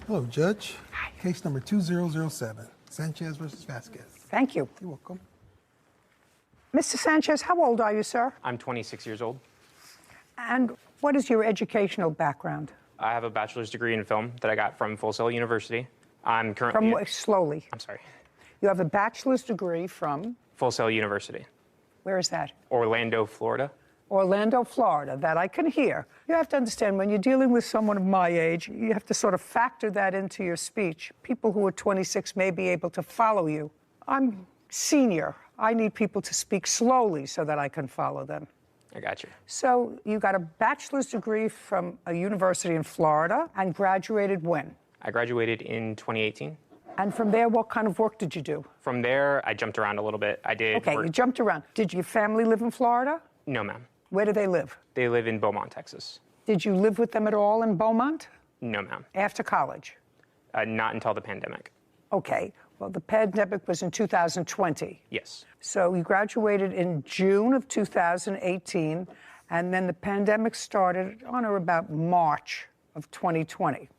Hello, Judge. Case number 2007, Sanchez versus Vasquez. Thank you. You're welcome. Mr. Sanchez, how old are you, sir? I'm 26 years old. And what is your educational background? I have a bachelor's degree in film that I got from Full Sail University. I'm currently... Slowly. I'm sorry. You have a bachelor's degree from? Full Sail University. Where is that? Orlando, Florida. Orlando, Florida. That I can hear. You have to understand, when you're dealing with someone of my age, you have to sort of factor that into your speech. People who are 26 may be able to follow you. I'm senior. I need people to speak slowly so that I can follow them. I got you. So you got a bachelor's degree from a university in Florida and graduated when? I graduated in 2018. And from there, what kind of work did you do? From there, I jumped around a little bit. I did Okay, work... you jumped around. Did your family live in Florida? No, ma'am. Where do they live? They live in Beaumont, Texas. Did you live with them at all in Beaumont? No, ma'am. After college? Not until the pandemic. Okay. Well, the pandemic was in 2020. Yes. So you graduated in June of 2018, and then the pandemic started on or about March of 2020.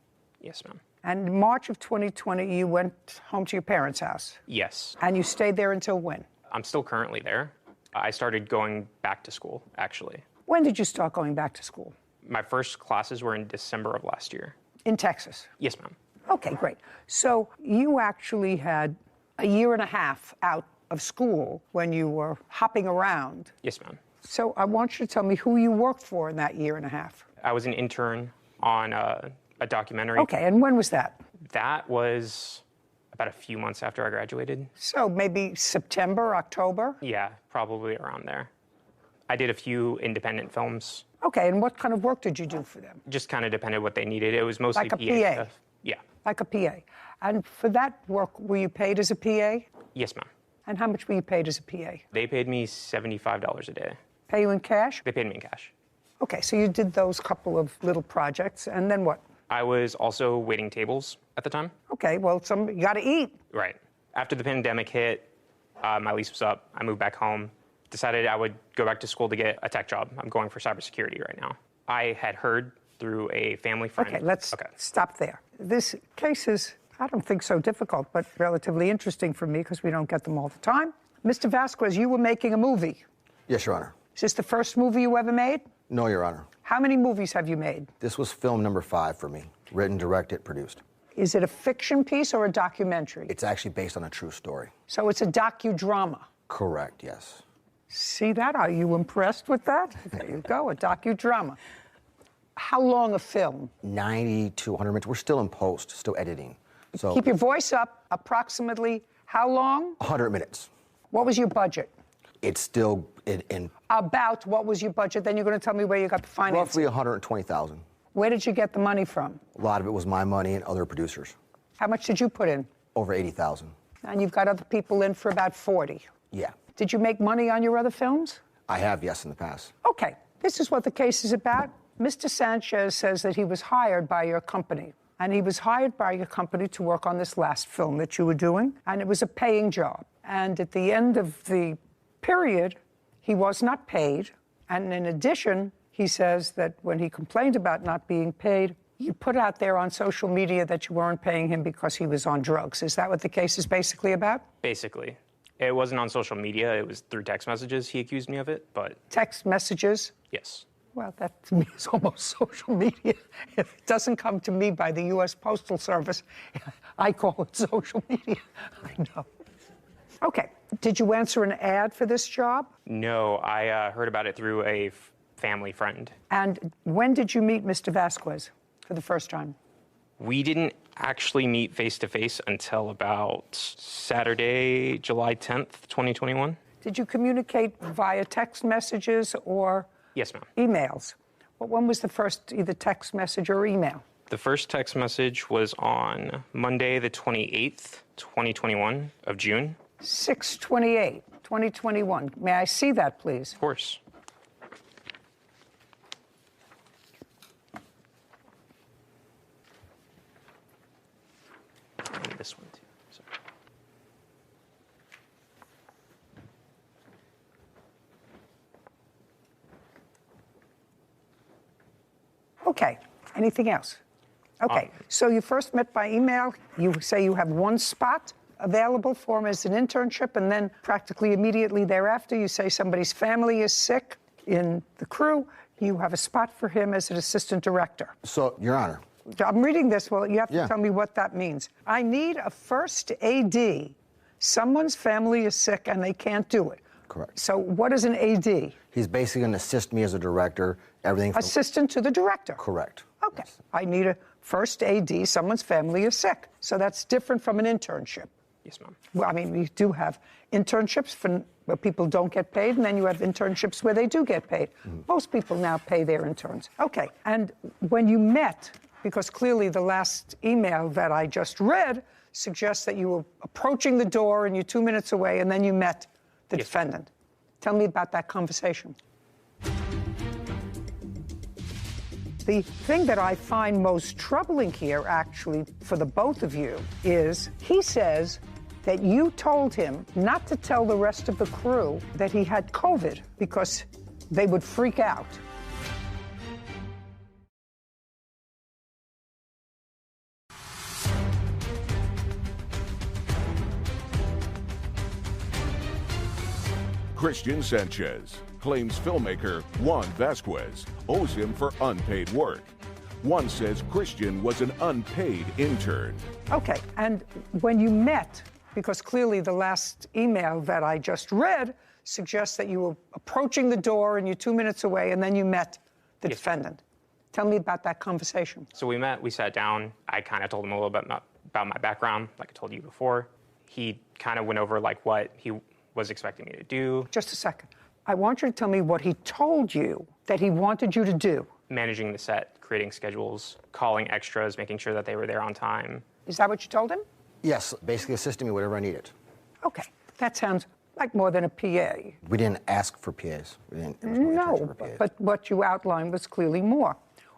Yes, ma'am. And in March of 2020, you went home to your parents' house? Yes. And you stayed there until when? I'm still currently there. I started going back to school, actually. When did you start going back to school? My first classes were in December of last year. In Texas? Yes, ma'am. Okay, great. So you actually had a year and a half out of school when you were hopping around. Yes, ma'am. So I want you to tell me who you worked for in that year and a half. I was an intern on a documentary. Okay, and when was that? That was about a few months after I graduated. So maybe September, October? Yeah, probably around there. I did a few independent films. Okay, and what kind of work did you do for them? Just kind of depended what they needed. It was mostly Like a PA PA? stuff. Yeah. Like a PA. And for that work, were you paid as a PA? Yes, ma'am. And how much were you paid as a PA? They paid me $75 a day. Pay you in cash? They paid me in cash. Okay, so you did those couple of little projects, and then what? I was also waiting tables at the time. Okay, well, you got to eat. Right. After the pandemic hit, my lease was up. I moved back home. Decided I would go back to school to get a tech job. I'm going for cybersecurity right now. I had heard through a family friend. Okay, let's stop there. This case is, I don't think so difficult, but relatively interesting for me because we don't get them all the time. Mr. Vasquez, you were making a movie. Yes, Your Honor. Is this the first movie you ever made? No, Your Honor. How many movies have you made? This was film number 5 for me. Written, directed, produced. Is it a fiction piece or a documentary? It's actually based on a true story. So it's a docudrama? Correct, yes. See that? Are you impressed with that? There you go, a docudrama. How long a film? 90 to 100 minutes. We're still in post, still editing. So Keep your voice up. Approximately how long? 100 minutes. What was your budget? It's still in About what was your budget? Then you're going to tell me where you got the financing. roughly 120,000. Where did you get the money from? A lot of it was my money and other producers. How much did you put in? Over 80,000. And you've got other people in for about 40. Yeah. Did you make money on your other films? I have, yes, in the past. Okay, this is what the case is about. Mr. Sanchez says that he was hired by your company. And he was hired by your company to work on this last film that you were doing. And it was a paying job. And at the end of the period, he was not paid. And in addition, he says that when he complained about not being paid, you put out there on social media that you weren't paying him because he was on drugs. Is that what the case is basically about? Basically. It wasn't on social media. It was through text messages he accused me of it, but... Text messages? Yes. Well, that to me is almost social media. If it doesn't come to me by the U.S. Postal Service, I call it social media. I know. Okay. Did you answer an ad for this job? No, I heard about it through a family friend. And when did you meet Mr. Vasquez for the first time? We didn't actually meet face-to-face until about Saturday, July 10th, 2021. Did you communicate via text messages or Yes, ma'am. emails? Well, when was the first either text message or email? The first text message was on Monday, the 28th, 2021 of June. 6/28, 2021. May I see that, please? Of course. And this one, too. Sorry. Okay. Anything else? Okay. So you first met by email. You say you have one spot available for him as an internship, and then practically immediately thereafter, you say somebody's family is sick in the crew. You have a spot for him as an assistant director. So, Your Honor. I'm reading this. Well, you have to tell me what that means. I need a first AD. Someone's family is sick and they can't do it. Correct. So what is an AD? He's basically going to assist me as a director, everything from... Assistant to the director. Correct. Okay. Yes. I need a first AD. Someone's family is sick. So that's different from an internship. Yes, ma'am. Well, I mean, we do have internships where people don't get paid, and then you have internships where they do get paid. Most people now pay their interns. Okay. And when you met, because clearly the last email that I just read suggests that you were approaching the door and you're 2 minutes away, and then you met the defendant. Tell me about that conversation. The thing that I find most troubling here, actually, for the both of you, is he says that you told him not to tell the rest of the crew that he had COVID because they would freak out. Christian Sanchez claims filmmaker Juan Vasquez owes him for unpaid work. One says Christian was an unpaid intern. Okay, and when you met, because clearly the last email that I just read suggests that you were approaching the door and you're 2 minutes away, and then you met the defendant. Tell me about that conversation. So we met, we sat down. I kind of told him a little bit about my background, like I told you before. He kind of went over like what he was expecting me to do. Just a second. I want you to tell me what he told you that he wanted you to do. Managing the set, creating schedules, calling extras, making sure that they were there on time. Is that what you told him? Yes, basically assisting me whatever I needed. Okay, that sounds like more than a PA. We didn't ask for PAs. No, but what you outlined was clearly more.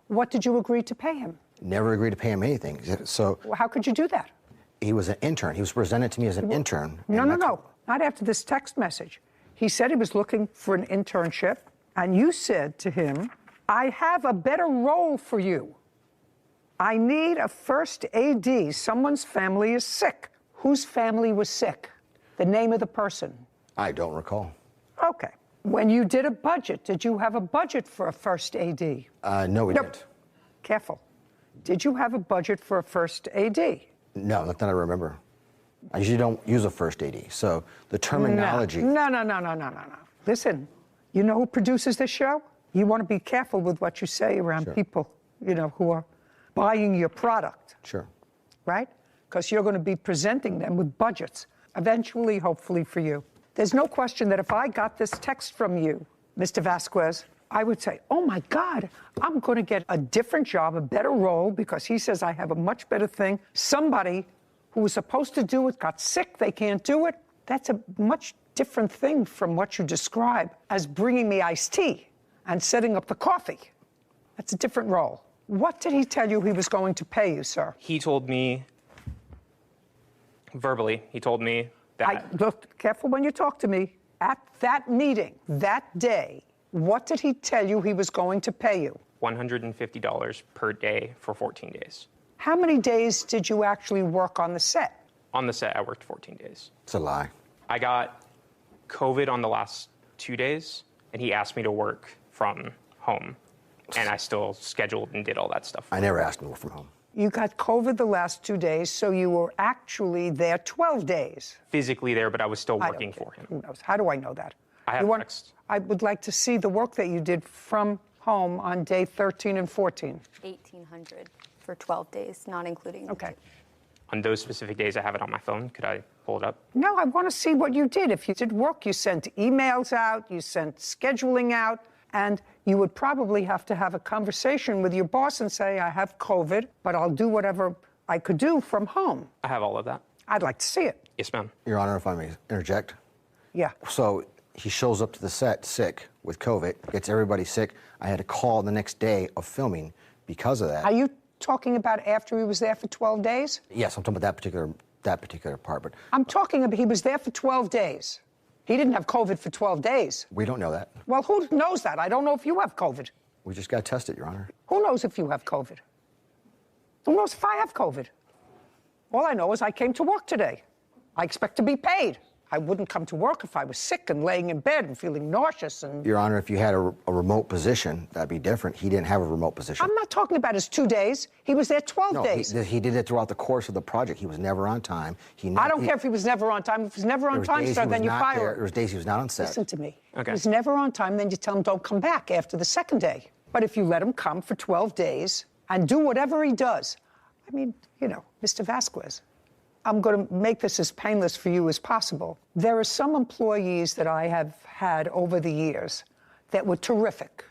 What did you agree to pay him? Never agreed to pay him anything. So well, how could you do that? He was an intern. He was presented to me as an intern. No, not after this text message. He said he was looking for an internship, and you said to him, I have a better role for you. I need a first AD. Someone's family is sick. Whose family was sick? The name of the person. I don't recall. Okay. When you did a budget, did you have a budget for a first AD? No, we didn't. Careful. Did you have a budget for a first AD? No, not that I remember. I usually don't use a first AD, so the terminology... No. Listen, you know who produces this show? You want to be careful with what you say around people, you know, who are buying your product. Sure. Right? Because you're going to be presenting them with budgets, eventually, hopefully, for you. There's no question that if I got this text from you, Mr. Vasquez, I would say, oh my God, I'm going to get a different job, a better role, because he says I have a much better thing. Somebody who was supposed to do it got sick, they can't do it. That's a much different thing from what you describe as bringing me iced tea and setting up the coffee. That's a different role. What did he tell you he was going to pay you, sir? He told me, verbally, he told me that... Look, careful when you talk to me. At that meeting, that day, what did he tell you he was going to pay you? $150 per day for 14 days. How many days did you actually work on the set? On the set, I worked 14 days. It's a lie. I got COVID on the last 2 days, and he asked me to work from home and I still scheduled and did all that stuff. I never asked him to work from home. You got COVID the last 2 days, so you were actually there 12 days. Physically there, but I was still working for him. Who knows? How do I know that? I have text. I would like to see the work that you did from home on day 13 and 14. 1,800 for 12 days, not including. Okay. On those specific days, I have it on my phone. Could I pull it up? No, I want to see what you did. If you did work, you sent emails out, you sent scheduling out, and you would probably have to have a conversation with your boss and say, I have COVID, but I'll do whatever I could do from home. I have all of that. I'd like to see it. Yes, ma'am. Your Honor, if I may interject. Yeah. So he shows up to the set sick with COVID, gets everybody sick. I had to call the next day of filming because of that. Are you talking about after he was there for 12 days? Yes, I'm talking about that particular part, but I'm talking about he was there for 12 days. He didn't have COVID for 12 days. we don't know that. Well, who knows that? I don't know if you have COVID. We just got tested, Your Honor. Who knows if you have COVID? Who knows if I have COVID? All I know is I came to work today. I expect to be paid. I wouldn't come to work if I was sick and laying in bed and feeling nauseous and... Your Honor, if you had a remote position, that'd be different. He didn't have a remote position. I'm not talking about his 2 days. He was there 12 days. He did it throughout the course of the project. He was never on time. I don't care if he was never on time. If he was never on time, sir, then you fire him. There was days he was not on set. Listen to me. Okay. If he was never on time, then you tell him don't come back after the second day. But if you let him come for 12 days and do whatever he does, I mean, you know, Mr. Vasquez, I'm going to make this as painless for you as possible. There are some employees that I have had over the years that were terrific.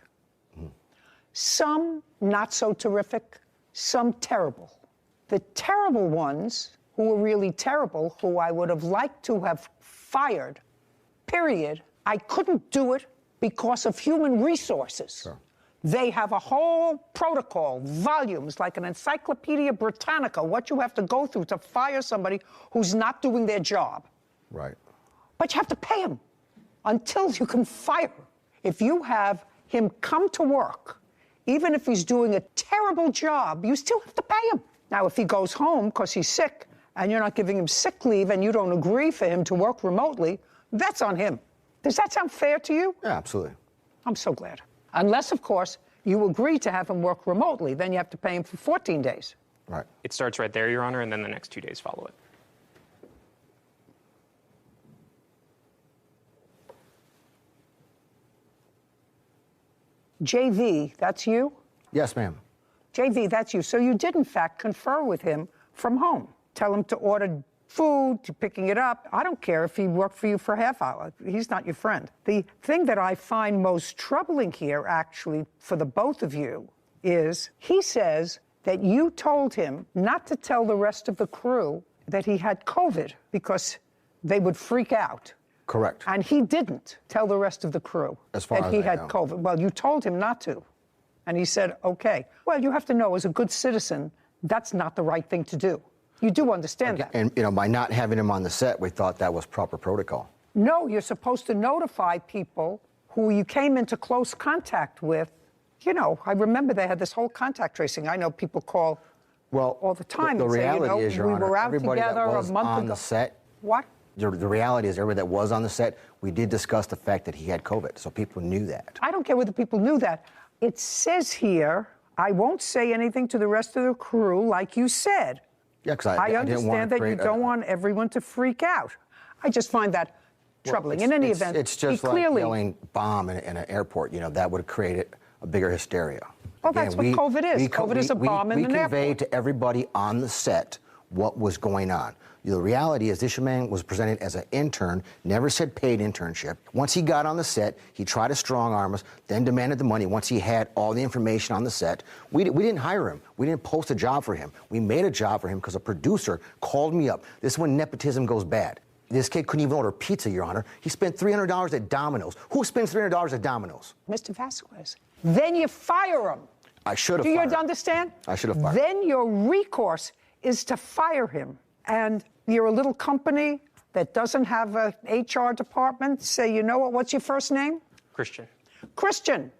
Some not so terrific, some terrible. The terrible ones, who were really terrible, who I would have liked to have fired, period, I couldn't do it because of human resources. Sure. They have a whole protocol, volumes, like an Encyclopedia Britannica, what you have to go through to fire somebody who's not doing their job. Right. But you have to pay him until you can fire him. If you have him come to work, even if he's doing a terrible job, you still have to pay him. Now, if he goes home because he's sick and you're not giving him sick leave and you don't agree for him to work remotely, that's on him. Does that sound fair to you? Yeah, absolutely. I'm so glad. Unless, of course, you agree to have him work remotely, then you have to pay him for 14 days. Right. It starts right there, Your Honor, and then the next 2 days follow it. JV, that's you? Yes, ma'am. JV, that's you. So you did, in fact, confer with him from home. Tell him to order food, to picking it up. I don't care if he worked for you for a half hour. He's not your friend. The thing that I find most troubling here, actually, for the both of you, is he says that you told him not to tell the rest of the crew that he had COVID because they would freak out. Correct. And he didn't tell the rest of the crew As far that as he I had know. COVID. Well, you told him not to. And he said, okay. Well, you have to know, as a good citizen, that's not the right thing to do. You do understand that. And, you know, by not having him on the set, we thought that was proper protocol. No, you're supposed to notify people who you came into close contact with. You know, I remember they had this whole contact tracing. I know people call all the time the and say, reality you know, is, Your we Honor, were out everybody together that was a month on ago. the set. What? The reality is, everybody that was on the set, we did discuss the fact that he had COVID, so people knew that. I don't care whether people knew that. It says here, I won't say anything to the rest of the crew, like you said. Yeah, because I I didn't want understand to that you don't want everyone to freak out. I just find that troubling. In any event, it's just he like clearly yelling bomb in an airport. You know, that would create a bigger hysteria. Well, that's what COVID is. COVID is a bomb in an airport. We conveyed to everybody on the set what was going on. The reality is, this man was presented as an intern, never said paid internship. Once he got on the set, he tried to strong-arm us, then demanded the money once he had all the information on the set. We didn't hire him. We didn't post a job for him. We made a job for him because a producer called me up. This is when nepotism goes bad. This kid couldn't even order pizza, Your Honor. He spent $300 at Domino's. Who spends $300 at Domino's? Mr. Vasquez, then you fire him. I should have Do fired you him. understand? I should have fired him. Then your recourse is to fire him. And you're a little company that doesn't have a HR department. Say, you know what? What's your first name? Christian. Christian,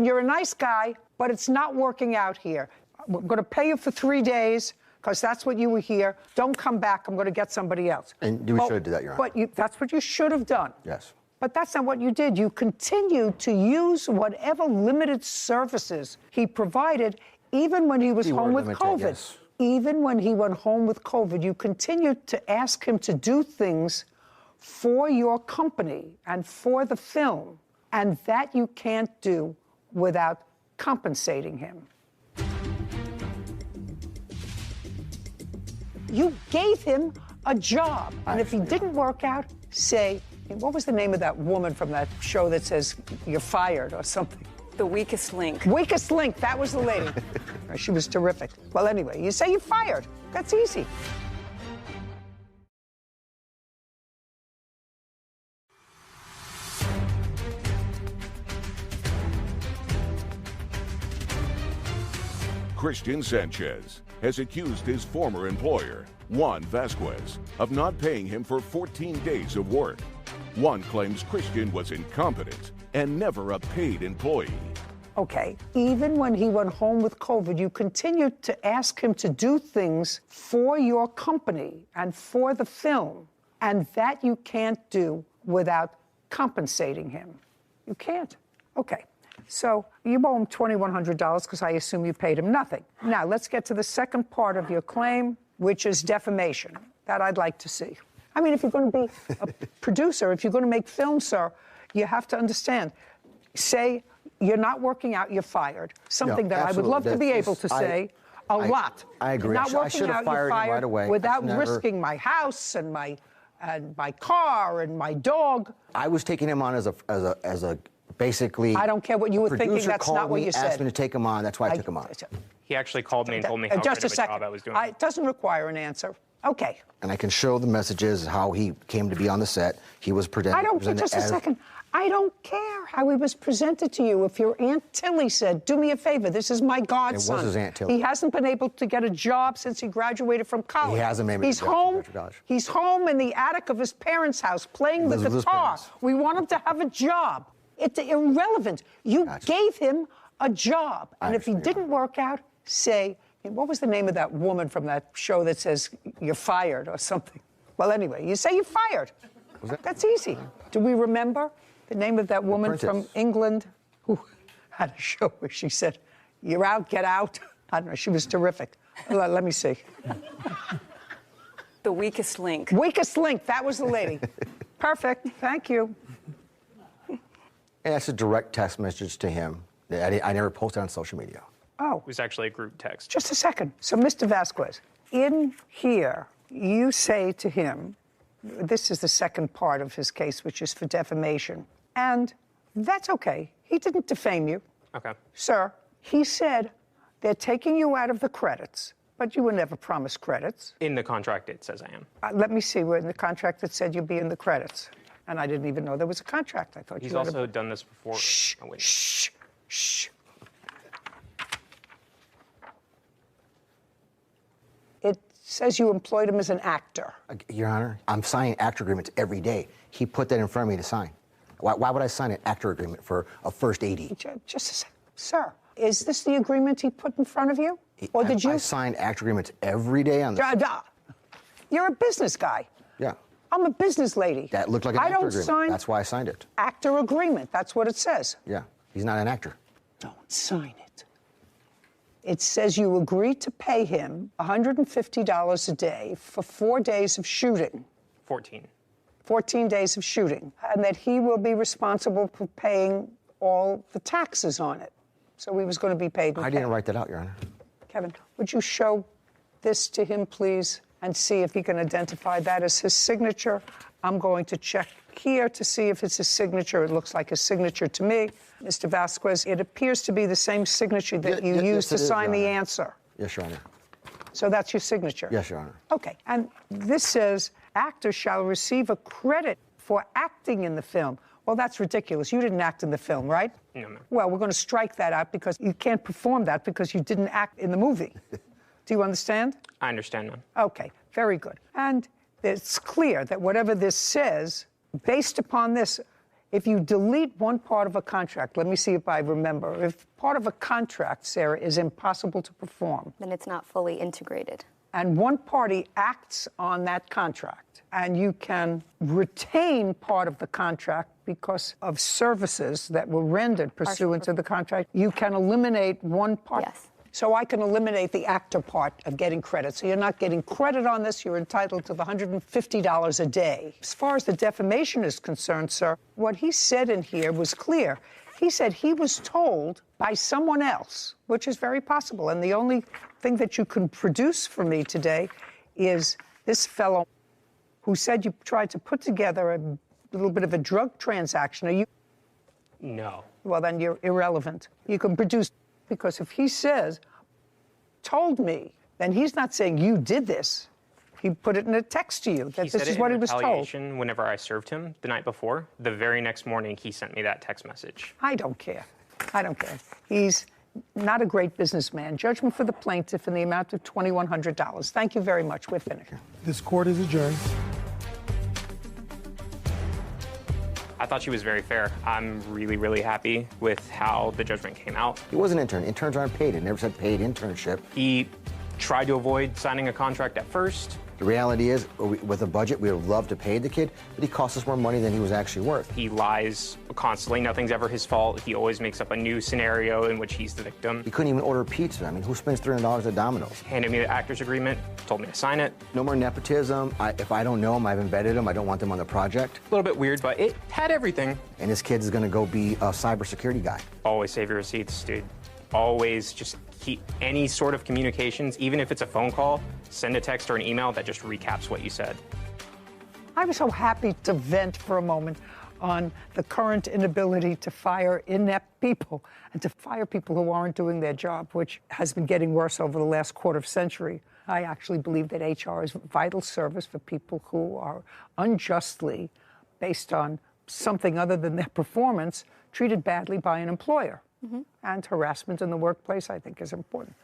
you're a nice guy, but it's not working out here. We're going to pay you for 3 days because that's what you were here. Don't come back. I'm going to get somebody else. And we should have done that, Your Honor. But that's what you should have done. Yes. But that's not what you did. You continued to use whatever limited services he provided, even when he was home with COVID. Yes. Even when he went home with COVID, you continued to ask him to do things for your company and for the film, and that you can't do without compensating him. You gave him a job, and if he didn't work out, say, what was the name of that woman from that show that says you're fired or something? The weakest link. Weakest link, that was the lady. She was terrific. Well, anyway, you say you're fired. That's easy. Christian Sanchez has accused his former employer, Juan Vasquez, of not paying him for 14 days of work. Juan claims Christian was incompetent and never a paid employee. Okay, even when he went home with COVID, you continued to ask him to do things for your company and for the film, and that you can't do without compensating him. You can't. Okay. So you owe him $2,100 because I assume you paid him nothing. Now, let's get to the second part of your claim, which is defamation. That I'd like to see. I mean, if you're going to be a producer, if you're going to make films, sir, you have to understand. Say you're not working out, you're fired. Something that I would love to be able to say a lot. I agree. Not working out, you're fired right away. without risking my house and my car and my dog. I was taking him on as a basically. I don't care what you were thinking. That's not what you said. Asked me to take him on. That's why I took him on. He actually called me and told me how just good of a a second. job I was doing. It doesn't require an answer. Okay. And I can show the messages, how he came to be on the set. He was presented. Just a second. I don't care how he was presented to you. If your Aunt Tilly said, do me a favor, this is my godson. It was his Aunt Tilly. He hasn't been able to get a job since he graduated from college. He hasn't made He's home. He's home in the attic of his parents' house playing the guitar. We want him to have a job. It's irrelevant. You gave him a job. And if he didn't work out, say, what was the name of that woman from that show that says you're fired or something? Well, anyway, you say you're fired. That's easy. Do we remember the name of that woman from England who had a show where she said, you're out, get out? I don't know. She was terrific. Let me see. The weakest link. Weakest link. That was the lady. Perfect. Thank you. And that's a direct text message to him. I never posted on social media. Oh. It was actually a group text. Just a second. So, Mr. Vasquez, in here, you say to him, this is the second part of his case, which is for defamation. And that's okay. He didn't defame you. Okay. Sir, he said they're taking you out of the credits, but you were never promised credits. In the contract, it says I am. Let me see where in the contract that said you'd be in the credits. And I didn't even know there was a contract. I thought He's you had also done this before. Shh, shh, shh. It says you employed him as an actor. Your Honor, I'm signing actor agreements every day. He put that in front of me to sign. Why would I sign an actor agreement for a first AD? Just a second. Sir, is this the agreement he put in front of you? Or did you? I sign actor agreements every day on the. You're a business guy. Yeah. I'm a business lady. That looked like an actor agreement. That's why I signed it. Actor agreement. That's what it says. Yeah. He's not an actor. Don't sign it. It says you agreed to pay him $150 a day for 4 days of shooting. 14. 14 days of shooting. And that he will be responsible for paying all the taxes on it. So he was going to be paid. I didn't write that out, Your Honor. Kevin, would you show this to him, please, and see if he can identify that as his signature? I'm going to check here to see if it's his signature. It looks like his signature to me. Mr. Vasquez, it appears to be the same signature that you used to sign the answer. Yes, Your Honor. So that's your signature? Yes, Your Honor. Okay. And this says, actor shall receive a credit for acting in the film. Well, that's ridiculous. You didn't act in the film, right? No, ma'am. Well, we're going to strike that out because you can't perform that because you didn't act in the movie. Do you understand? I understand, ma'am. Okay, very good. And it's clear that whatever this says, based upon this, if you delete one part of a contract, let me see if I remember, if part of a contract, Sarah, is impossible to perform. Then it's not fully integrated. and one party acts on that contract, and you can retain part of the contract because of services that were rendered pursuant to the contract, you can eliminate one part. Yes. So I can eliminate the actor part of getting credit. So you're not getting credit on this. You're entitled to the $150 a day. As far as the defamation is concerned, sir, what he said in here was clear. He said he was told by someone else, which is very possible. And the only thing that you can produce for me today is this fellow who said you tried to put together a little bit of a drug transaction. Are you? No. Well, then you're irrelevant. You can produce, because if he says, told me, then he's not saying you did this. He put it in a text to you that this is what he was told. Retaliation whenever I served him the night before. The very next morning, he sent me that text message. I don't care. I don't care. He's not a great businessman. Judgment for the plaintiff in the amount of $2,100. Thank you very much. We're finished. This court is adjourned. I thought she was very fair. I'm really, really happy with how the judgment came out. He was an intern. Interns aren't paid. It never said paid internship. He tried to avoid signing a contract at first. The reality is, with a budget, we would love to pay the kid, but he cost us more money than he was actually worth. He lies constantly. Nothing's ever his fault. He always makes up a new scenario in which he's the victim. He couldn't even order pizza. I mean, who spends $300 at Domino's? Handed me the actor's agreement, told me to sign it. No more nepotism. If I don't know him, I've embedded him. I don't want them on the project. A little bit weird, but it had everything. And this kid is going to go be a cybersecurity guy. Always save your receipts, dude. Always just keep any sort of communications, even if it's a phone call, send a text or an email that just recaps what you said. I was so happy to vent for a moment on the current inability to fire inept people and to fire people who aren't doing their job, which has been getting worse over the last quarter century. I actually believe that HR is a vital service for people who are unjustly, based on something other than their performance, treated badly by an employer. Mm-hmm. And harassment in the workplace, I think, is important.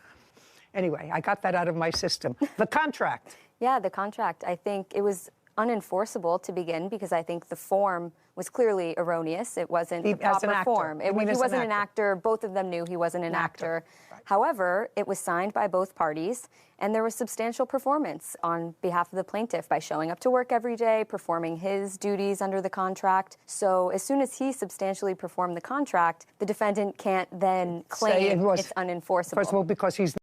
Anyway, I got that out of my system. The contract. Yeah, the contract. I think it was unenforceable to begin because I think the form was clearly erroneous. It wasn't the proper form. He wasn't an actor. Both of them knew he wasn't an actor. Right. However, it was signed by both parties, and there was substantial performance on behalf of the plaintiff by showing up to work every day, performing his duties under the contract. So as soon as he substantially performed the contract, the defendant can't then claim it's unenforceable. First of all, because he's